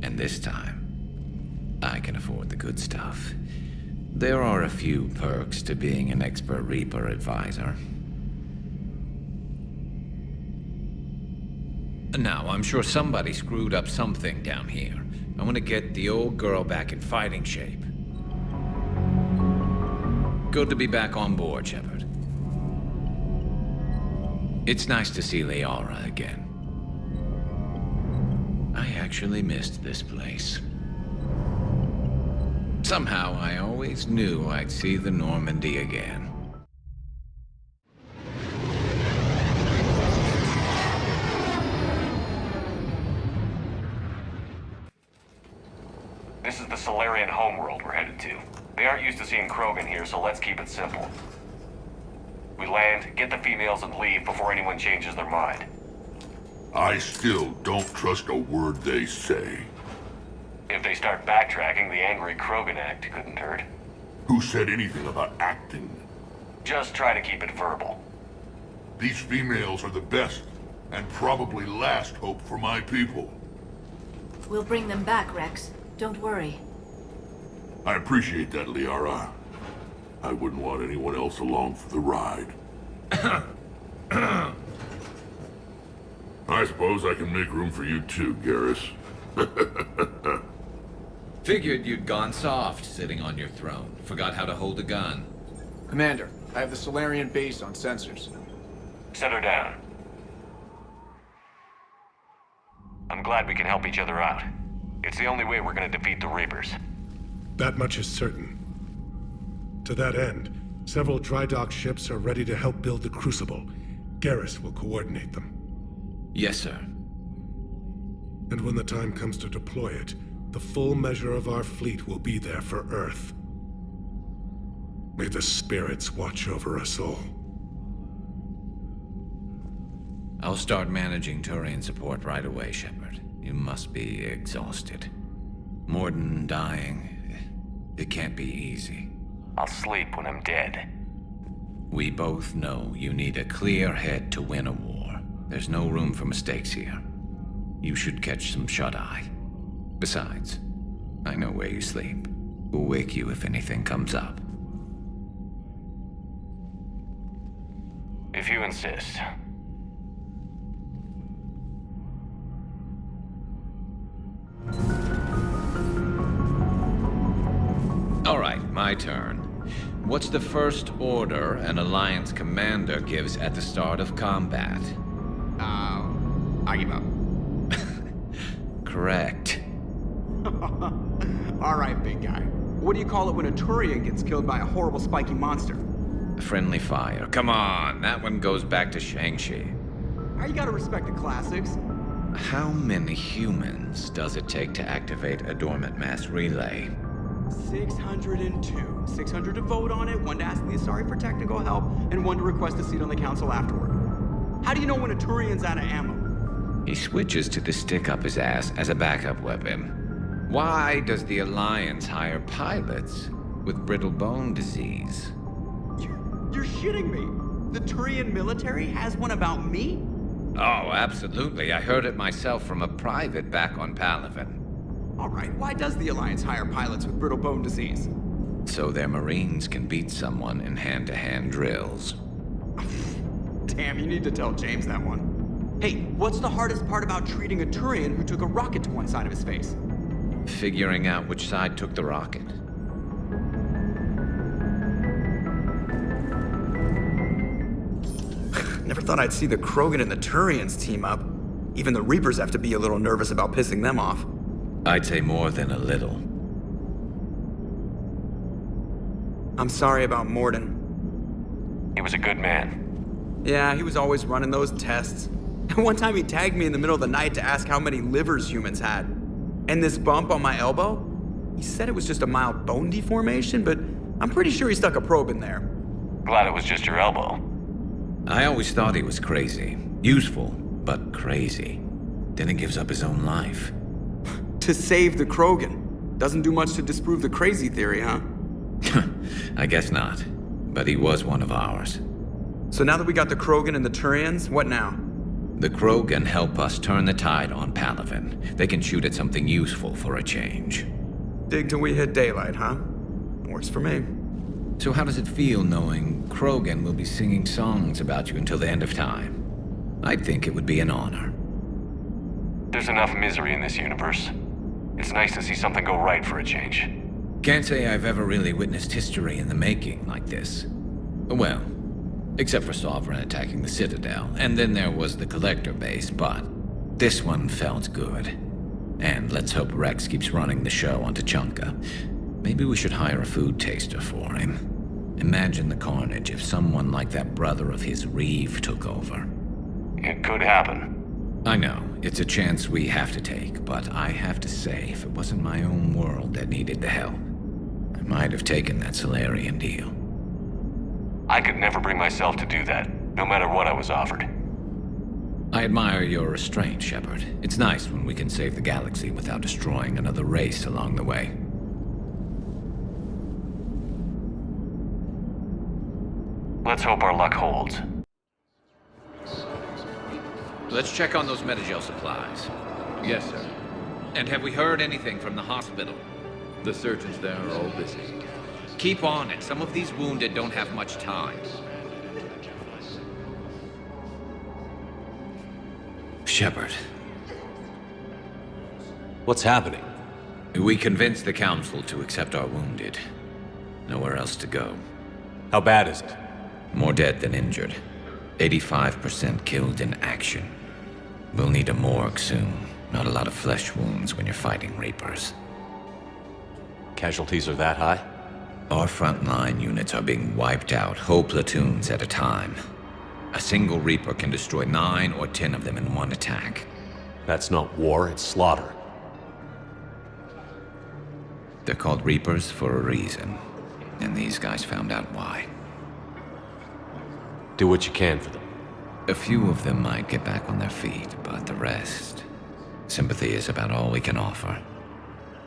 And this time, I can afford the good stuff. There are a few perks to being an expert Reaper advisor. Now, I'm sure somebody screwed up something down here. I want to get the old girl back in fighting shape. Good to be back on board, Shepard. It's nice to see Liara again. I actually missed this place. Somehow, I always knew I'd see the Normandy again. This is the Solarian homeworld we're headed to. They aren't used to seeing Krogan here, so let's keep it simple. We land, get the females, and leave before anyone changes their mind. I still don't trust a word they say. If they start backtracking, the angry Krogan act couldn't hurt. Who said anything about acting? Just try to keep it verbal. These females are the best, and probably last hope for my people. We'll bring them back, Rex. Don't worry. I appreciate that, Liara. I wouldn't want anyone else along for the ride. I suppose I can make room for you too, Garrus. Figured you'd gone soft sitting on your throne. Forgot how to hold a gun. Commander, I have the Solarian base on sensors. Set her down. I'm glad we can help each other out. It's the only way we're gonna defeat the Reapers. That much is certain. To that end, several dry dock ships are ready to help build the Crucible. Garrus will coordinate them. Yes, sir. And when the time comes to deploy it, the full measure of our fleet will be there for Earth. May the spirits watch over us all. I'll start managing Turian support right away, Shepard. You must be exhausted. Morden dying. It can't be easy. I'll sleep when I'm dead. We both know you need a clear head to win a war. There's no room for mistakes here. You should catch some shut-eye. Besides, I know where you sleep. We'll wake you if anything comes up. If you insist. All right, my turn. What's the first order an Alliance commander gives at the start of combat? I give up. Correct. All right, big guy. What do you call it when a Turian gets killed by a horrible spiky monster? Friendly fire. Come on, that one goes back to Shang-Chi. You gotta respect the classics. How many humans does it take to activate a dormant mass relay? 602. 600 to vote on it, 1 to ask the Asari for technical help, and 1 to request a seat on the council afterward. How do you know when a Turian's out of ammo? He switches to the stick up his ass as a backup weapon. Why does the Alliance hire pilots with brittle bone disease? You're shitting me. The Turian military has one about me? Oh, absolutely. I heard it myself from a private back on Palaven. All right, why does the Alliance hire pilots with brittle bone disease? So their Marines can beat someone in hand-to-hand drills. Damn, you need to tell James that one. Hey, what's the hardest part about treating a Turian who took a rocket to one side of his face? Figuring out which side took the rocket. Never thought I'd see the Krogan and the Turians team up. Even the Reapers have to be a little nervous about pissing them off. I'd say more than a little. I'm sorry about Morden. He was a good man. Yeah, he was always running those tests. And one time he tagged me in the middle of the night to ask how many livers humans had. And this bump on my elbow? He said it was just a mild bone deformation, but I'm pretty sure he stuck a probe in there. Glad it was just your elbow. I always thought he was crazy. Useful, but crazy. Then he gives up his own life. To save the Krogan. Doesn't do much to disprove the crazy theory, huh? I guess not. But he was one of ours. So now that we got the Krogan and the Turians, what now? The Krogan help us turn the tide on Palaven. They can shoot at something useful for a change. Dig till we hit daylight, huh? Works for me. So how does it feel knowing Krogan will be singing songs about you until the end of time? I'd think it would be an honor. There's enough misery in this universe. It's nice to see something go right for a change. Can't say I've ever really witnessed history in the making like this. Well, except for Sovereign attacking the Citadel, and then there was the Collector base, but this one felt good. And let's hope Rex keeps running the show on Tuchanka. Maybe we should hire a food taster for him. Imagine the carnage if someone like that brother of his, Reeve, took over. It could happen. I know, it's a chance we have to take, but I have to say, if it wasn't my own world that needed the help, I might have taken that Solarian deal. I could never bring myself to do that, no matter what I was offered. I admire your restraint, Shepard. It's nice when we can save the galaxy without destroying another race along the way. Let's hope our luck holds. Let's check on those Metagel supplies. Yes, sir. And have we heard anything from the hospital? The surgeons there are all busy. Keep on it. Some of these wounded don't have much time. Shepard. What's happening? We convinced the Council to accept our wounded. Nowhere else to go. How bad is it? More dead than injured. 85% killed in action. We'll need a morgue soon. Not a lot of flesh wounds when you're fighting Reapers. Casualties are that high? Our frontline units are being wiped out, whole platoons at a time. A single Reaper can destroy 9 or 10 of them in one attack. That's not war, it's slaughter. They're called Reapers for a reason, and these guys found out why. Do what you can for them. A few of them might get back on their feet, but the rest... sympathy is about all we can offer.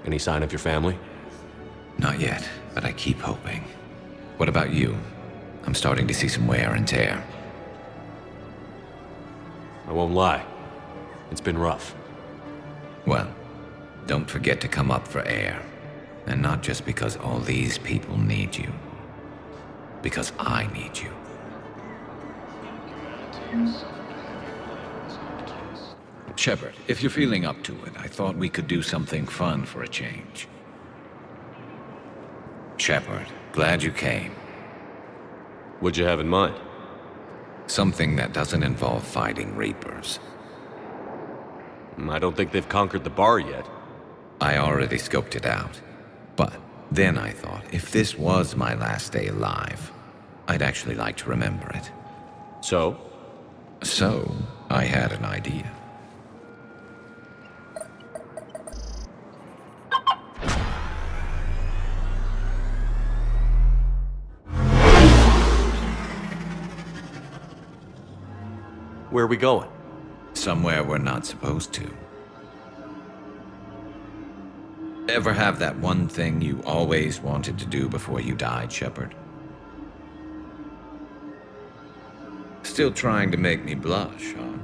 Any sign of your family? Not yet, but I keep hoping. What about you? I'm starting to see some wear and tear. I won't lie. It's been rough. Well, don't forget to come up for air. And not just because all these people need you. Because I need you. Shepard, if you're feeling up to it, I thought we could do something fun for a change. Shepard, glad you came. What'd you have in mind? Something that doesn't involve fighting Reapers. I don't think they've conquered the bar yet. I already scoped it out. But then I thought, if this was my last day alive, I'd actually like to remember it. So? So, I had an idea. Where are we going? Somewhere we're not supposed to. Ever have that one thing you always wanted to do before you died, Shepard? Still trying to make me blush, huh?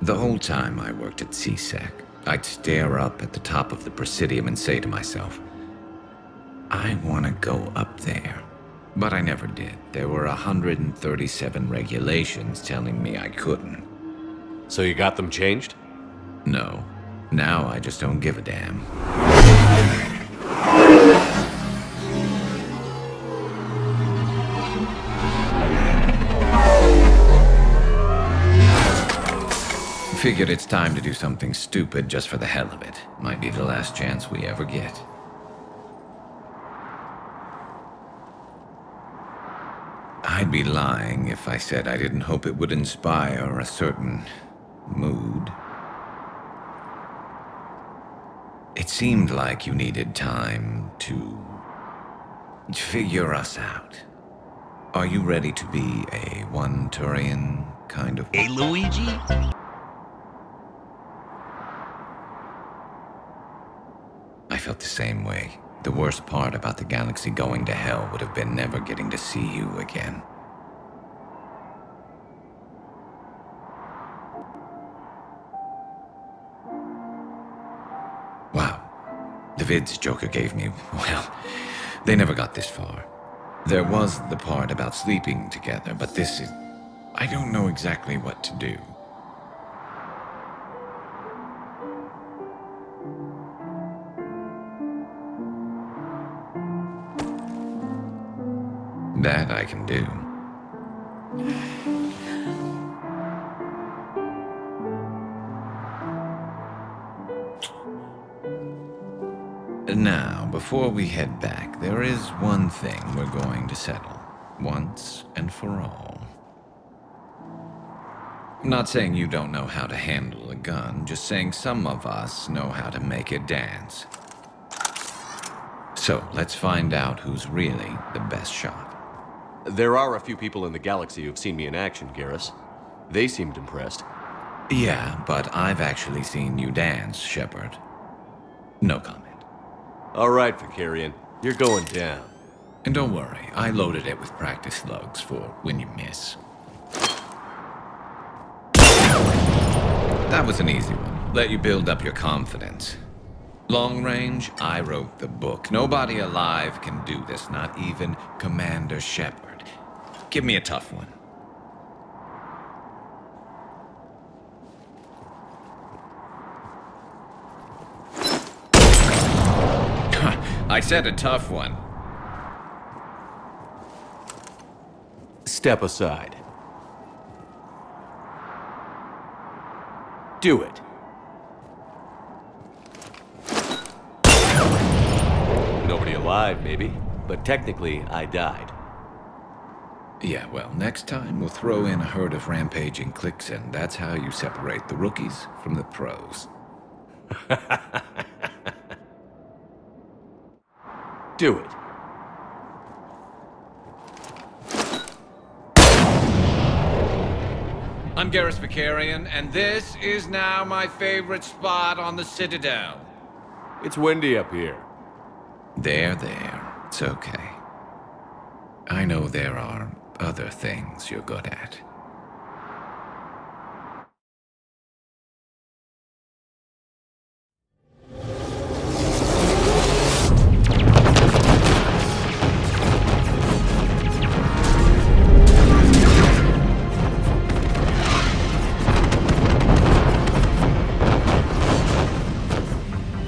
The whole time I worked at CSEC, I'd stare up at the top of the Presidium and say to myself, I want to go up there. But I never did. There were 137 regulations telling me I couldn't. So you got them changed? No. Now I just don't give a damn. Figured it's time to do something stupid just for the hell of it. Might be the last chance we ever get. I'd be lying if I said I didn't hope it would inspire a certain mood. It seemed like you needed time to figure us out. Are you ready to be a one-Turian kind of... Hey, Luigi? I felt the same way. The worst part about the galaxy going to hell would have been never getting to see you again. Wow. The vids Joker gave me, well, they never got this far. There was the part about sleeping together, but this is... I don't know exactly what to do. That I can do. Now, before we head back, there is one thing we're going to settle, once and for all. I'm not saying you don't know how to handle a gun, just saying some of us know how to make it dance. So, let's find out who's really the best shot. There are a few people in the galaxy who've seen me in action, Garrus. They seemed impressed. Yeah, but I've actually seen you dance, Shepard. No comment. All right, Vakarian. You're going down. And don't worry, I loaded it with practice slugs for when you miss. That was an easy one. Let you build up your confidence. Long range, I wrote the book. Nobody alive can do this, not even Commander Shepard. Give me a tough one. I said a tough one. Step aside. Do it. Nobody alive, maybe, but technically, I died. Yeah, well, next time we'll throw in a herd of rampaging cliques, and that's how you separate the rookies from the pros. Do it. I'm Garrus Vakarian, and this is now my favorite spot on the Citadel. It's windy up here. There. It's okay. I know there are other things you're good at.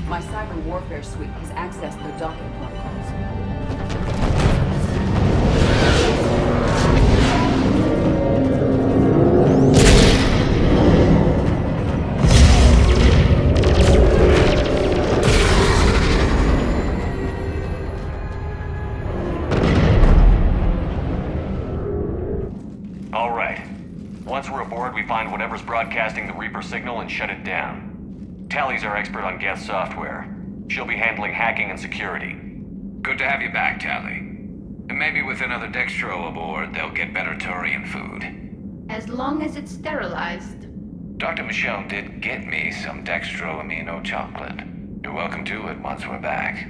My cyber warfare suite has accessed their docking protocols. All right. Once we're aboard, we find whatever's broadcasting the Reaper signal and shut it down. Tally's our expert on Geth software. She'll be handling hacking and security. Good to have you back, Tally. Maybe with another Dextro aboard, they'll get better Turian food. As long as it's sterilized. Dr. Michelle did get me some Dextro amino chocolate. You're welcome to it once we're back.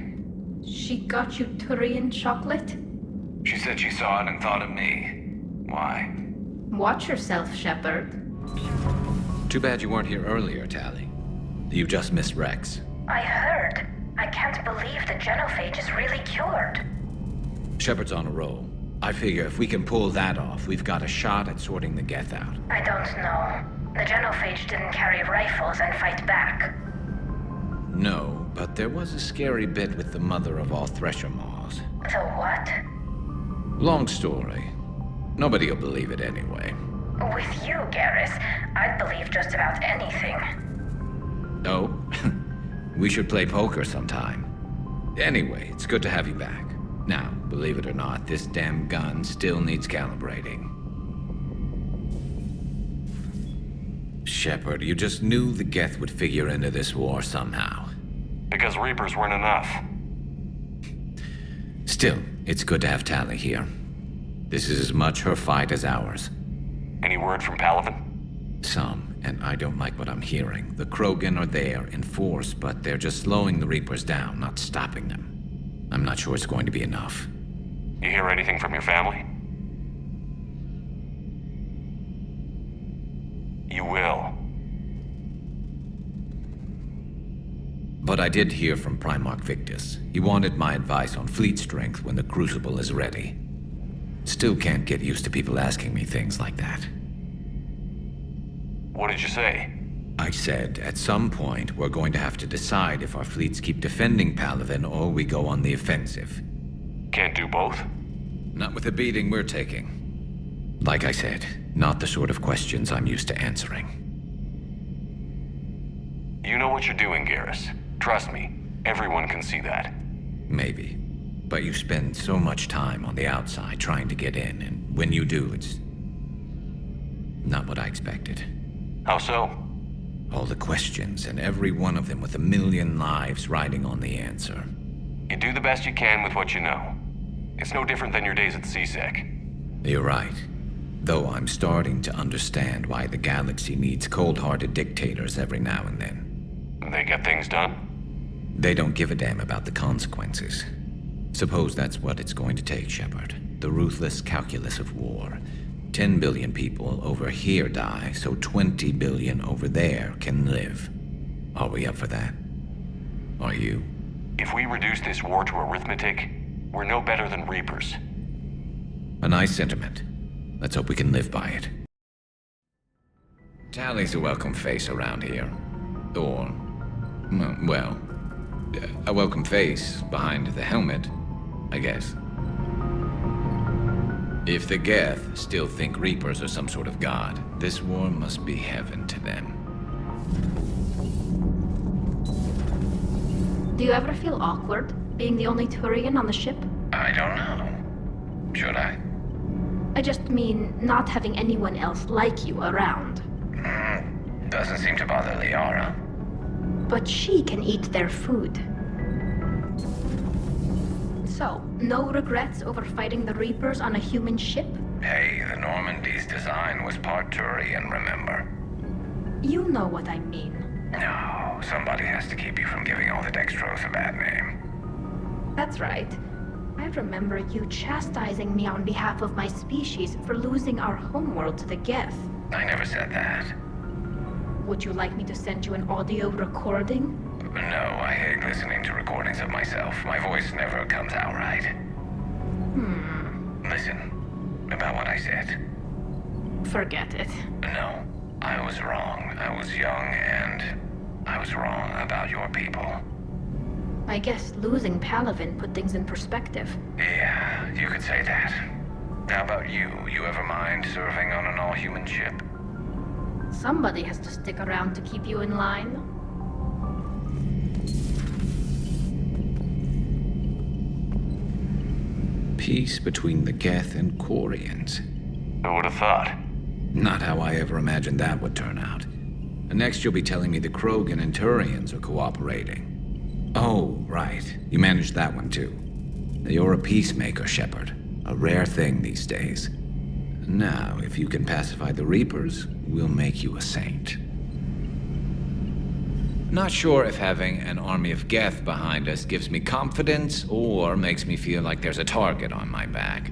She got you Turian chocolate? She said she saw it and thought of me. Why? Watch yourself, Shepard. Too bad you weren't here earlier, Tally. You just missed Rex. I heard. I can't believe the genophage is really cured. Shepard's on a roll. I figure if we can pull that off, we've got a shot at sorting the Geth out. I don't know. The genophage didn't carry rifles and fight back. No, but there was a scary bit with the mother of all Thresher Maws. The what? Long story. Nobody'll believe it anyway. With you, Garrus, I'd believe just about anything. Oh? We should play poker sometime. Anyway, it's good to have you back. Now, believe it or not, this damn gun still needs calibrating. Shepard, you just knew the Geth would figure into this war somehow. Because Reapers weren't enough. Still, it's good to have Tally here. This is as much her fight as ours. Any word from Palaven? Some, and I don't like what I'm hearing. The Krogan are there in force, but they're just slowing the Reapers down, not stopping them. I'm not sure it's going to be enough. You hear anything from your family? You will. But I did hear from Primarch Victus. He wanted my advice on fleet strength when the Crucible is ready. Still can't get used to people asking me things like that. What did you say? I said, at some point, we're going to have to decide if our fleets keep defending Palaven or we go on the offensive. Can't do both? Not with the beating we're taking. Like I said, not the sort of questions I'm used to answering. You know what you're doing, Garrus. Trust me, everyone can see that. Maybe. But you spend so much time on the outside trying to get in, and when you do, it's not what I expected. How so? All the questions, and every one of them with 1,000,000 lives riding on the answer. You do the best you can with what you know. It's no different than your days at CSEC. You're right. Though I'm starting to understand why the galaxy needs cold-hearted dictators every now and then. They get things done? They don't give a damn about the consequences. Suppose that's what it's going to take, Shepard. The ruthless calculus of war. 10 billion people over here die, so 20 billion over there can live. Are we up for that? Are you? If we reduce this war to arithmetic, we're no better than Reapers. A nice sentiment. Let's hope we can live by it. Tally's a welcome face around here. Or, well, a welcome face behind the helmet, I guess. If the Geth still think Reapers are some sort of god, this war must be heaven to them. Do you ever feel awkward, being the only Turian on the ship? I don't know. Should I? I just mean not having anyone else like you around. Doesn't seem to bother Liara. But she can eat their food. So, no regrets over fighting the Reapers on a human ship? Hey, the Normandy's design was part Turian, remember? You know what I mean. No, somebody has to keep you from giving all the Dextros a bad name. That's right. I remember you chastising me on behalf of my species for losing our homeworld to the Geth. I never said that. Would you like me to send you an audio recording? No, I hate listening to recordings of myself. My voice never comes out right. Listen, about what I said. Forget it. No, I was wrong. I was young and I was wrong about your people. I guess losing Palaven put things in perspective. Yeah, you could say that. How about you? You ever mind serving on an all-human ship? Somebody has to stick around to keep you in line. Peace between the Geth and Quarians. Who would have thought? Not how I ever imagined that would turn out. And next you'll be telling me the Krogan and Turians are cooperating. Oh, right. You managed that one too. You're a peacemaker, Shepard. A rare thing these days. Now, if you can pacify the Reapers, we'll make you a saint. Not sure if having an army of Geth behind us gives me confidence or makes me feel like there's a target on my back.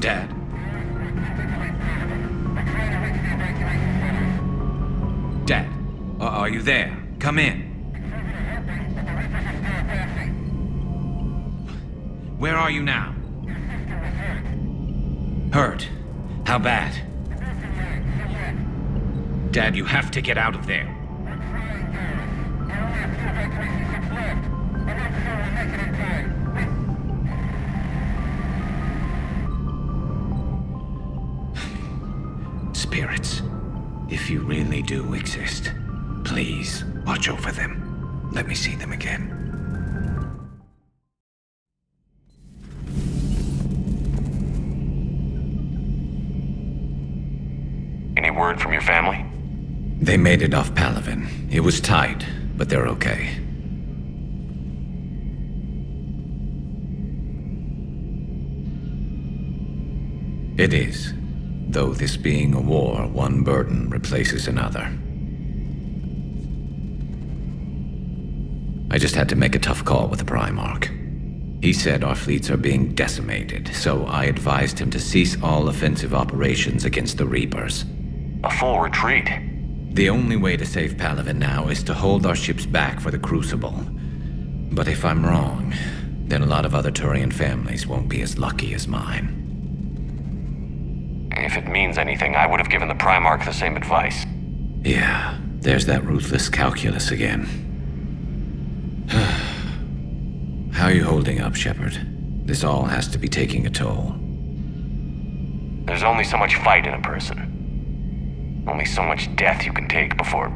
Dad? Dad, are you there? Come in. Where are you now? Hurt? How bad? Dad, you have to get out of there. Spirits, if you really do exist, please watch over them. Let me see them again. Any word from your family? They made it off Palaven. It was tight, but they're okay. It is. Though this being a war, one burden replaces another. I just had to make a tough call with the Primarch. He said our fleets are being decimated, so I advised him to cease all offensive operations against the Reapers. A full retreat? The only way to save Palaven now is to hold our ships back for the Crucible. But if I'm wrong, then a lot of other Turian families won't be as lucky as mine. If it means anything, I would have given the Primarch the same advice. Yeah, there's that ruthless calculus again. How are you holding up, Shepard? This all has to be taking a toll. There's only so much fight in a person. Only so much death you can take before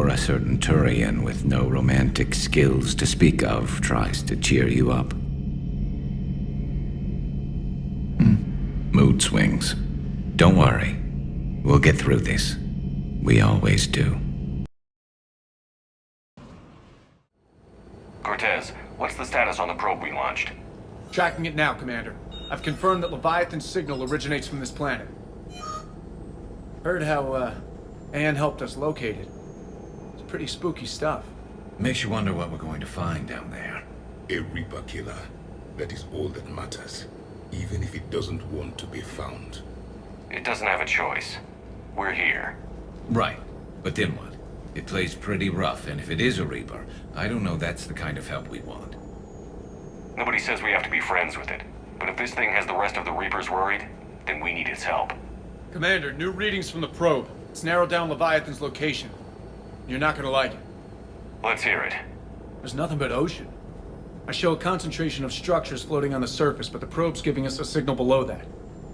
a certain Turian with no romantic skills to speak of tries to cheer you up. Mood swings. Don't worry. We'll get through this. We always do. Cortez, what's the status on the probe we launched? Tracking it now, Commander. I've confirmed that Leviathan's signal originates from this planet. Heard how, Anne helped us locate it. It's pretty spooky stuff. Makes you wonder what we're going to find down there. A Reaper killer. That is all that matters. Even if it doesn't want to be found. It doesn't have a choice. We're here. Right. But then what? It plays pretty rough, and if it is a Reaper, I don't know that's the kind of help we want. Nobody says we have to be friends with it. But if this thing has the rest of the Reapers worried, then we need its help. Commander, new readings from the probe. It's narrowed down Leviathan's location. You're not gonna like it. Let's hear it. There's nothing but ocean. I show a concentration of structures floating on the surface, but the probe's giving us a signal below that.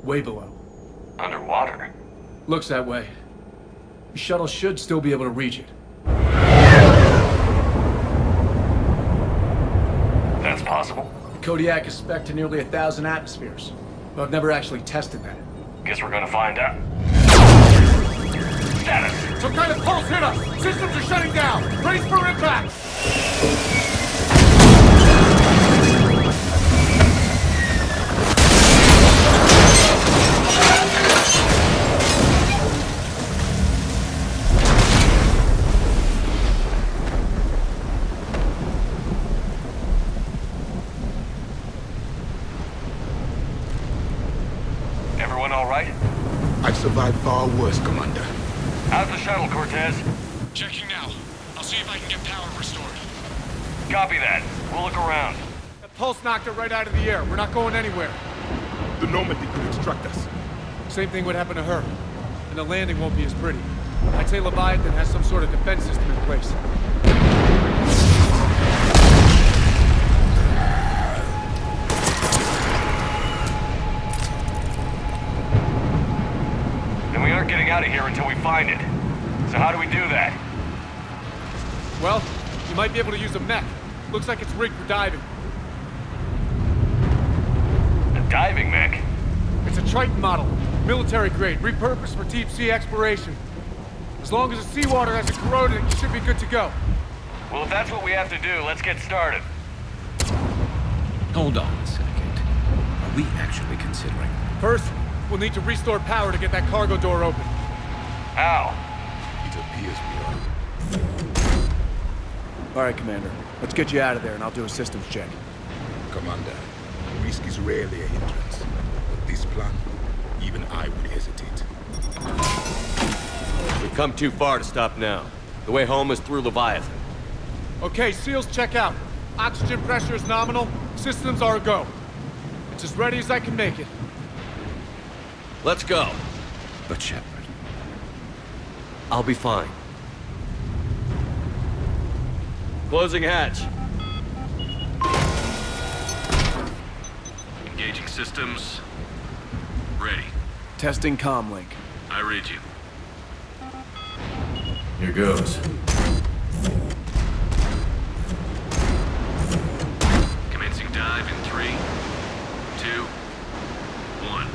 Way below. Underwater? Looks that way. The shuttle should still be able to reach it. That's possible? Kodiak is spec'd to nearly 1,000 atmospheres, but I've never actually tested that. Guess we're gonna find out. Status! Some kind of pulse hit us! Systems are shutting down! Brace for impact! Everyone all right? I've survived far worse, Commander. How's the shuttle, Cortez? Checking now. I'll see if I can get power restored. Copy that. We'll look around. That pulse knocked it right out of the air. We're not going anywhere. The Normandy could extract us. Same thing would happen to her. And the landing won't be as pretty. I'd say Leviathan has some sort of defense system in place. Then we aren't getting out of here until we find it. So how do we do that? Well, you might be able to use a mech. Looks like it's rigged for diving. A diving mech? It's a Triton model. Military grade, repurposed for deep sea exploration. As long as the seawater hasn't corroded, you should be good to go. Well, if that's what we have to do, let's get started. Hold on a second. Are we actually considering? First, we'll need to restore power to get that cargo door open. How? It appears we are. All right, Commander. Let's get you out of there, and I'll do a systems check. Commander, risk is rarely a hindrance. But this plan, even I would hesitate. We've come too far to stop now. The way home is through Leviathan. Okay, SEALs check out. Oxygen pressure is nominal. Systems are a go. It's as ready as I can make it. Let's go. But Shepard... I'll be fine. Closing hatch. Engaging systems. Ready. Testing comlink. I read you. Here goes. Commencing dive in 3, 2, 1.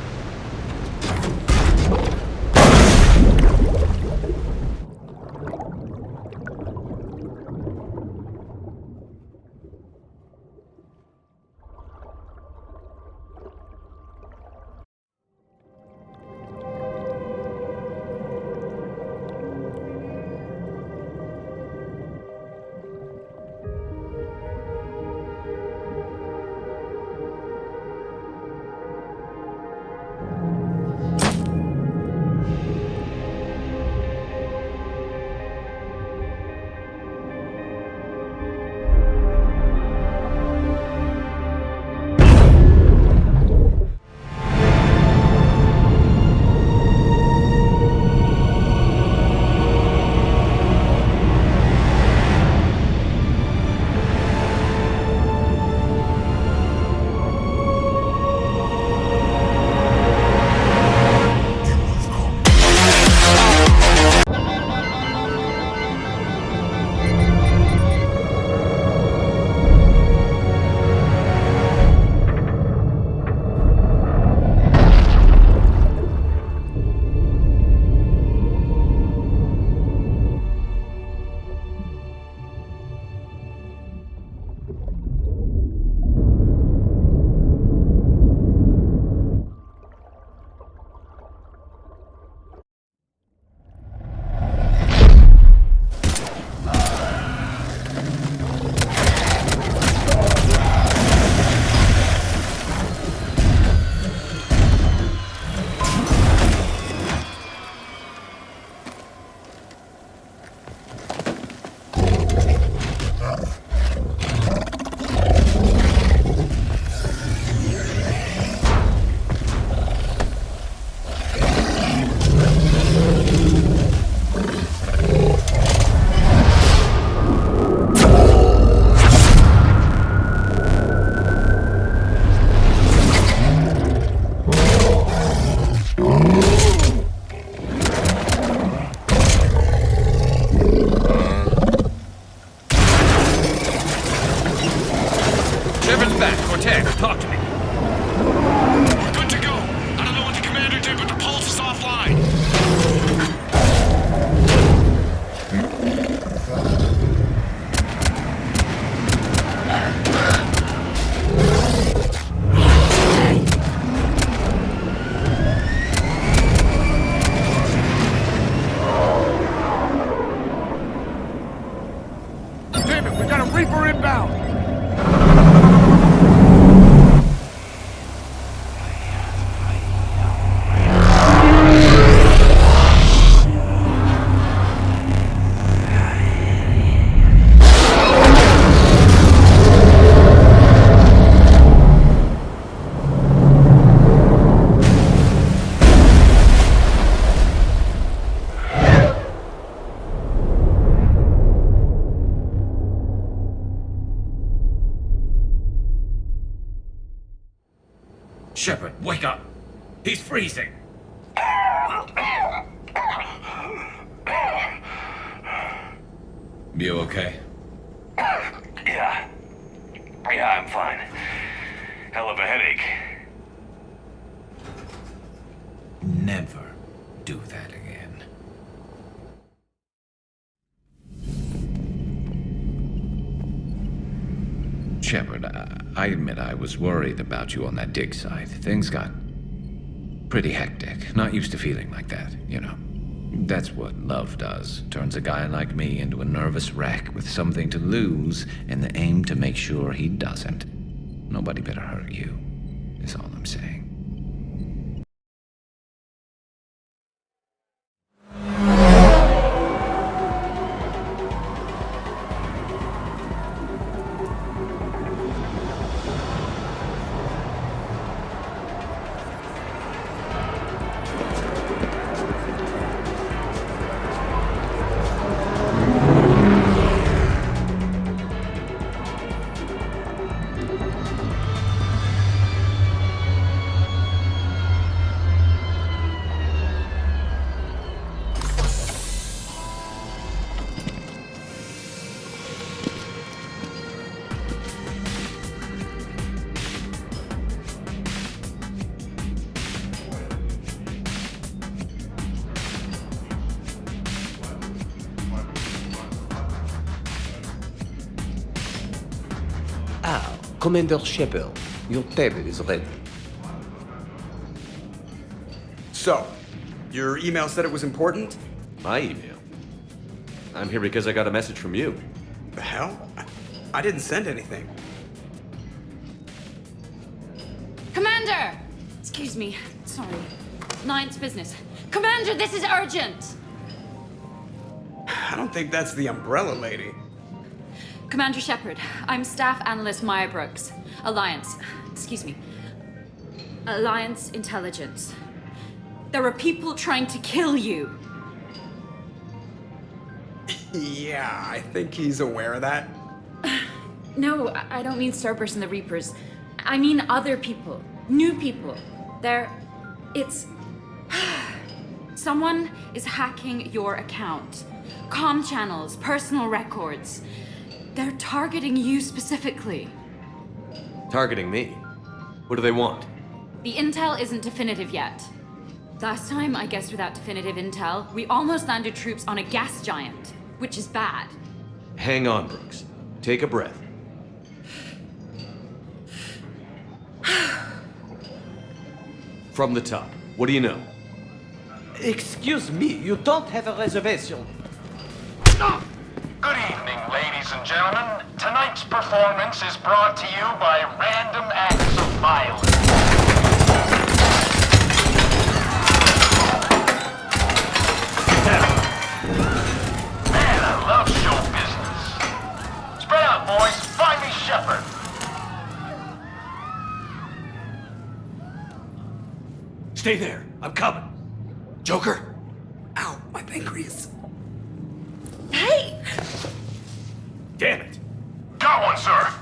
Talk to me. We're good to go. I don't know what the commander did, but the pulse is offline. Damn it, we got a Reaper inbound! Shepard, wake up! He's freezing! You okay? Yeah, I'm fine. Hell of a headache. Never do that again. Shepard, I admit I was worried about you on that dig site. Things got pretty hectic. Not used to feeling like that, you know. That's what love does. Turns a guy like me into a nervous wreck with something to lose and the aim to make sure he doesn't. Nobody better hurt you, is all I'm saying. Commander Shepard, your table is ready. So, your email said it was important? My email? I'm here because I got a message from you. The hell? I didn't send anything. Commander! Excuse me. Sorry. Ninth's business. Commander, this is urgent! I don't think that's the umbrella lady. Commander Shepard, I'm Staff Analyst Maya Brooks. Alliance Intelligence. There are people trying to kill you. Yeah, I think he's aware of that. No, I don't mean Cerberus and the Reapers. I mean other people. New people. Someone is hacking your account. Comm channels, personal records. They're targeting you specifically. Targeting me? What do they want? The intel isn't definitive yet. Last time, I guess without definitive intel, we almost landed troops on a gas giant, which is bad. Hang on, Brooks. Take a breath. From the top, what do you know? Excuse me, you don't have a reservation. Good evening, ladies and gentlemen. Tonight's performance is brought to you by random acts of violence. Man, I love show business. Spread out, boys. Find me Shepard. Stay there. I'm coming. Joker? Ow, my pancreas. Hey! Damn it. Got one, sir.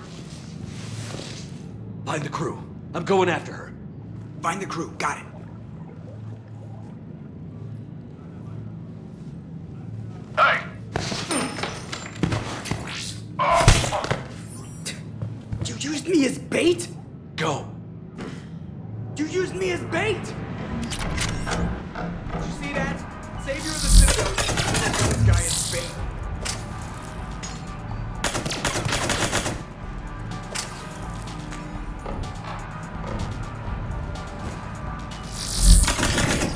Find the crew. I'm going after her. Find the crew. Got it. Hey! You used me as bait? Go. You used me as bait? Did you see that? Savior of the Citadel. This guy is bait.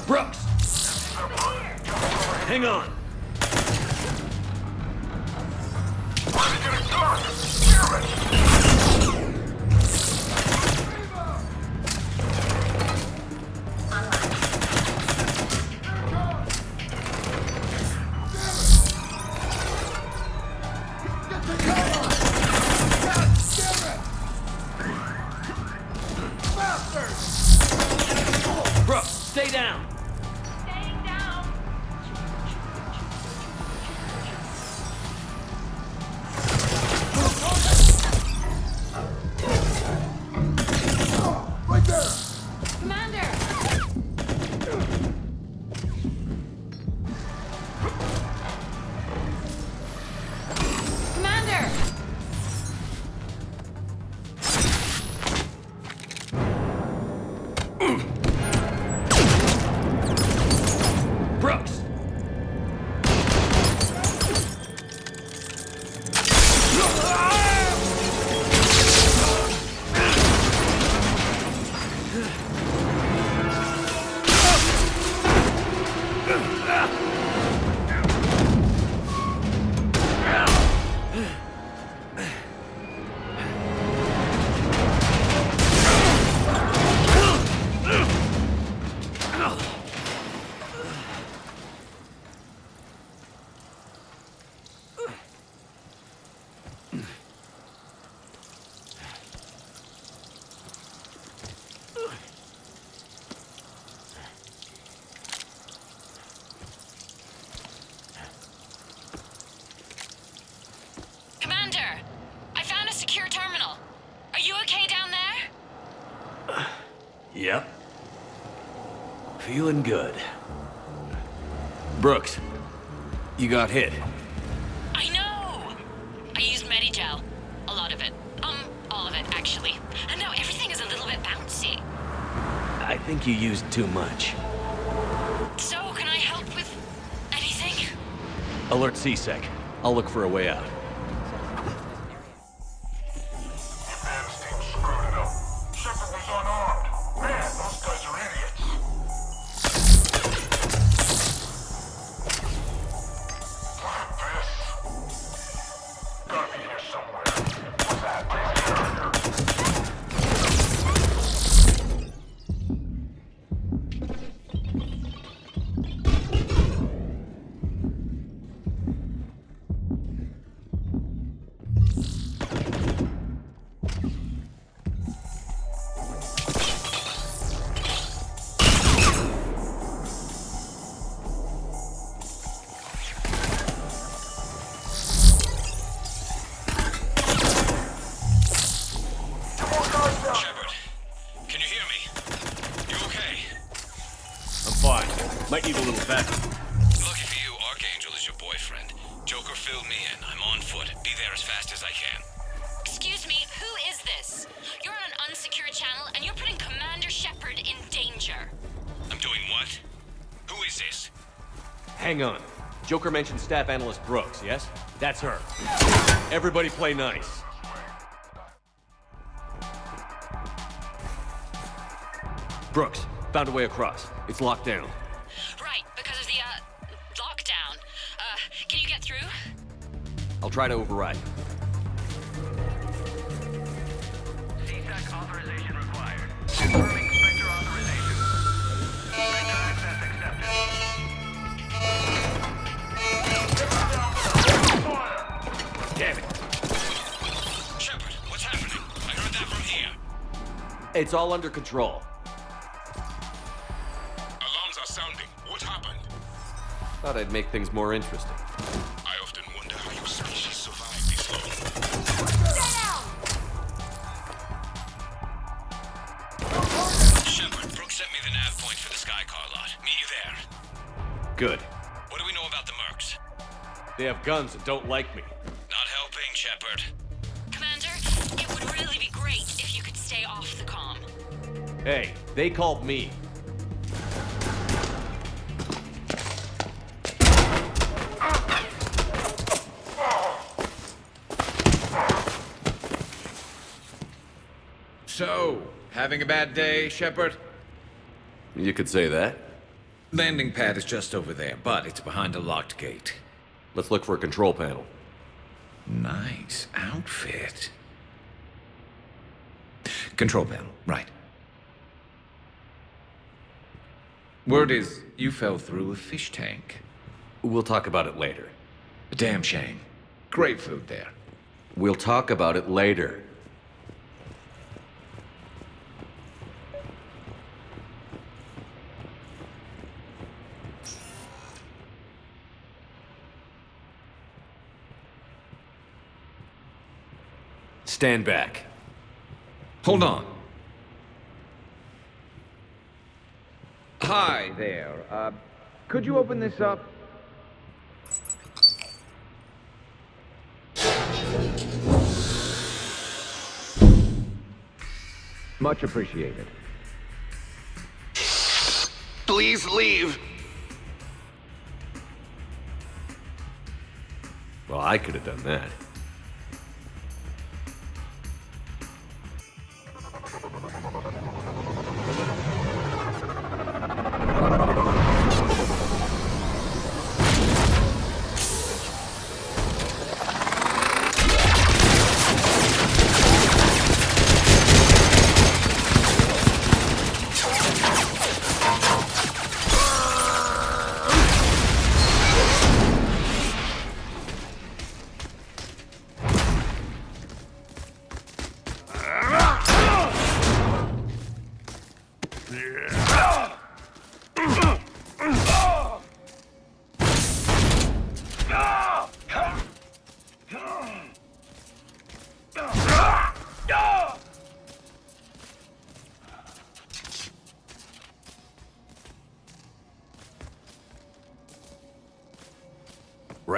Brooks! Hang on. Where's it gonna start? Damn it! Brooks, stay down. Staying down. Commander! I found a secure terminal. Are you okay down there? Yep. Feeling good. Brooks, you got hit. I know! I used Medigel. A lot of it. All of it, actually. And now everything is a little bit bouncy. I think you used too much. So, can I help with anything? Alert C-Sec. I'll look for a way out. Might need a little backup. Lucky for you, Archangel is your boyfriend. Joker filled me in. I'm on foot. Be there as fast as I can. Excuse me, who is this? You're on an unsecured channel and you're putting Commander Shepard in danger. I'm doing what? Who is this? Hang on. Joker mentioned Staff Analyst Brooks, yes? That's her. Everybody play nice. Brooks, found a way across. It's locked down. Right, because of the, lockdown. Can you get through? I'll try to override. CSAC authorization required. Confirming Spectre authorization. Spectre access accepted. Damn it. Shepard, what's happening? I heard that from here. It's all under control. Alarms are sounding. What happened? Thought I'd make things more interesting. I often wonder how your species survived this long. Shepard, Brooks sent me the nav point for the Skycar lot. Meet you there. Good. What do we know about the mercs? They have guns and don't like me. Not helping, Shepard. Commander, it would really be great if you could stay off the comm. Hey, they called me. So, having a bad day, Shepard? You could say that. Landing pad is just over there, but it's behind a locked gate. Let's look for a control panel. Nice outfit. Control panel, right. Word is, you fell through a fish tank. We'll talk about it later. A damn shame. Great food there. We'll talk about it later. Stand back. Hold on. Hi there. Could you open this up? Much appreciated. Please leave. Well, I could have done that.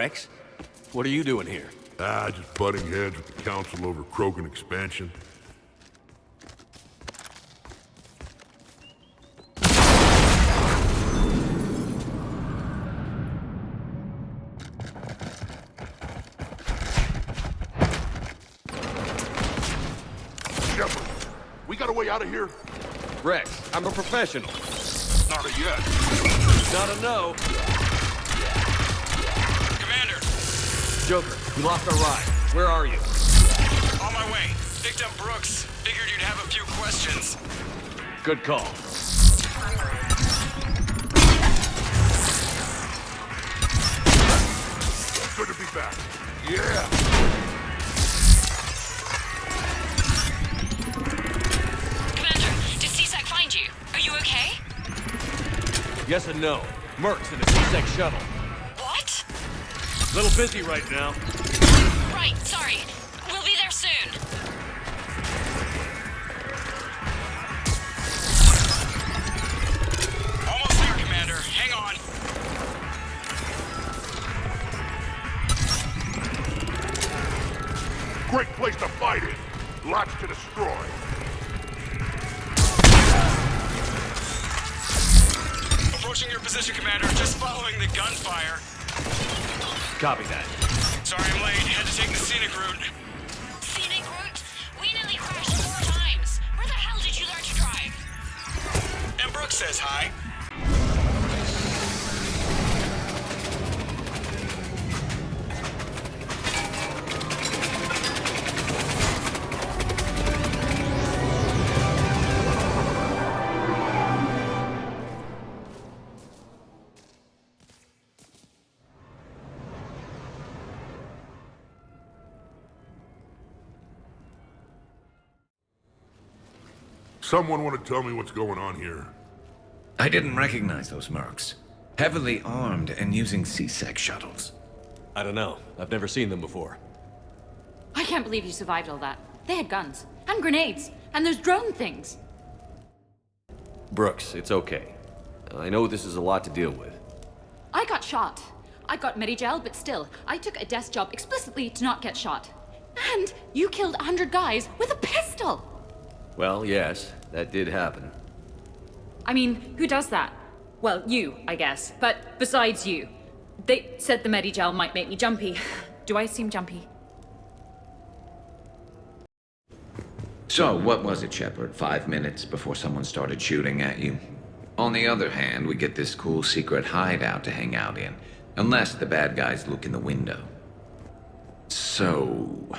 Rex? What are you doing here? Just butting heads with the council over Krogan expansion. Shepard, we got a way out of here? Rex, I'm a professional. Not a yes. Not a no. Commander! Joker, we lost our ride. Where are you? On my way. Picked up Brooks. Figured you'd have a few questions. Good call. Good to be back. Yeah! Commander, did C-Sec find you? Are you okay? Yes and no. Merc's in a C-Sec shuttle. What? Little busy right now. Right, sorry. We'll be there soon. Almost there, Commander. Hang on. Great place to fight in. Lots to destroy. Approaching your position, Commander. Just following the gunfire. Copy that. Sorry I'm late. Had to take the scenic route. Scenic route? We nearly crashed 4 times. Where the hell did you learn to drive? And Brooks says hi. Someone want to tell me what's going on here? I didn't recognize those mercs. Heavily armed and using C-Sec shuttles. I don't know. I've never seen them before. I can't believe you survived all that. They had guns, and grenades, and those drone things. Brooks, it's okay. I know this is a lot to deal with. I got shot. I got Medigel, but still, I took a desk job explicitly to not get shot. And you killed 100 guys with a pistol! Well, yes, that did happen. I mean, who does that? Well, you, I guess. But besides you. They said the Medigel might make me jumpy. Do I seem jumpy? So, what was it, Shepard? 5 minutes before someone started shooting at you? On the other hand, we get this cool secret hideout to hang out in. Unless the bad guys look in the window. So,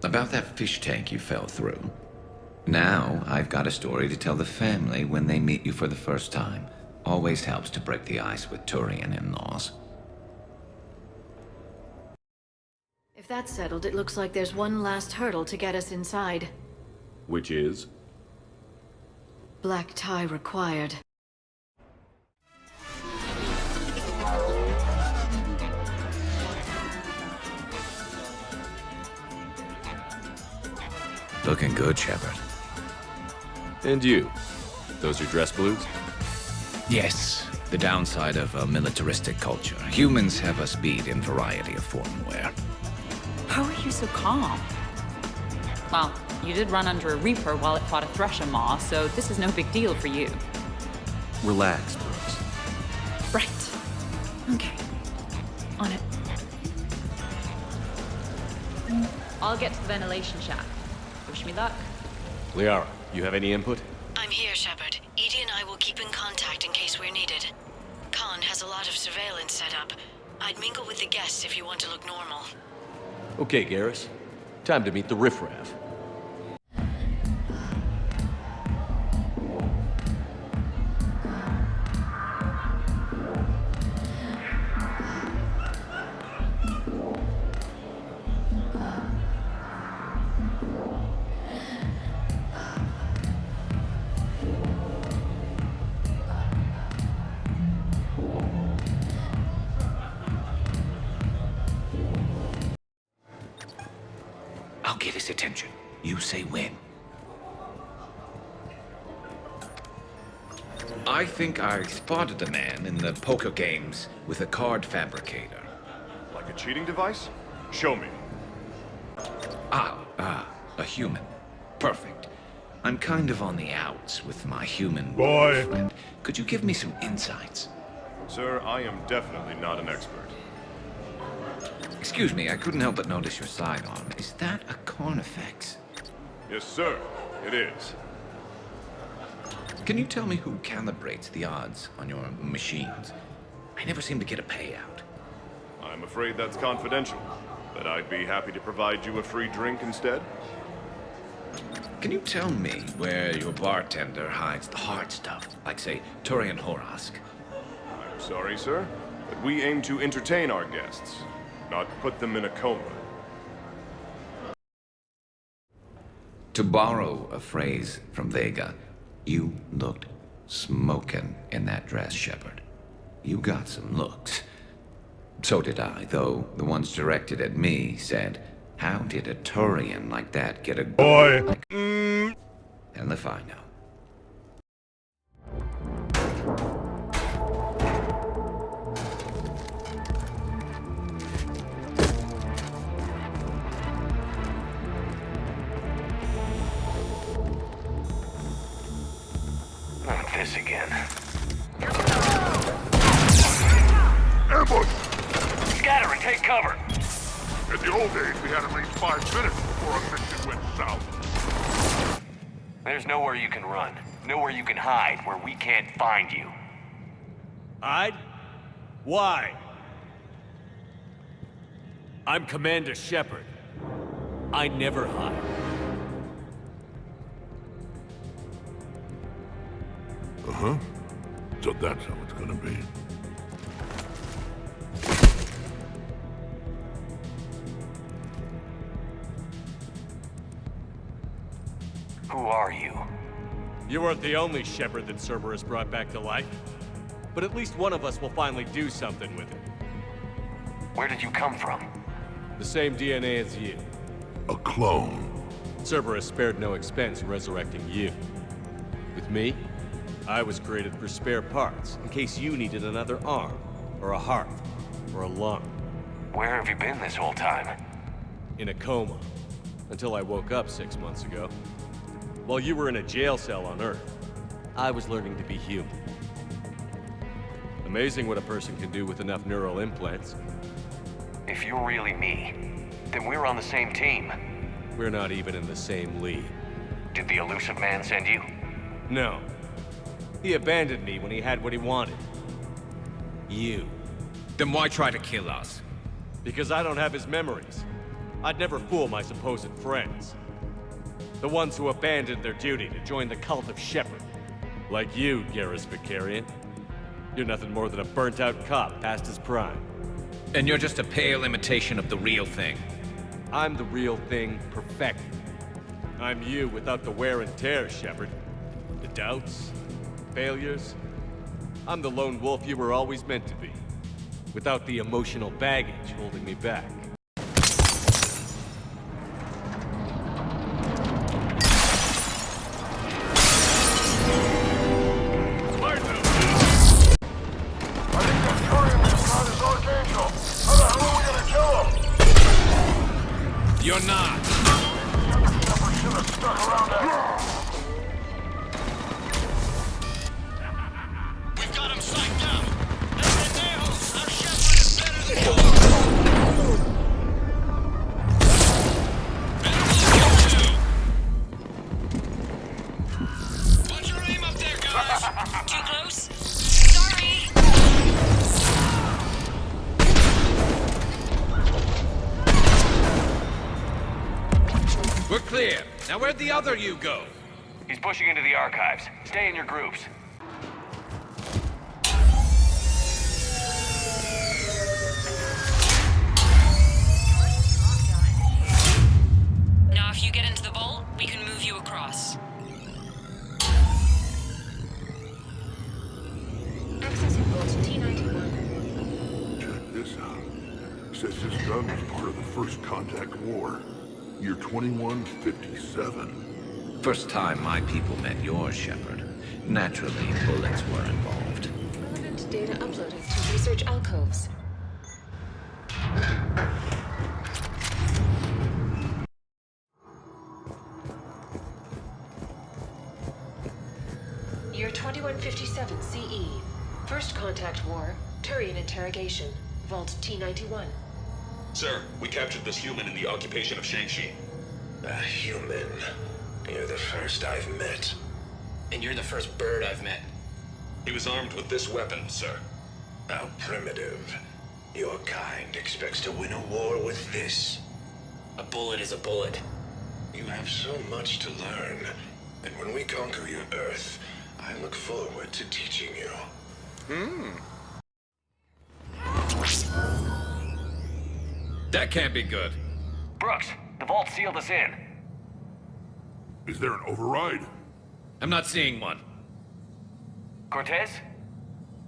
about that fish tank you fell through. Now, I've got a story to tell the family when they meet you for the first time. Always helps to break the ice with Turian in-laws. If that's settled, it looks like there's one last hurdle to get us inside. Which is? Black tie required. Looking good, Shepard. And you? Those your dress blues? Yes. The downside of a militaristic culture. Humans have us beat in variety of form wear. How are you so calm? Well, you did run under a Reaper while it fought a Thresher Maw, so this is no big deal for you. Relax, Brooks. Right. Okay. On it. I'll get to the ventilation shaft. Wish me luck. Liara, you have any input? I'm here, Shepard. Edie and I will keep in contact in case we're needed. Khan has a lot of surveillance set up. I'd mingle with the guests if you want to look normal. Okay, Garrus. Time to meet the riffraff. I'll get his attention. You say when. I think I spotted a man in the poker games with a card fabricator. Like a cheating device? Show me. A human. Perfect. I'm kind of on the outs with my human Boy. friend. Could you give me some insights? Sir, I am definitely not an expert. Excuse me, I couldn't help but notice your sidearm. Is that a Carnifex? Yes, sir. It is. Can you tell me who calibrates the odds on your machines? I never seem to get a payout. I'm afraid that's confidential, but I'd be happy to provide you a free drink instead. Can you tell me where your bartender hides the hard stuff, like, say, Turian Horosk? I'm sorry, sir, but we aim to entertain our guests, not put them in a coma. To borrow a phrase from Vega, you looked smokin' in that dress, Shepard. You got some looks. So did I, though the ones directed at me said, how did a Turian like that get a boy? And if I know. Not this again. Ambush! Scatter and take cover! In the old days, we had at least 5 minutes before a mission went south. There's nowhere you can run. Nowhere you can hide where we can't find you. Hide? Why? I'm Commander Shepard. I never hide. Uh-huh. So that's how it's gonna be. Who are you? You weren't the only Shepard that Cerberus brought back to life. But at least one of us will finally do something with it. Where did you come from? The same DNA as you. A clone. Cerberus spared no expense resurrecting you. With me, I was created for spare parts, in case you needed another arm, or a heart, or a lung. Where have you been this whole time? In a coma, until I woke up 6 months ago. While you were in a jail cell on Earth, I was learning to be human. Amazing what a person can do with enough neural implants. If you're really me, then we're on the same team. We're not even in the same league. Did the elusive man send you? No. He abandoned me when he had what he wanted. You. Then why try to kill us? Because I don't have his memories. I'd never fool my supposed friends. The ones who abandoned their duty to join the cult of Shepard. Like you, Garrus Vakarian. You're nothing more than a burnt-out cop past his prime. And you're just a pale imitation of the real thing. I'm the real thing perfected. I'm you without the wear and tear, Shepard. The doubts, failures. I'm the lone wolf you were always meant to be. Without the emotional baggage holding me back. You're not. We've got him psyched out. Our Shepard is better than you. Watch your aim up there, guys. Too close? Sorry. We're clear. Now where'd the other you go? He's pushing into the archives. Stay in your groups. Now if you get into the vault, we can move you across. Accessing vault T91. Check this out. Says this gun was part of the First Contact War. Year 2157. First time my people met yours, Shepard. Naturally, bullets were involved. Relevant data uploaded to research alcoves. Year 2157 CE. First contact war. Turian interrogation. Vault T-91. Sir, we captured this human in the occupation of Shang-Chi. A human? You're the first I've met. And you're the first bird I've met. He was armed with this weapon, sir. How primitive. Your kind expects to win a war with this. A bullet is a bullet. You have so much to learn. And when we conquer your Earth, I look forward to teaching you. That can't be good. Brooks, the vault sealed us in. Is there an override? I'm not seeing one. Cortez?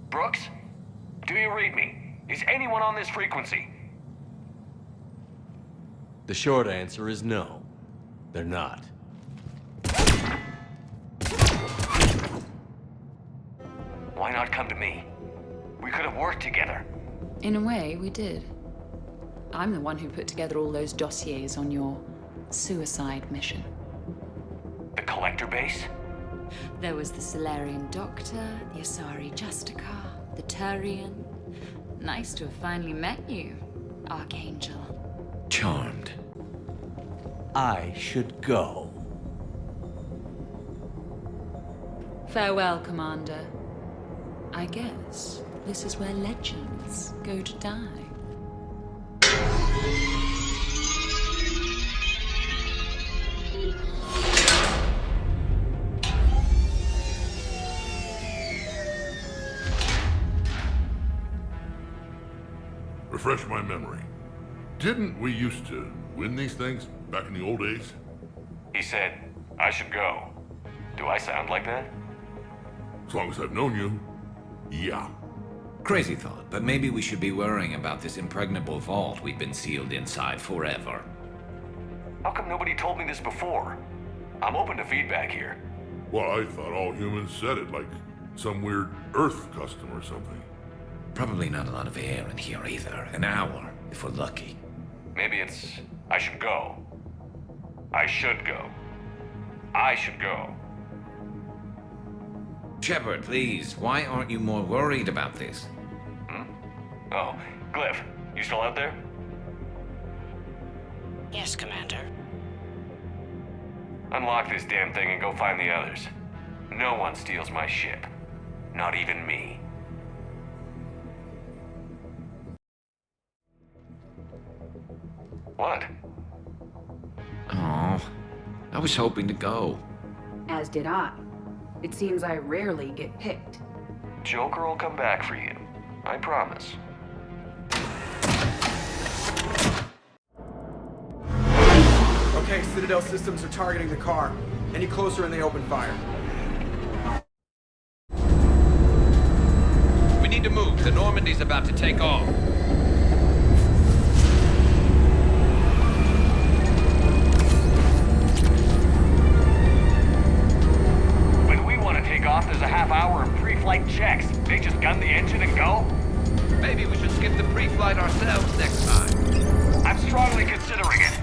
Brooks? Do you read me? Is anyone on this frequency? The short answer is no. They're not. Why not come to me? We could have worked together. In a way, we did. I'm the one who put together all those dossiers on your suicide mission. The collector base? There was the Solarian Doctor, the Asari Justicar, the Turian. Nice to have finally met you, Archangel. Charmed. I should go. Farewell, Commander. I guess this is where legends go to die. Refresh my memory. Didn't we used to win these things back in the old days? He said, I should go. Do I sound like that? As long as I've known you, yeah. Crazy thought, but maybe we should be worrying about this impregnable vault we've been sealed inside forever. How come nobody told me this before? I'm open to feedback here. Well, I thought all humans said it, like some weird Earth custom or something. Probably not a lot of air in here either. An hour, if we're lucky. Maybe it's, I should go. I should go. I should go. Shepard, please, why aren't you more worried about this? Oh, Glyph, you still out there? Yes, Commander. Unlock this damn thing and go find the others. No one steals my ship. Not even me. What? Oh, I was hoping to go. As did I. It seems I rarely get picked. Joker will come back for you. I promise. Okay, Citadel systems are targeting the car. Any closer and they open fire. We need to move. The Normandy's about to take off. When we want to take off, there's a half hour of pre-flight checks. They just gun the engine and go? Maybe we should skip the pre-flight ourselves next time. I'm strongly considering it.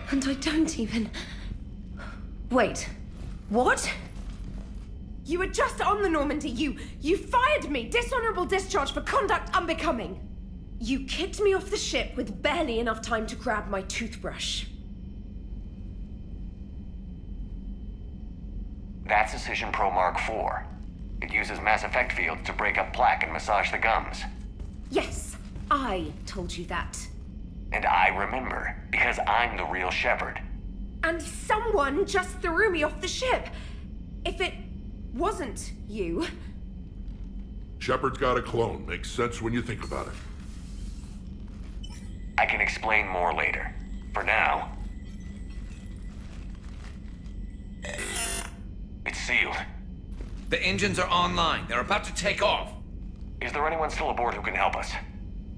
And I don't even... Wait. What? You were just on the Normandy. You fired me. Dishonorable discharge for conduct unbecoming. You kicked me off the ship with barely enough time to grab my toothbrush. That's Decision Pro Mark IV. It uses Mass Effect fields to break up plaque and massage the gums. Yes, I told you that. And I remember, because I'm the real Shepard. And someone just threw me off the ship. If it wasn't you... Shepard's got a clone. Makes sense when you think about it. I can explain more later. For now... It's sealed. The engines are online. They're about to take off. Is there anyone still aboard who can help us?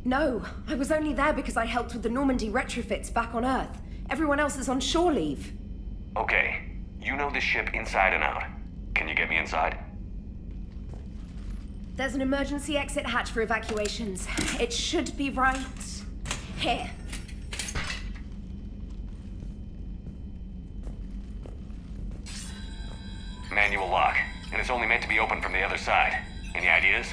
No, I was only there because I helped with the Normandy retrofits back on Earth. Everyone else is on shore leave. Okay, you know this ship inside and out. Can you get me inside? There's an emergency exit hatch for evacuations. It should be right here. Manual lock, and it's only meant to be opened from the other side. Any ideas?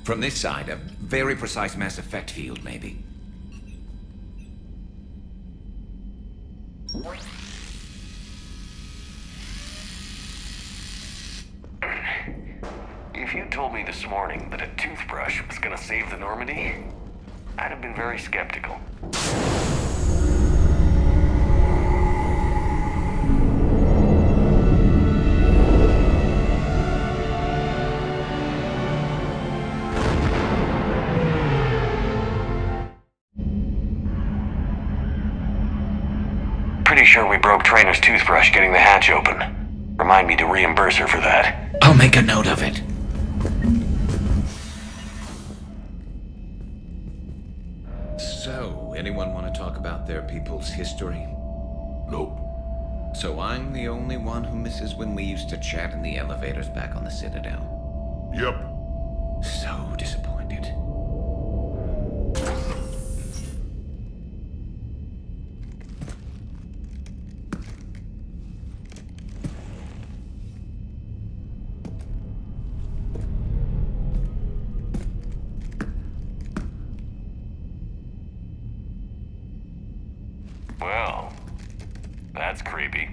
From this side, a very precise mass effect field, maybe. If you told me this morning that a toothbrush was gonna save the Normandy, I'd have been very skeptical. Pretty sure we broke Trainer's toothbrush getting the hatch open. Remind me to reimburse her for that. I'll make a note of it. So, anyone want to talk about their people's history? Nope. So I'm the only one who misses when we used to chat in the elevators back on the Citadel. Yep. So disappointed. Well, that's creepy.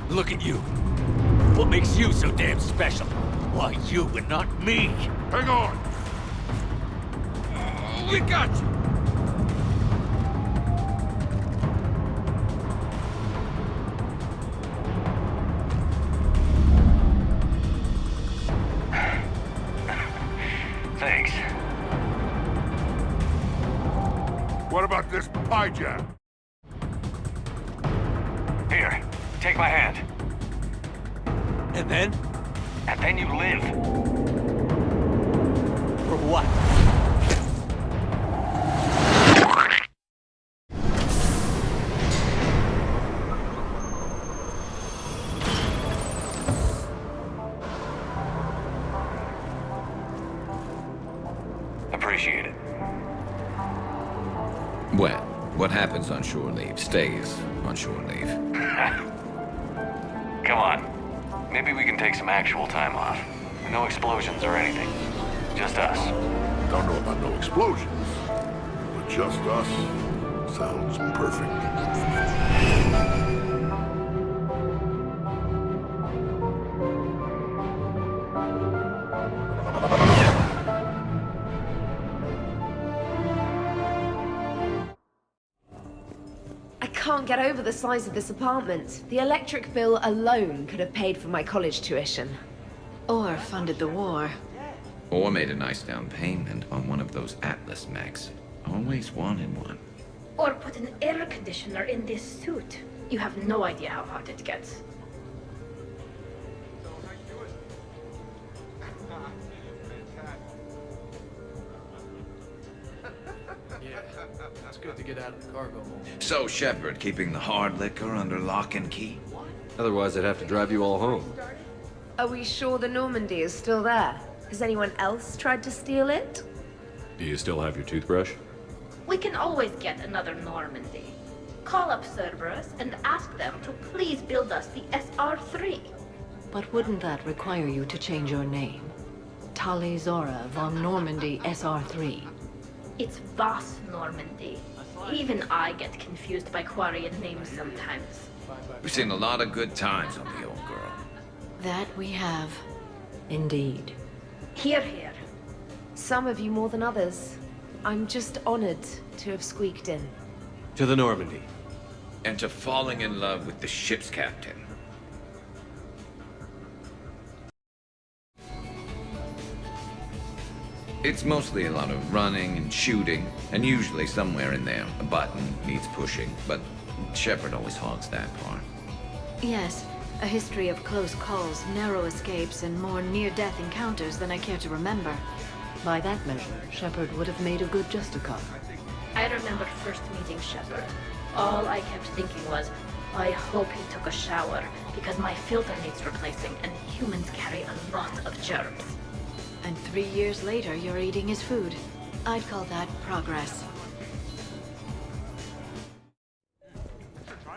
Look at you. What makes you so damn special? Why you and not me? Hang on! We got you! Thanks. What about this pie jam? Here, take my hand. And then? And then you live. For what? Appreciate it. Well, what happens on shore leave stays on shore leave. Come on. Maybe we can take some actual time off. No explosions or anything. Just us. Don't know about no explosions, but just us sounds perfect. I can't get over the size of this apartment. The electric bill alone could have paid for my college tuition. Or funded the war. Or made a nice down payment on one of those Atlas mechs. Always wanted one. Or put an air conditioner in this suit. You have no idea how hot it gets. Yeah, it's good to get out of the cargo hold. So, Shepard, keeping the hard liquor under lock and key? Otherwise, I'd have to drive you all home. Are we sure the Normandy is still there? Has anyone else tried to steal it? Do you still have your toothbrush? We can always get another Normandy. Call up Cerberus and ask them to please build us the SR-3. But wouldn't that require you to change your name? Tali Zora von Normandy SR-3. It's Voss Normandy. Even I get confused by Quarian names sometimes. We've seen a lot of good times on the old girl. That we have. Indeed. Here, here. Some of you more than others. I'm just honored to have squeaked in. To the Normandy. And to falling in love with the ship's captain. It's mostly a lot of running and shooting, and usually somewhere in there, a button needs pushing, but Shepard always hogs that part. Yes, a history of close calls, narrow escapes, and more near-death encounters than I care to remember. By that measure, Shepard would have made a good Justicar. I remember first meeting Shepard. All I kept thinking was, I hope he took a shower, because my filter needs replacing, and humans carry a lot of germs. And 3 years later, you're eating his food. I'd call that progress.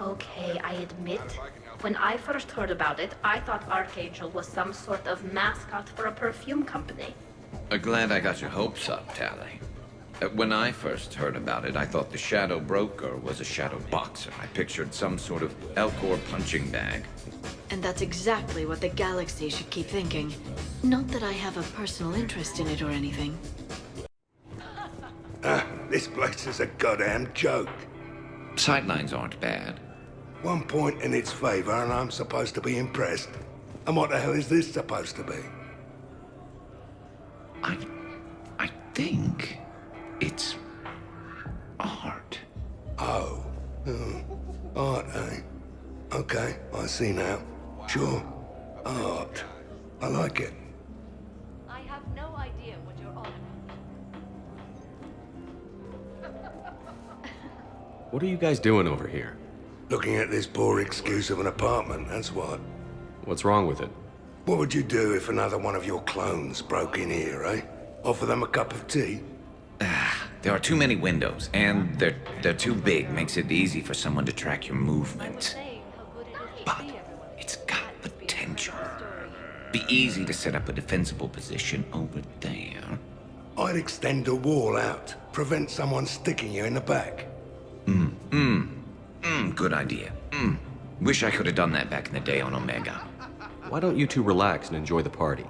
Okay, I admit, when I first heard about it, I thought Archangel was some sort of mascot for a perfume company. Glad I got your hopes up, Tally. When I first heard about it, I thought the Shadow Broker was a shadow boxer. I pictured some sort of Elcor punching bag. And that's exactly what the galaxy should keep thinking. Not that I have a personal interest in it or anything. This place is a goddamn joke. Sightlines aren't bad. One point in its favor and I'm supposed to be impressed. And what the hell is this supposed to be? I think it's art. Oh. Art, eh? Okay, I see now. Sure. Art. I like it. I have no idea what you're on about. What are you guys doing over here? Looking at this poor excuse of an apartment, that's what. What's wrong with it? What would you do if another one of your clones broke in here, eh? Offer them a cup of tea? There are too many windows, and they're too big. Makes it easy for someone to track your movements. But it's got potential. Be easy to set up a defensible position over there. I'd extend the wall out. Prevent someone sticking you in the back. Good idea. Wish I could have done that back in the day on Omega. Why don't you two relax and enjoy the party?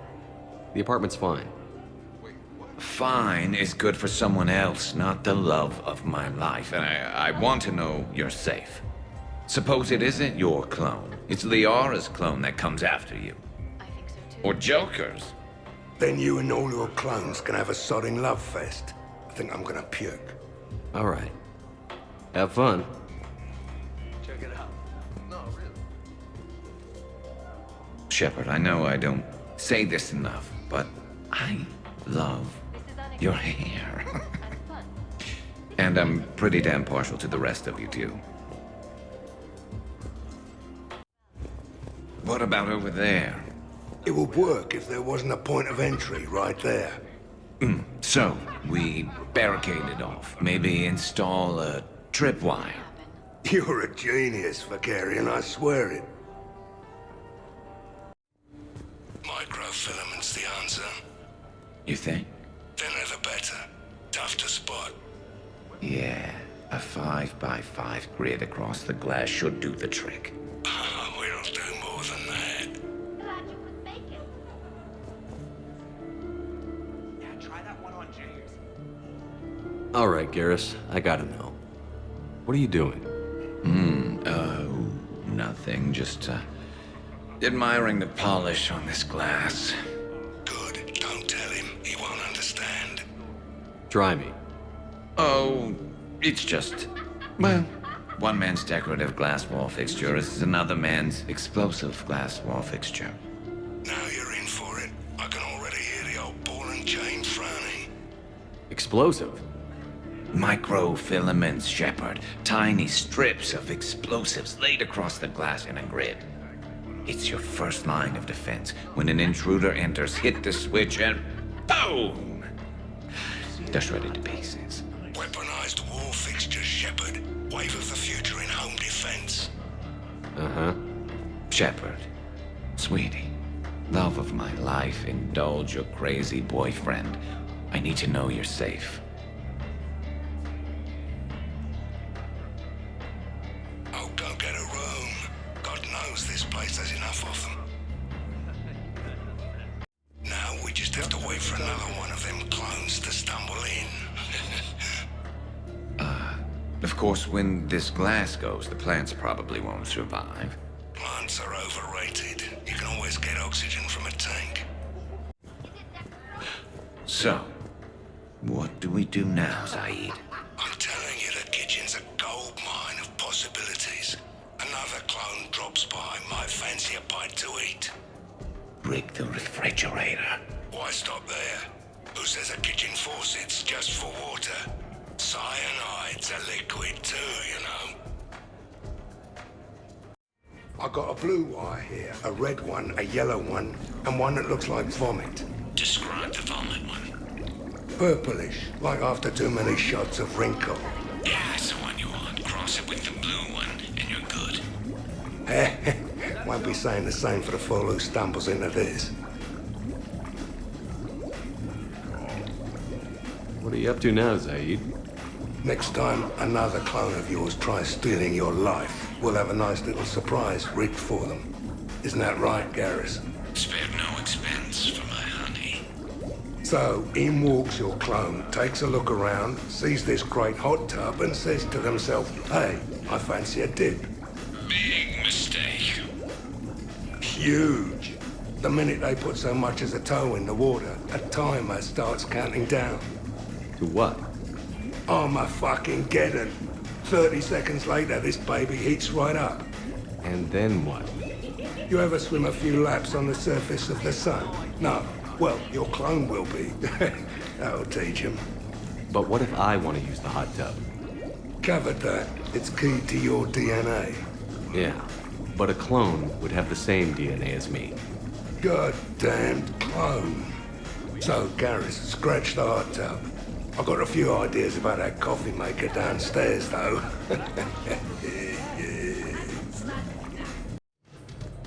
The apartment's fine. Fine is good for someone else, not the love of my life. And I want to know you're safe. Suppose it isn't your clone. It's Liara's clone that comes after you. I think so too. Or Joker's. Then you and all your clones can have a sodding love fest. I think I'm gonna puke. All right. Have fun. Check it out. No, really. Shepard, I know I don't say this enough, but I love your hair. And I'm pretty damn partial to the rest of you, too. What about over there? It would work if there wasn't a point of entry right there. So, we barricade it off. Maybe install a tripwire. You're a genius, Vakarian, I swear it. Microfilament's the answer. You think? Thinner the better. Tough to spot. Yeah, a 5x5 grid across the glass should do the trick. Oh, it'll do more than that. Glad you could make it. Yeah, try that one on James. All right, Garrus, I gotta know. What are you doing? Nothing. Just, admiring the polish on this glass. Good. Don't tell him. He won't understand. Try me. Oh, it's just... Well, one man's decorative glass wall fixture is another man's explosive glass wall fixture. Now you're in for it. I can already hear the old ball and chain frowning. Explosive? Microfilaments, Shepard. Tiny strips of explosives laid across the glass in a grid. It's your first line of defense. When an intruder enters, hit the switch and... boom! They're shredded to pieces. Weaponized wall fixtures, Shepard. Wave of the future in home defense. Uh-huh. Shepard. Sweetie. Love of my life, indulge your crazy boyfriend. I need to know you're safe. Oh, go get a room. God knows this place has enough of them. Now we just have to wait for another one of them clones to stumble in. Of Of course, when this glass goes, the plants probably won't survive. Plants are overrated. You can always get oxygen from a tank. So, what do we do now, Zaid? I'm telling you, the kitchen's a gold mine of possibilities. Another clone drops by, might fancy a bite to eat. Break the refrigerator. Why stop there? Who says a kitchen faucet's just for water? Cyanide's a liquid too, you know. I got a blue wire here, a red one, a yellow one, and one that looks like vomit. Describe the vomit one. Purplish, like after too many shots of wrinkle. Yeah, that's the one you want. Cross it with the blue one, and you're good. Won't be saying the same for the fool who stumbles into this. What are you up to now, Zaid? Next time another clone of yours tries stealing your life, we'll have a nice little surprise rigged for them. Isn't that right, Garrus? Spared no expense for my honey. So, in walks your clone, takes a look around, sees this great hot tub and says to themselves, hey, I fancy a dip. Big mistake. Huge. The minute they put so much as a toe in the water, a timer starts counting down. To what? Armageddon. 30 seconds later, this baby heats right up. And then what? You ever swim a few laps on the surface of the sun? No. Well, your clone will be. That'll teach him. But what if I want to use the hot tub? Covered that. It's key to your DNA. Yeah, but a clone would have the same DNA as me. Goddamned clone. So, Garrus, scratch the hot tub. I've got a few ideas about that coffee maker downstairs, though.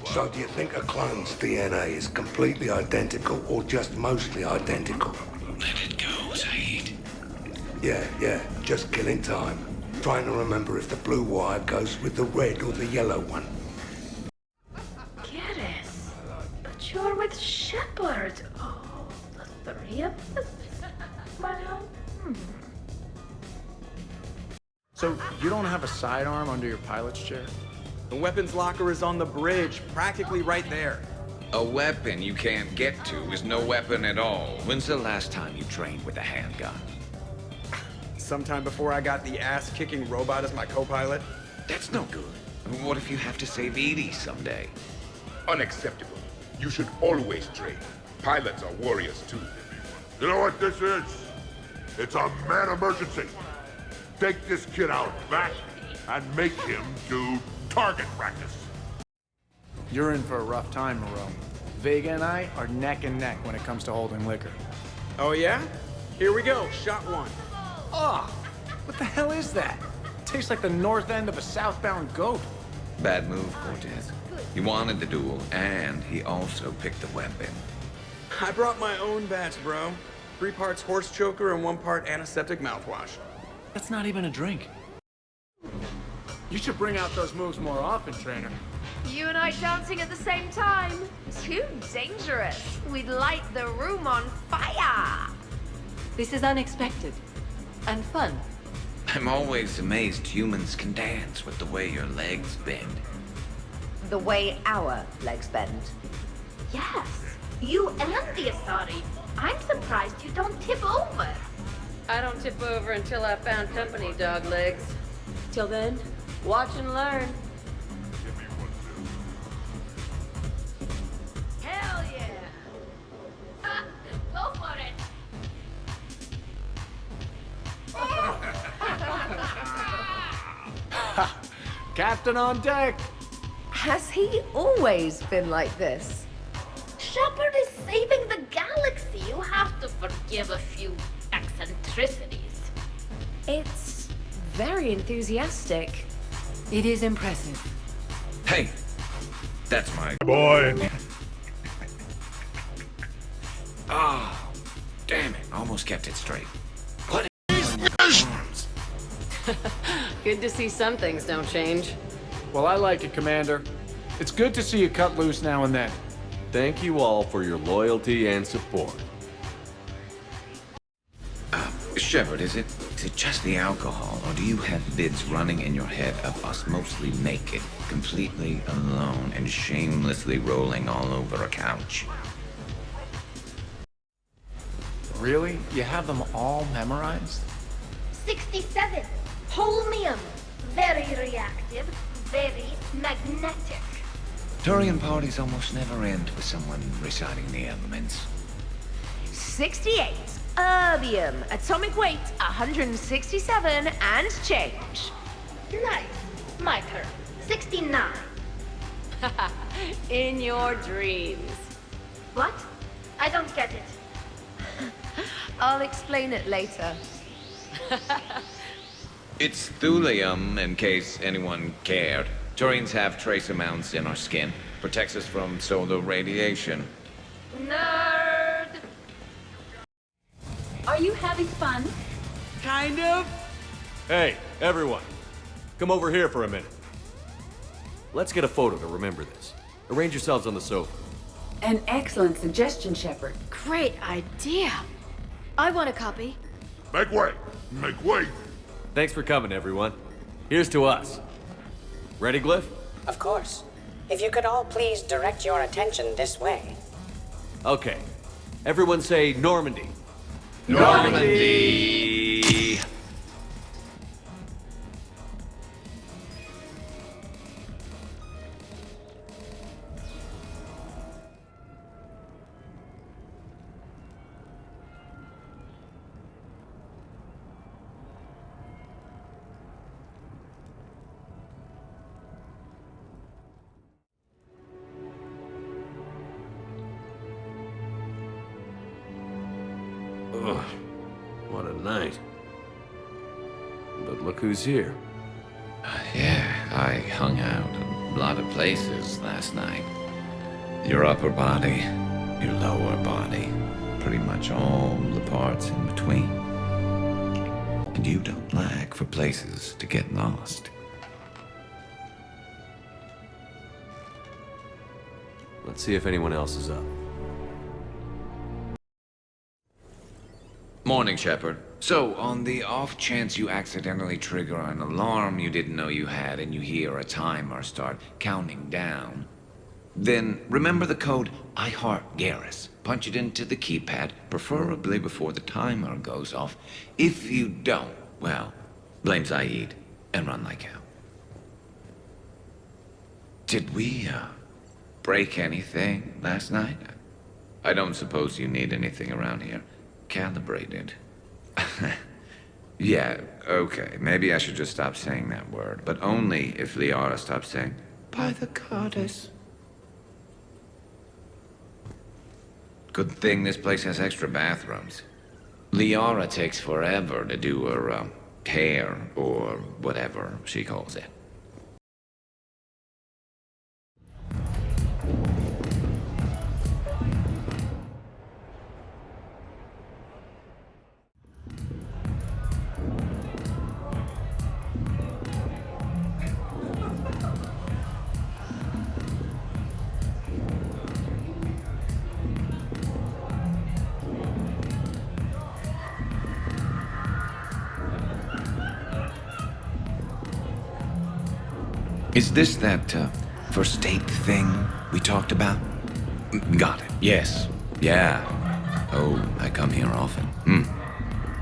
So do you think a clone's DNA is completely identical or just mostly identical? Let it go, Zaid. Yeah, just killing time. Trying to remember if the blue wire goes with the red or the yellow one. Garrus, but you're with Shepard. Oh, the three of us? Well, So, you don't have a sidearm under your pilot's chair? The weapons locker is on the bridge, practically right there. A weapon you can't get to is no weapon at all. When's the last time you trained with a handgun? Sometime before I got the ass-kicking robot as my co-pilot. That's no good. What if you have to save Edie someday? Unacceptable. You should always train. Pilots are warriors too. You know what this is? It's a mad emergency. Take this kid out back and make him do target practice. You're in for a rough time, Moreau. Vega and I are neck and neck when it comes to holding liquor. Oh yeah? Here we go, shot one. Oh, what the hell is that? Tastes like the north end of a southbound goat. Bad move, Cortez. He wanted the duel, and he also picked the weapon. I brought my own batch, bro. 3 parts horse choker and 1 part antiseptic mouthwash. That's not even a drink. You should bring out those moves more often, trainer. You and I dancing at the same time? Too dangerous. We'd light the room on fire. This is unexpected. And fun. I'm always amazed humans can dance with the way your legs bend. The way our legs bend. yes, you and the Asari. I'm surprised you don't tip over. I don't tip over until I found company, dog legs. Till then, watch and learn. Hell yeah! Go for it! Captain on deck! Has he always been like this? Shepard is saving the galaxy. You have to forgive a few eccentricities. It's very enthusiastic. It is impressive. Hey, that's my boy. Oh, damn it! Almost kept it straight. What? Good to see some things don't change. Well, I like it, Commander. It's good to see you cut loose now and then. Thank you all for your loyalty and support. Shepard, is it Is it just the alcohol, or do you have vids running in your head of us mostly naked, completely alone, and shamelessly rolling all over a couch? Really? You have them all memorized? 67. Holmium. Very reactive, very magnetic. Turian parties almost never end with someone reciting the elements. 68. Erbium. Atomic weight 167 and change. Nice. My turn. 69. In your dreams. What? I don't get it. I'll explain it later. It's thulium, in case anyone cared. Turians have trace amounts in our skin. Protects us from solar radiation. Nerd! Are you having fun? Kind of. Hey, everyone. Come over here for a minute. Let's get a photo to remember this. Arrange yourselves on the sofa. An excellent suggestion, Shepard. Great idea. I want a copy. Make way! Make way! Thanks for coming, everyone. Here's to us. Ready, Glyph? Of course. If you could all please direct your attention this way. Okay. Everyone say Normandy. Normandy! Ugh, what a night. But look who's here. Yeah, I hung out a lot of places last night. Your upper body, your lower body, pretty much all the parts in between. And you don't lack for places to get lost. Let's see if anyone else is up. Morning, Shepard. So, on the off chance you accidentally trigger an alarm you didn't know you had and you hear a timer start counting down, then remember the code I Heart Garrus. Punch it into the keypad, preferably before the timer goes off. If you don't, well, blame Zaid and run like hell. Did we, break anything last night? I don't suppose you need anything around here calibrated. Yeah, okay. Maybe I should just stop saying that word, but only if Liara stops saying, by the goddess. Good thing this place has extra bathrooms. Liara takes forever to do her, hair, or whatever she calls it. Is this that, first date thing we talked about? Got it. Yes. Yeah. Oh, I come here often.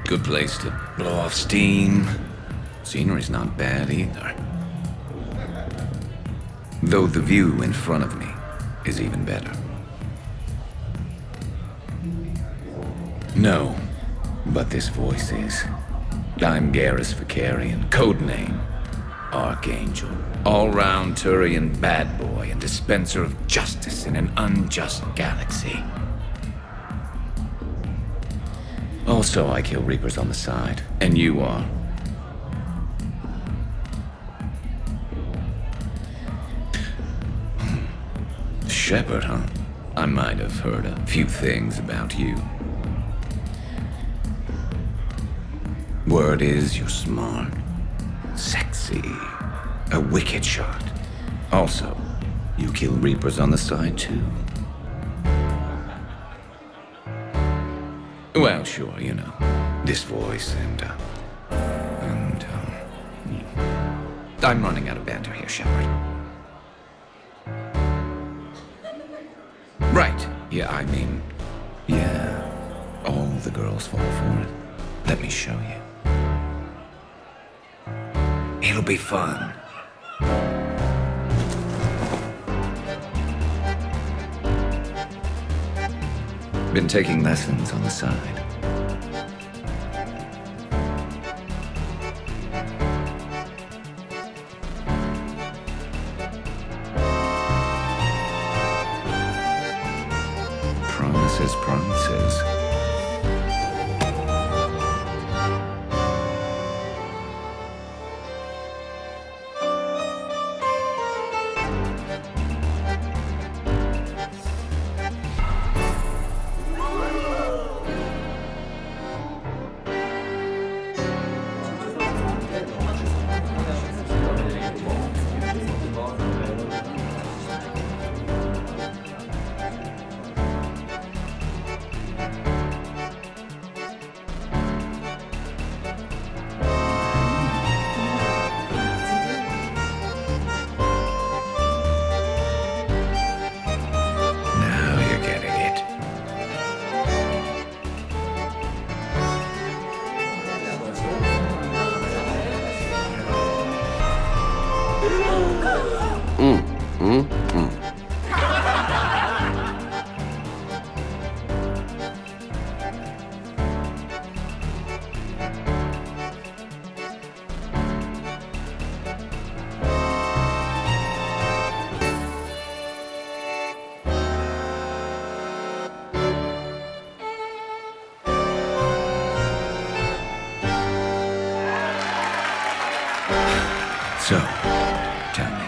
Good place to blow off steam. Scenery's not bad either. Though the view in front of me is even better. No, but this voice is. I'm Garrus Vakarian, codename Archangel. All-round Turian bad boy and dispenser of justice in an unjust galaxy. Also, I kill Reapers on the side, and you are. Shepard, huh? I might have heard a few things about you. Word is you're smart, sexy, a wicked shot. Also, you kill Reapers on the side, too. Well, sure, you know, this voice and I'm running out of banter here, Shepard. Right. Yeah, I mean... Yeah. All the girls fall for it. Let me show you. It'll be fun. Been taking lessons on the side. Promises. So, tell me,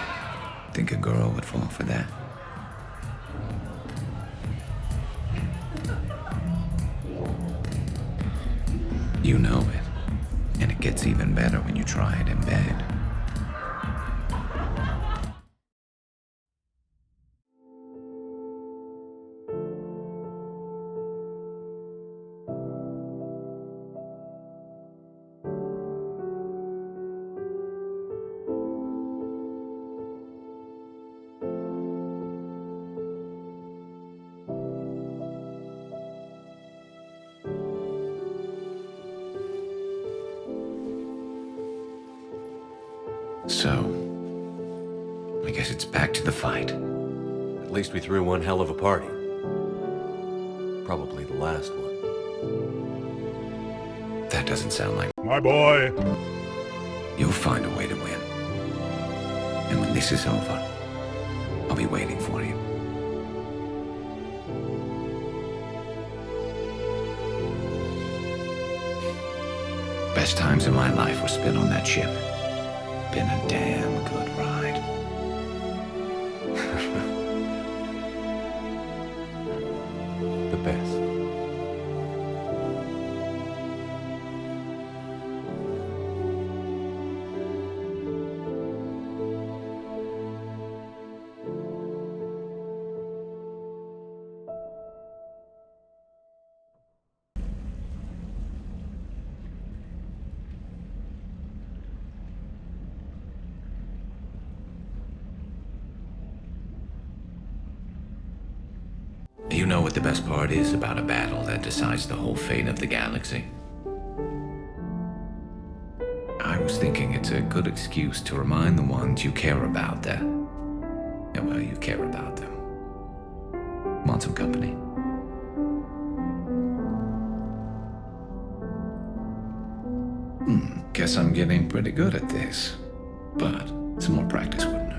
think a girl would fall for that? You know it, and it gets even better when you try it in bed. So, I guess it's back to the fight. At least we threw one hell of a party. Probably the last one. That doesn't sound like my boy. You'll find a way to win. And when this is over, I'll be waiting for you. Best times of my life were spent on that ship. Been a damn good ride. The best. You know what the best part is about a battle that decides the whole fate of the galaxy? I was thinking it's a good excuse to remind the ones you care about that, well, you care about them. Want some company? Guess I'm getting pretty good at this, but some more practice wouldn't hurt.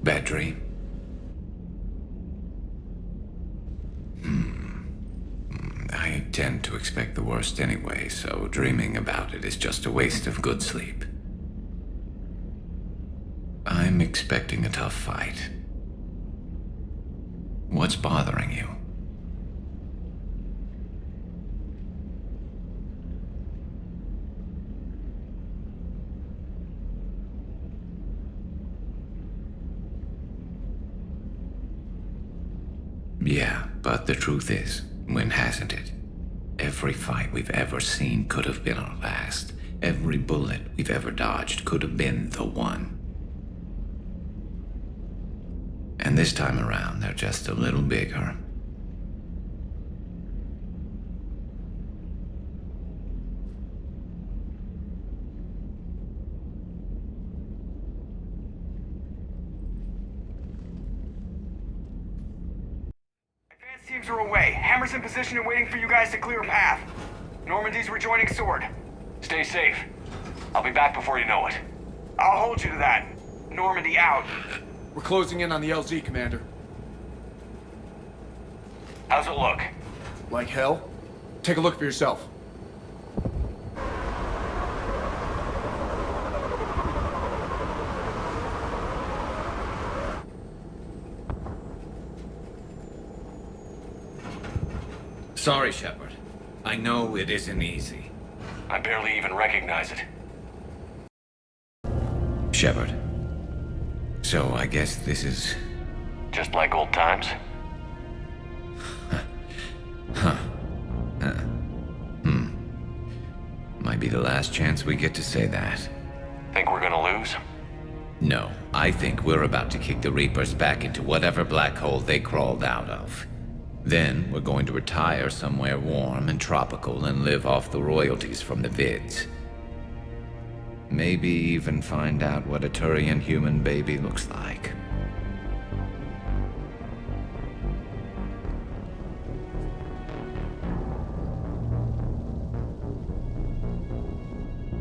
Bad dream? I tend to expect the worst anyway, so dreaming about it is just a waste of good sleep. I'm expecting a tough fight. What's bothering you? Yeah, but the truth is, when hasn't it? Every fight we've ever seen could have been our last. Every bullet we've ever dodged could have been the one. And this time around, they're just a little bigger. Teams are away. Hammer's in position and waiting for you guys to clear a path. Normandy's rejoining Sword. Stay safe. I'll be back before you know it. I'll hold you to that. Normandy out. We're closing in on the LZ, Commander. How's it look? Like hell? Take a look for yourself. Sorry, Shepard. I know it isn't easy. I barely even recognize it. Shepard. So I guess this is... Just like old times? Might be the last chance we get to say that. Think we're gonna lose? No, I think we're about to kick the Reapers back into whatever black hole they crawled out of. Then we're going to retire somewhere warm and tropical and live off the royalties from the vids. Maybe even find out what a Turian human baby looks like.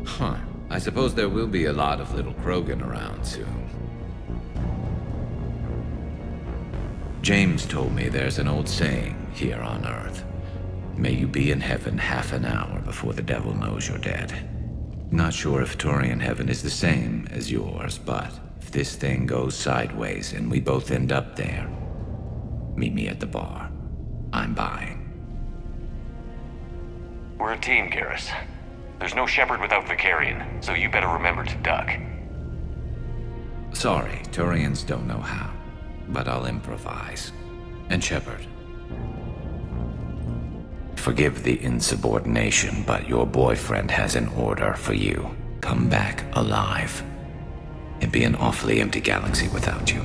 Huh. I suppose there will be a lot of little Krogan around soon. James told me there's an old saying here on Earth. May you be in heaven half an hour before the devil knows you're dead. Not sure if Turian heaven is the same as yours, but if this thing goes sideways and we both end up there, meet me at the bar. I'm buying. We're a team, Garrus. There's no Shepard without Vakarian, so you better remember to duck. Sorry, Turians don't know how, but I'll improvise. And Shepard, forgive the insubordination, but your boyfriend has an order for you. Come back alive. It'd be an awfully empty galaxy without you.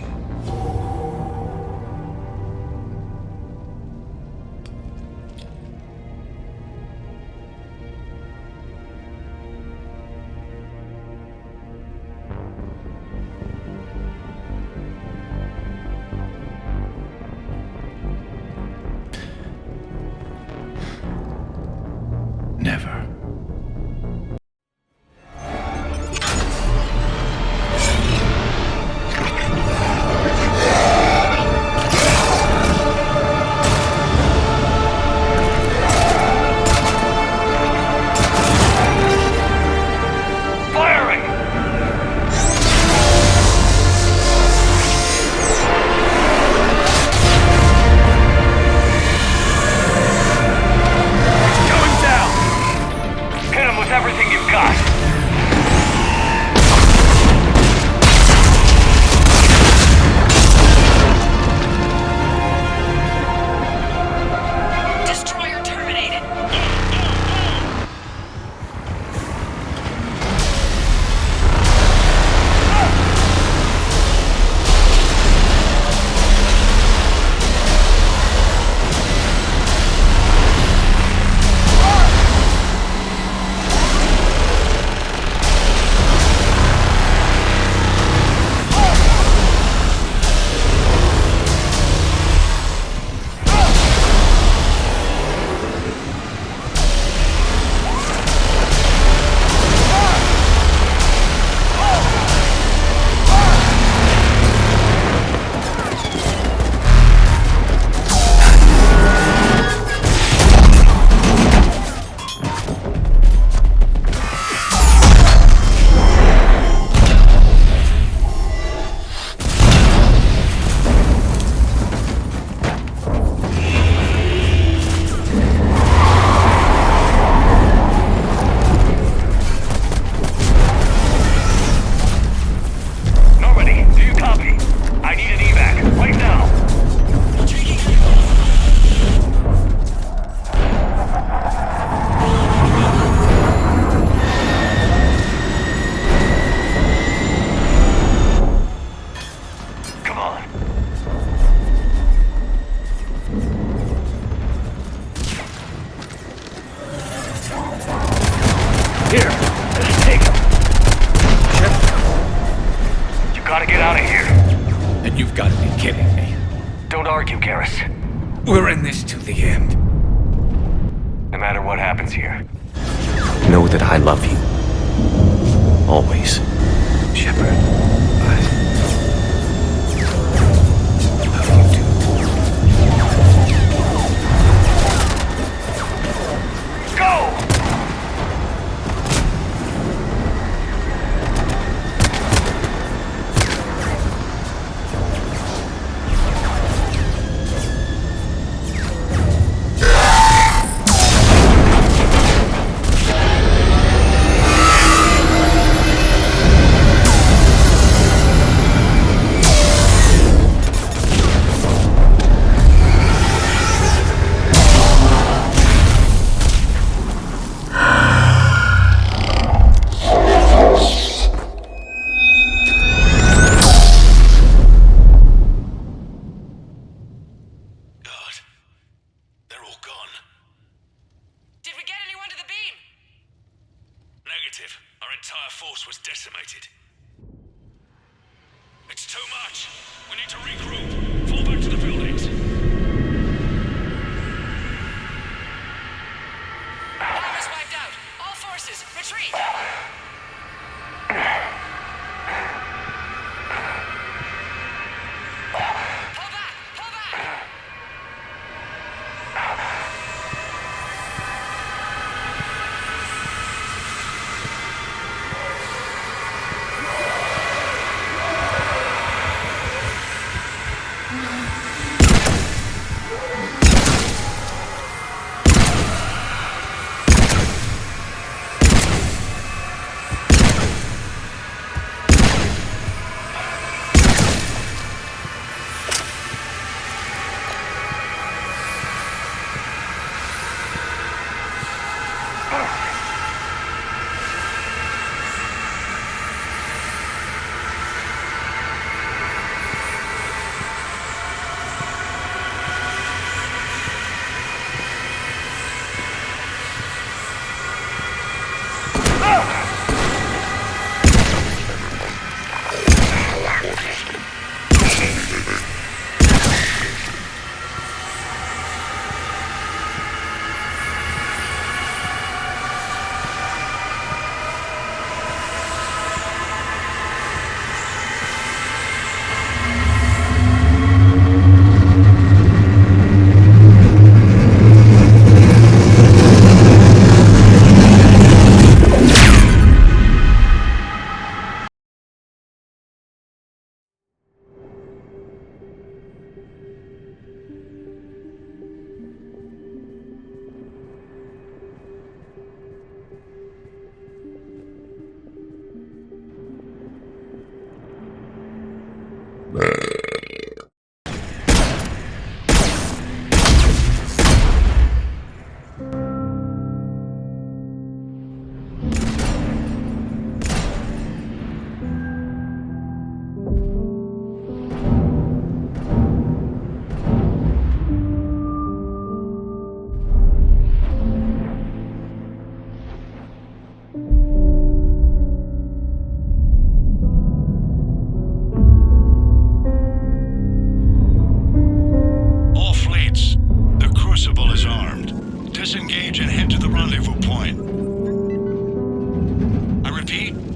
Never. Here, take him. You gotta get out of here. And you've got to be kidding me. Don't argue, Garrus. We're in this to the end. No matter what happens here. Know that I love you. Always. Shepard, Go! Negative. Our entire force was decimated. It's too much. We need to regroup. Fall back to the buildings. Armor's wiped out. All forces, retreat!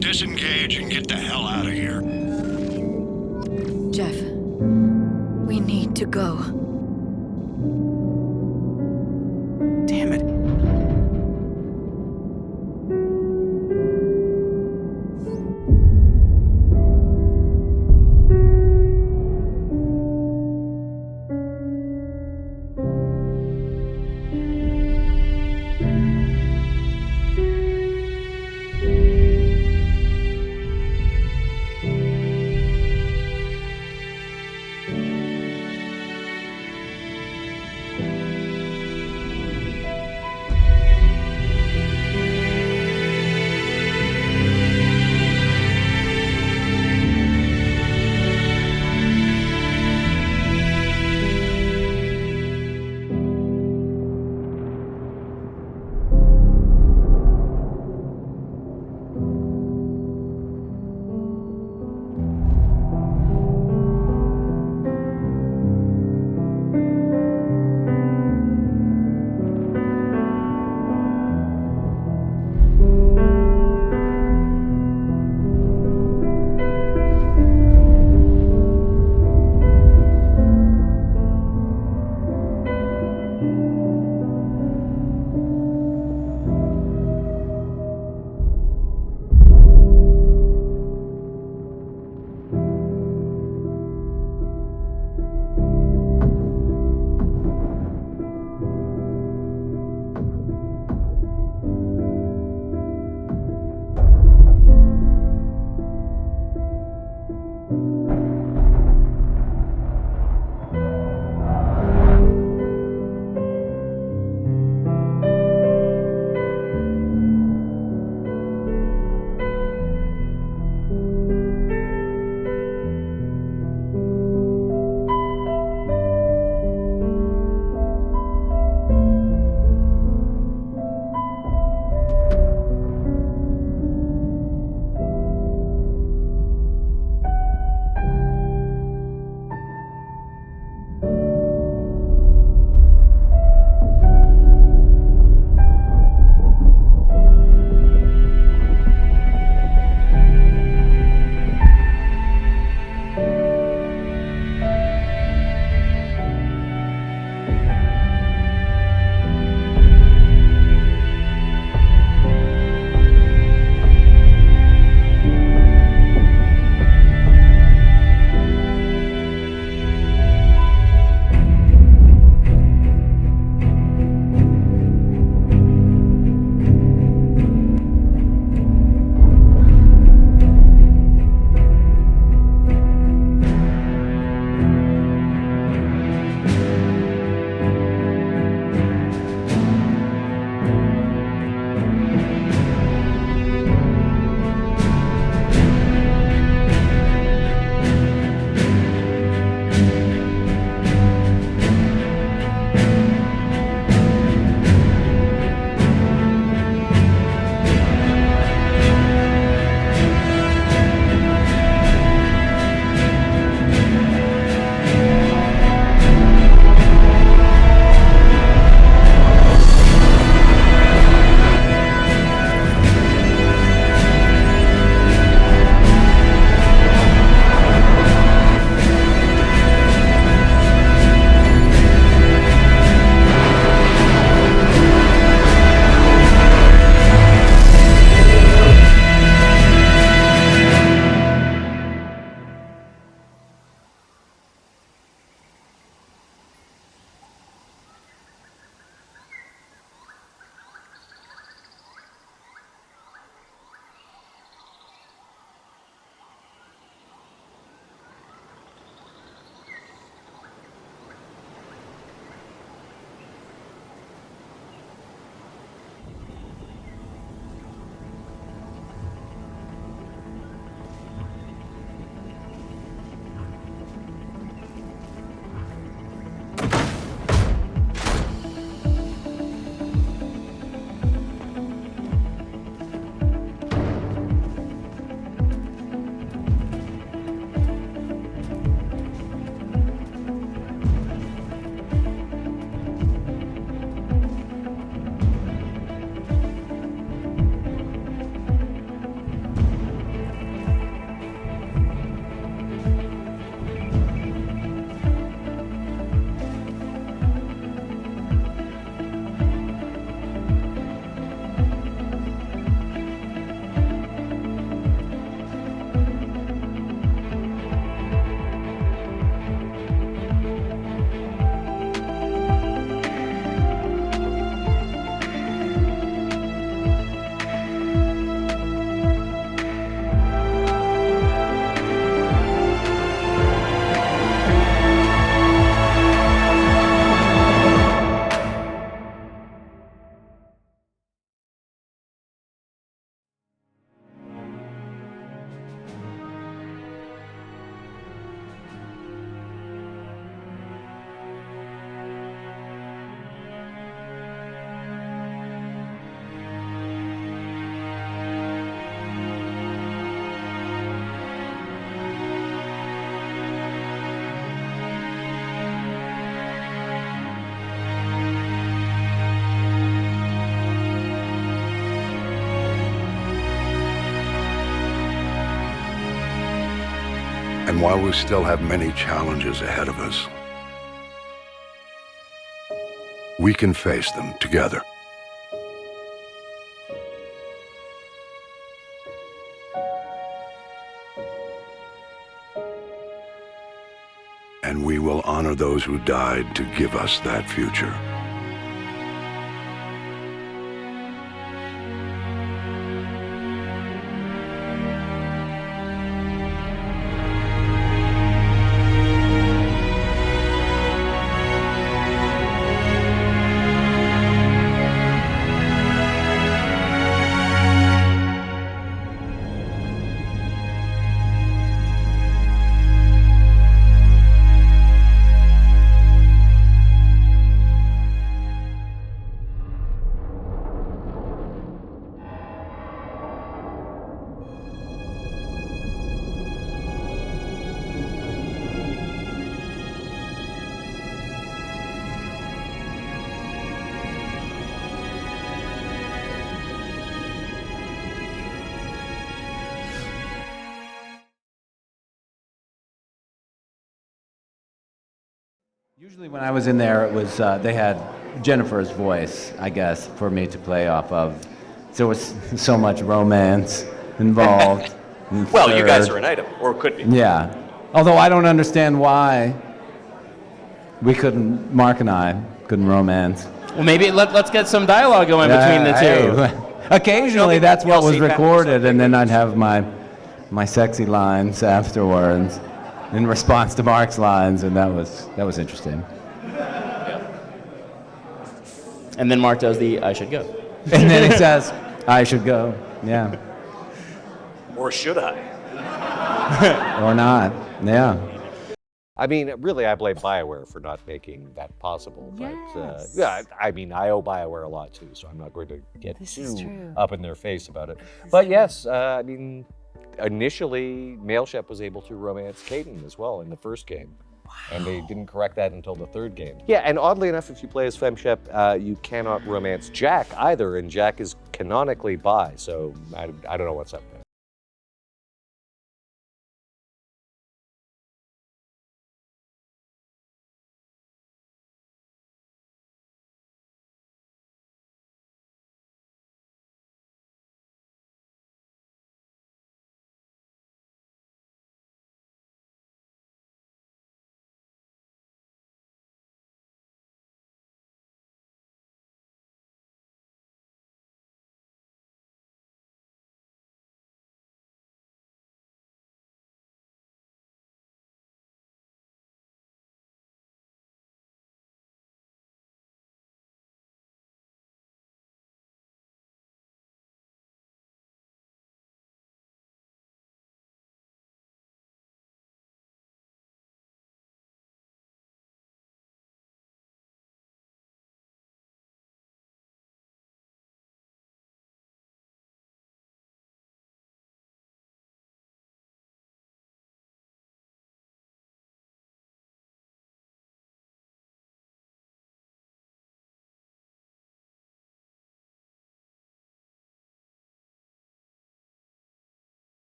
Disengage and get the hell out of here. Jeff, we need to go. Damn it. And while we still have many challenges ahead of us, we can face them together. And we will honor those who died to give us that future. Usually when I was in there, it was they had Jennifer's voice, I guess, for me to play off of. There was so much romance involved. Well, you guys are an item, or could be. Yeah. Although I don't understand why we couldn't, Mark and I, couldn't romance. Well, maybe let's get some dialogue going between the two. Hey, occasionally that's what was recorded, and then I'd have my sexy lines afterwards in response to Mark's lines, and that was interesting. And then Mark does the "I should go," and then he says, "I should go." Yeah. Or should I? Or not. Yeah. I mean, really, I blame BioWare for not making that possible. But yeah, I mean, I owe BioWare a lot too, so I'm not going to get too up in their face about it. But yes, I mean, initially, MaleShep was able to romance Caden as well in the first game. Wow. And they didn't correct that until the third game. Yeah, and oddly enough, if you play as FemShep, you cannot romance Jack either, and Jack is canonically bi, so I don't know what's up there.